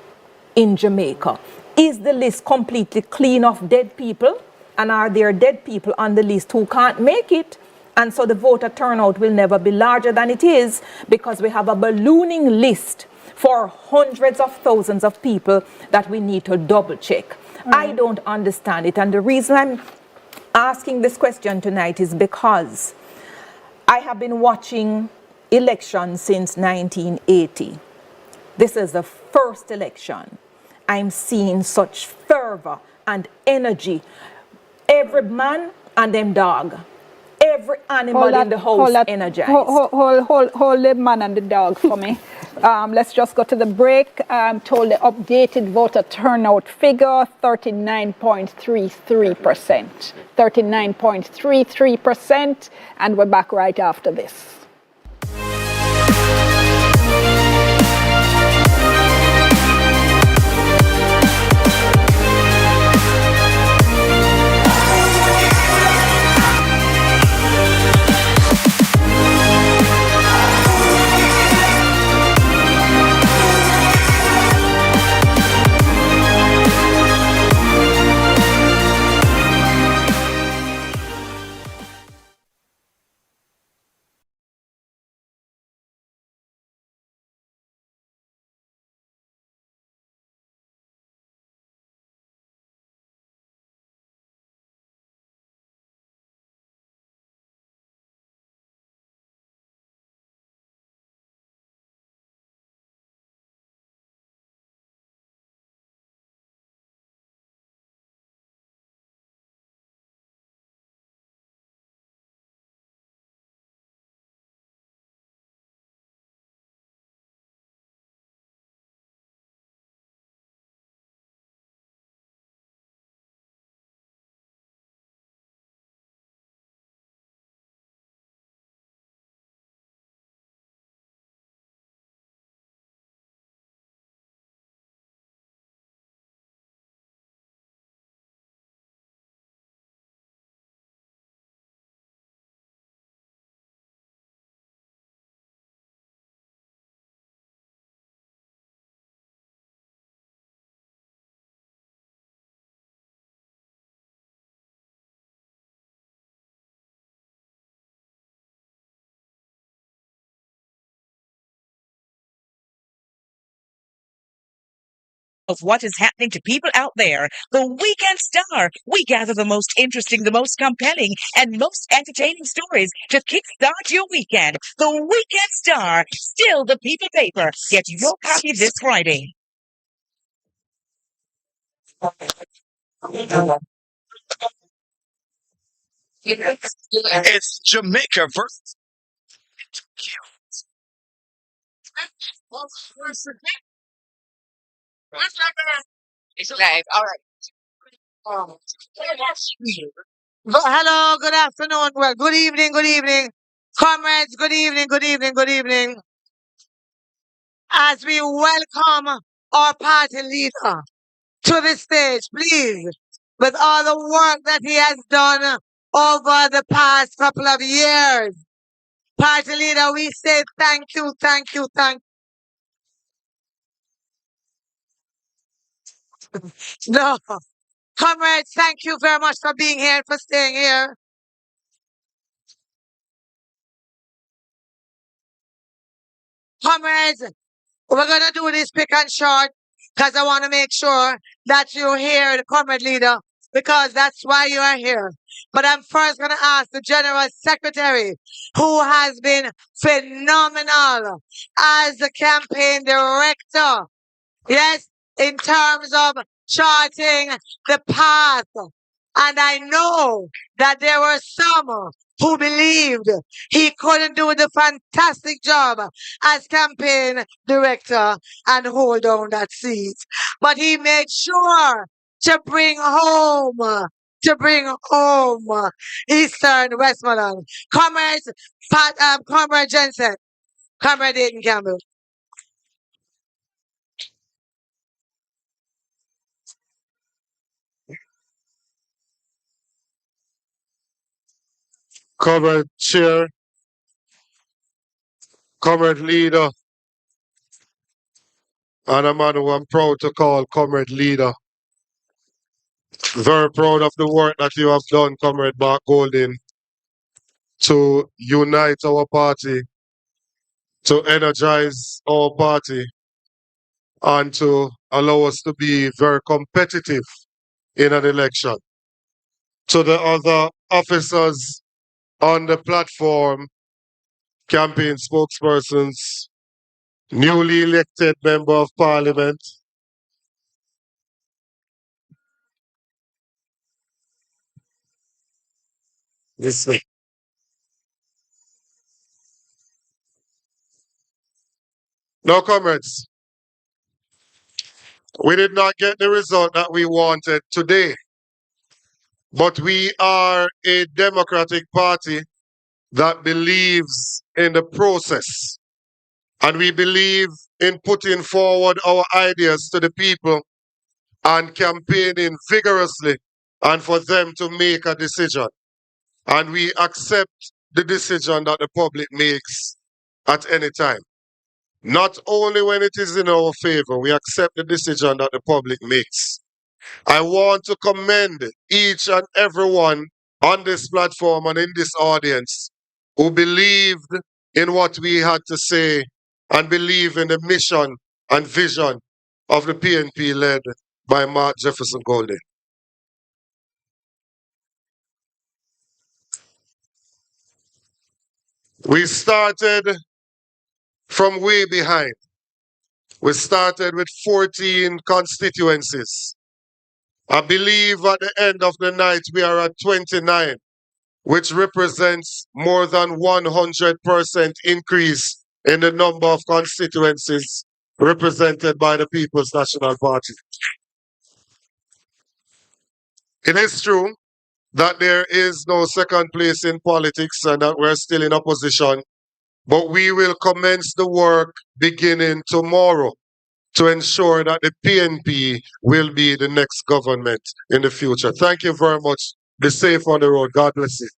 in Jamaica? Is the list completely clean of dead people? And are there dead people on the list who can't make it? And so the voter turnout will never be larger than it is because we have a ballooning list for hundreds of thousands of people that we need to double check. I don't understand it. And the reason I'm asking this question tonight is because I have been watching elections since 1980. This is the first election. I'm seeing such fervor and energy. Every man and them dog. Every animal in the house energized. Hold the man and the dog for me. Let's just go to the break. I'm told the updated voter turnout figure, 39.33%. 39.33%. And we're back right after this. Of what is happening to people out there. The Weekend Star. We gather the most interesting, the most compelling, and most entertaining stories to kickstart your weekend. The Weekend Star. Still the people paper. Get your copy this Friday. It's Jamaica versus. It's live. All right. Hello, good afternoon. Well, good evening, comrades. Good evening. As we welcome our party leader to the stage, please, with all the work that he has done over the past couple of years. Party leader, we say thank you. No, comrades, thank you very much for being here and for staying here. Comrades, we're going to do this quick and short because I want to make sure that you hear the comrade leader because that's why you are here. But I'm first going to ask the General Secretary, who has been phenomenal as the campaign director. Yes, in terms of charting the path. And I know that there were some who believed he couldn't do the fantastic job as campaign director and hold on that seat. But he made sure to bring home Eastern Westmoreland. Comrades, Comrade Jensen, Comrade Aiden Campbell. Comrade Chair, Comrade Leader, and a man who I'm proud to call Comrade Leader. Very proud of the work that you have done, Comrade Mark Golding. to unite our party, to energize our party, and to allow us to be very competitive in an election. To the other officers on the platform, campaign spokespersons, newly elected member of parliament, listen. Now, comrades, we did not get the result that we wanted today, but we are a democratic party that believes in the process. And we believe in putting forward our ideas to the people and campaigning vigorously and for them to make a decision. And we accept the decision that the public makes at any time. Not only when it is in our favor, we accept the decision that the public makes. I want to commend each and everyone on this platform and in this audience who believed in what we had to say and believe in the mission and vision of the PNP led by Mark Jefferson Golden. We started from way behind. We started with 14 constituencies. I believe at the end of the night we are at 29, which represents more than 100% increase in the number of constituencies represented by the People's National Party. It is true that there is no second place in politics and that we're still in opposition, but we will commence the work beginning tomorrow to ensure that the PNP will be the next government in the future. Thank you very much. Be safe on the road. God bless you.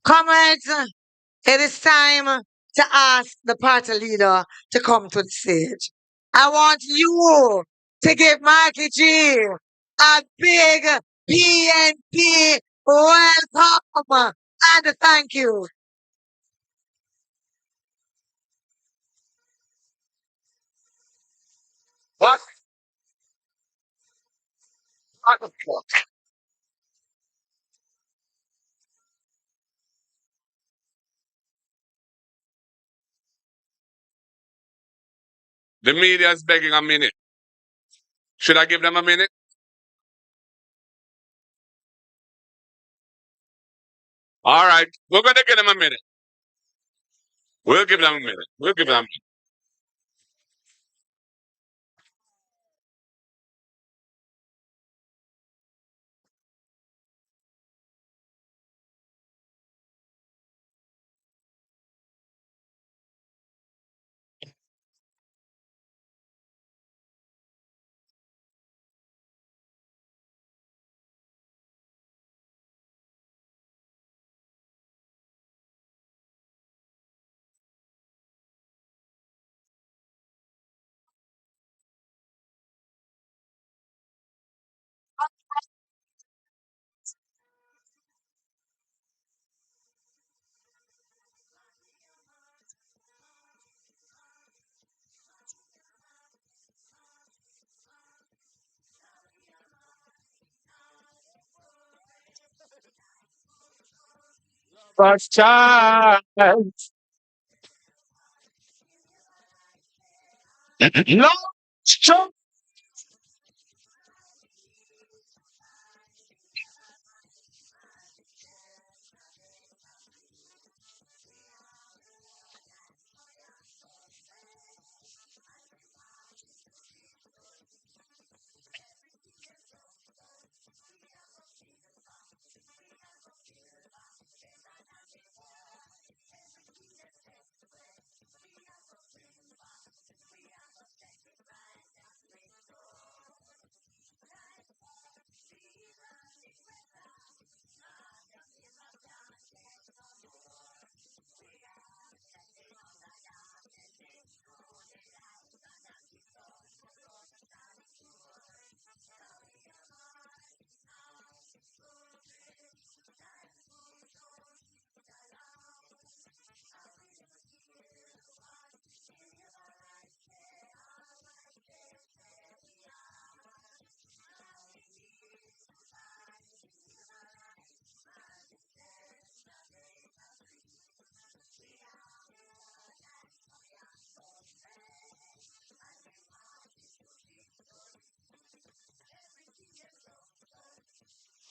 Comrades, it is time to ask the party leader to come to the stage. I want you to give Mikey G a big PNP welcome and a thank you. What? What the fuck? The media is begging a minute. Should I give them a minute? All right, we're going to give them a minute. We'll give them a minute. We'll give them a minute. First child. Launch.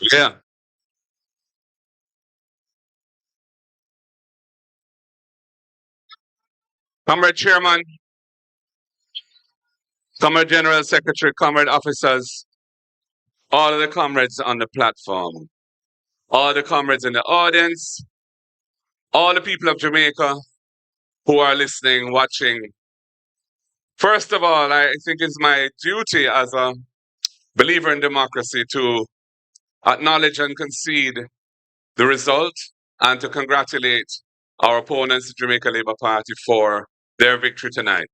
Yeah. Comrade Chairman, Comrade General Secretary, Comrade Officers, all of the comrades on the platform, all the comrades in the audience, all the people of Jamaica who are listening, watching. First of all, I think it's my duty as a believer in democracy to acknowledge and concede the result and to congratulate our opponents, the Jamaica Labour Party, for their victory tonight.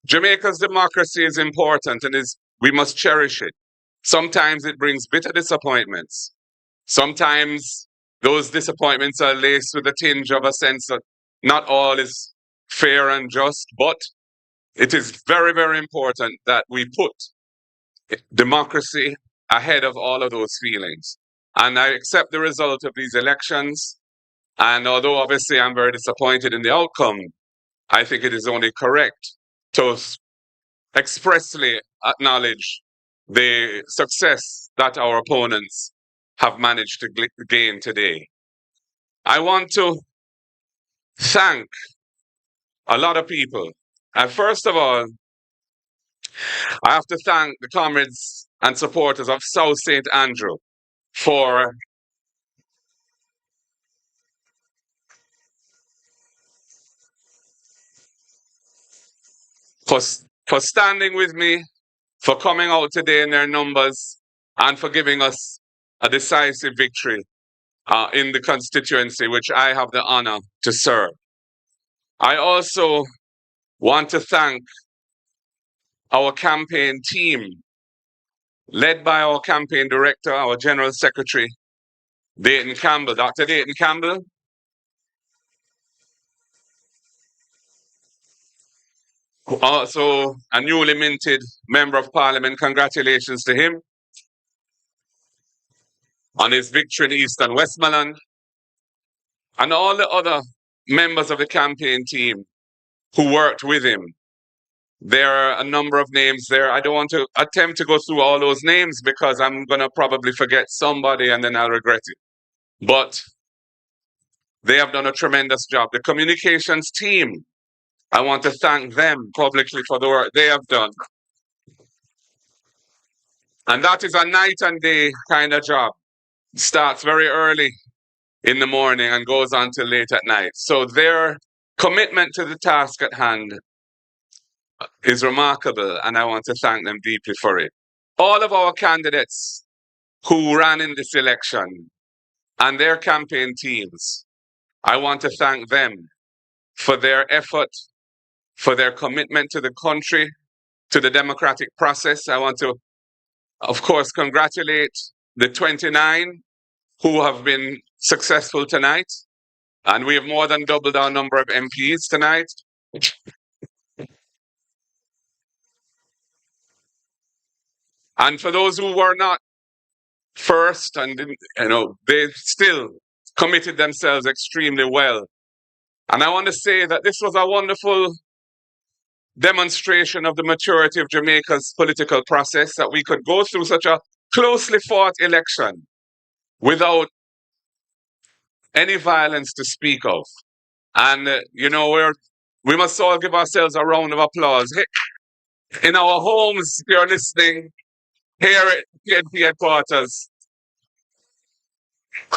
Jamaica's democracy is important and we must cherish it. Sometimes it brings bitter disappointments. Sometimes those disappointments are laced with a tinge of a sense that not all is fair and just, but it is very, very important that we put democracy ahead of all of those feelings. And I accept the result of these elections. And although obviously I'm very disappointed in the outcome, I think it is only correct to expressly acknowledge the success that our opponents have managed to gain today. I want to thank a lot of people. And first of all, I have to thank the comrades and supporters of South St. Andrew for standing with me, for coming out today in their numbers, and for giving us a decisive victory in the constituency, which I have the honor to serve. I also want to thank our campaign team, led by our campaign director, our general secretary, Dayton Campbell, Dr. Dayton Campbell. Also a newly minted member of parliament. Congratulations to him on his victory in East and Westmoreland. And all the other members of the campaign team who worked with him. There are a number of names there. I don't want to attempt to go through all those names because I'm going to probably forget somebody and then I'll regret it. But they have done a tremendous job. The communications team, I want to thank them publicly for the work they have done. And that is a night and day kind of job. It starts very early in the morning and goes on till late at night. So their commitment to the task at hand is remarkable, and I want to thank them deeply for it. All of our candidates who ran in this election and their campaign teams, I want to thank them for their effort, for their commitment to the country, to the democratic process. I want to, of course, congratulate the 29 who have been successful tonight. And we have more than doubled our number of MPs tonight. And for those who were not first and they still committed themselves extremely well. And I want to say that this was a wonderful demonstration of the maturity of Jamaica's political process, that we could go through such a closely fought election without any violence to speak of. And, we must all give ourselves a round of applause. In our homes, if you're listening, here at PNP headquarters,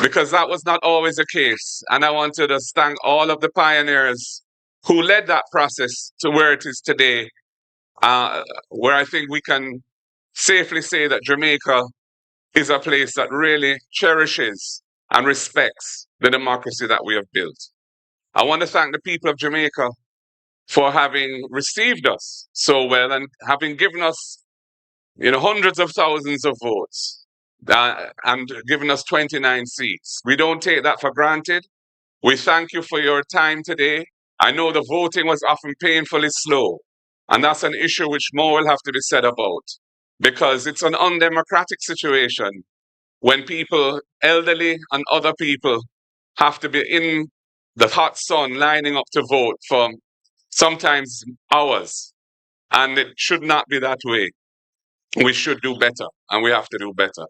because that was not always the case. And I want to just thank all of the pioneers who led that process to where it is today, where I think we can safely say that Jamaica is a place that really cherishes and respects the democracy that we have built. I want to thank the people of Jamaica for having received us so well and having given us, hundreds of thousands of votes. And given us 29 seats. We don't take that for granted. We thank you for your time today. I know the voting was often painfully slow, and that's an issue which more will have to be said about, because it's an undemocratic situation when people, elderly and other people, have to be in the hot sun lining up to vote for sometimes hours, and it should not be that way. we should do better, and we have to do better.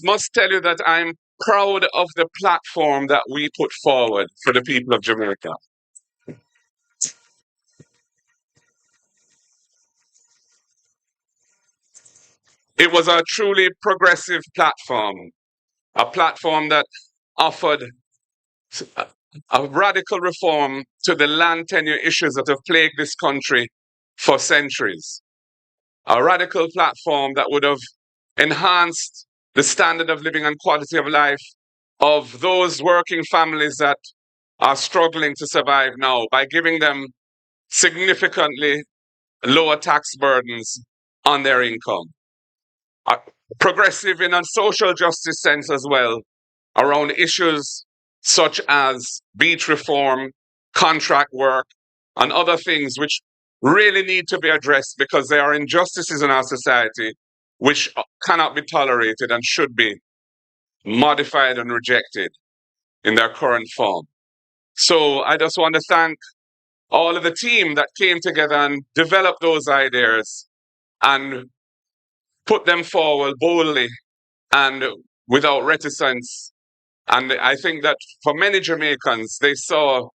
Must tell you that I'm proud of the platform that we put forward for the people of Jamaica. It was a truly progressive platform, a platform that offered a radical reform to the land tenure issues that have plagued this country for centuries. A radical platform that would have enhanced the standard of living and quality of life of those working families that are struggling to survive now by giving them significantly lower tax burdens on their income. Progressive in a social justice sense as well, around issues such as beach reform, contract work, and other things which really need to be addressed because there are injustices in our society which cannot be tolerated and should be modified and rejected in their current form. So I just want to thank all of the team that came together and developed those ideas and put them forward boldly and without reticence. And I think that for many Jamaicans, they saw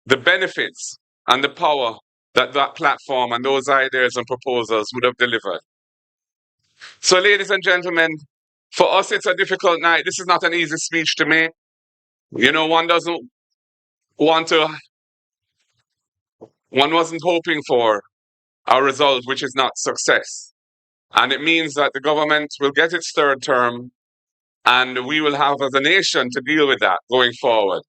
the benefits and the power that that platform and those ideas and proposals would have delivered. So, ladies and gentlemen, for us, it's a difficult night. This is not an easy speech to make. You know, one wasn't hoping for a result which is not success. And it means that the government will get its third term and we will have as a nation to deal with that going forward.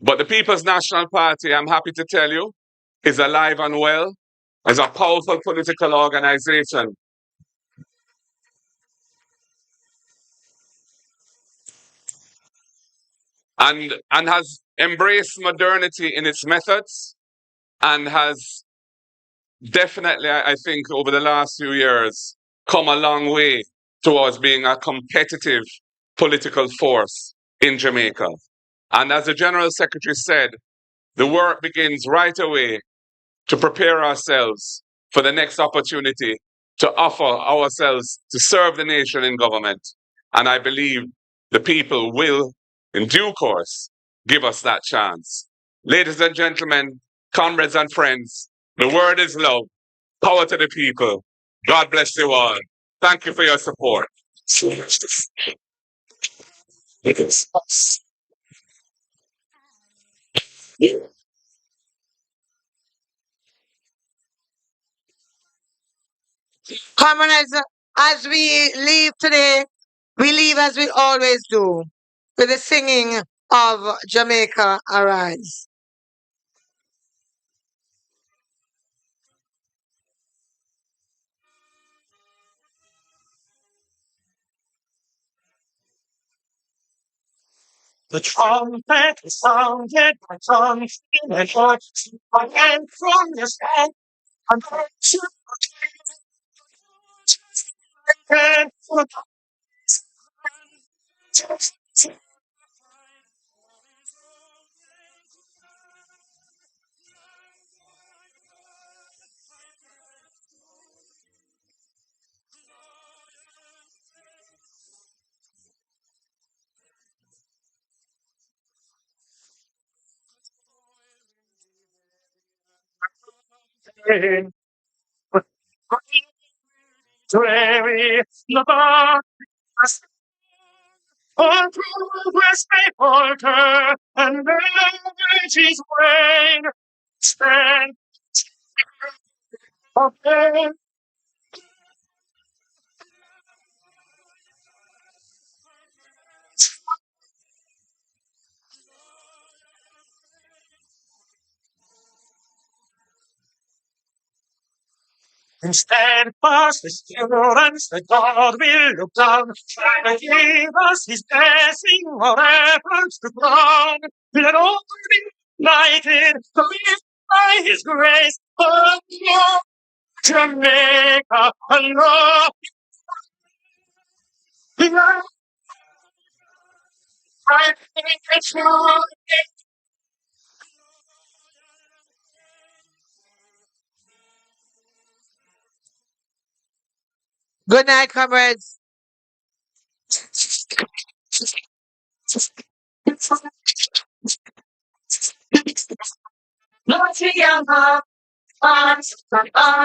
But the People's National Party, I'm happy to tell you, is alive and well, is a powerful political organization. And has embraced modernity in its methods and has definitely, I think, over the last few years, come a long way towards being a competitive political force in Jamaica. And as the General Secretary said, the work begins right away to prepare ourselves for the next opportunity to offer ourselves to serve the nation in government. And I believe the people will, in due course, give us that chance. Ladies and gentlemen, comrades and friends, the word is love. Power to the people. God bless you all. Thank you for your support. Comrades, as we leave today, we leave as we always do, with the singing of Jamaica Arise. The trumpet sounded by tongue and voice, and from the sky, and dreary, the bar, on progress may falter, and energies wane. Stand, okay. And steadfast assurance that God will look down and give us his blessing or efforts to crown. Let all be united to live by his grace. Oh, Lord, Jamaica, Allah. I think it's wrong. Good night, comrades.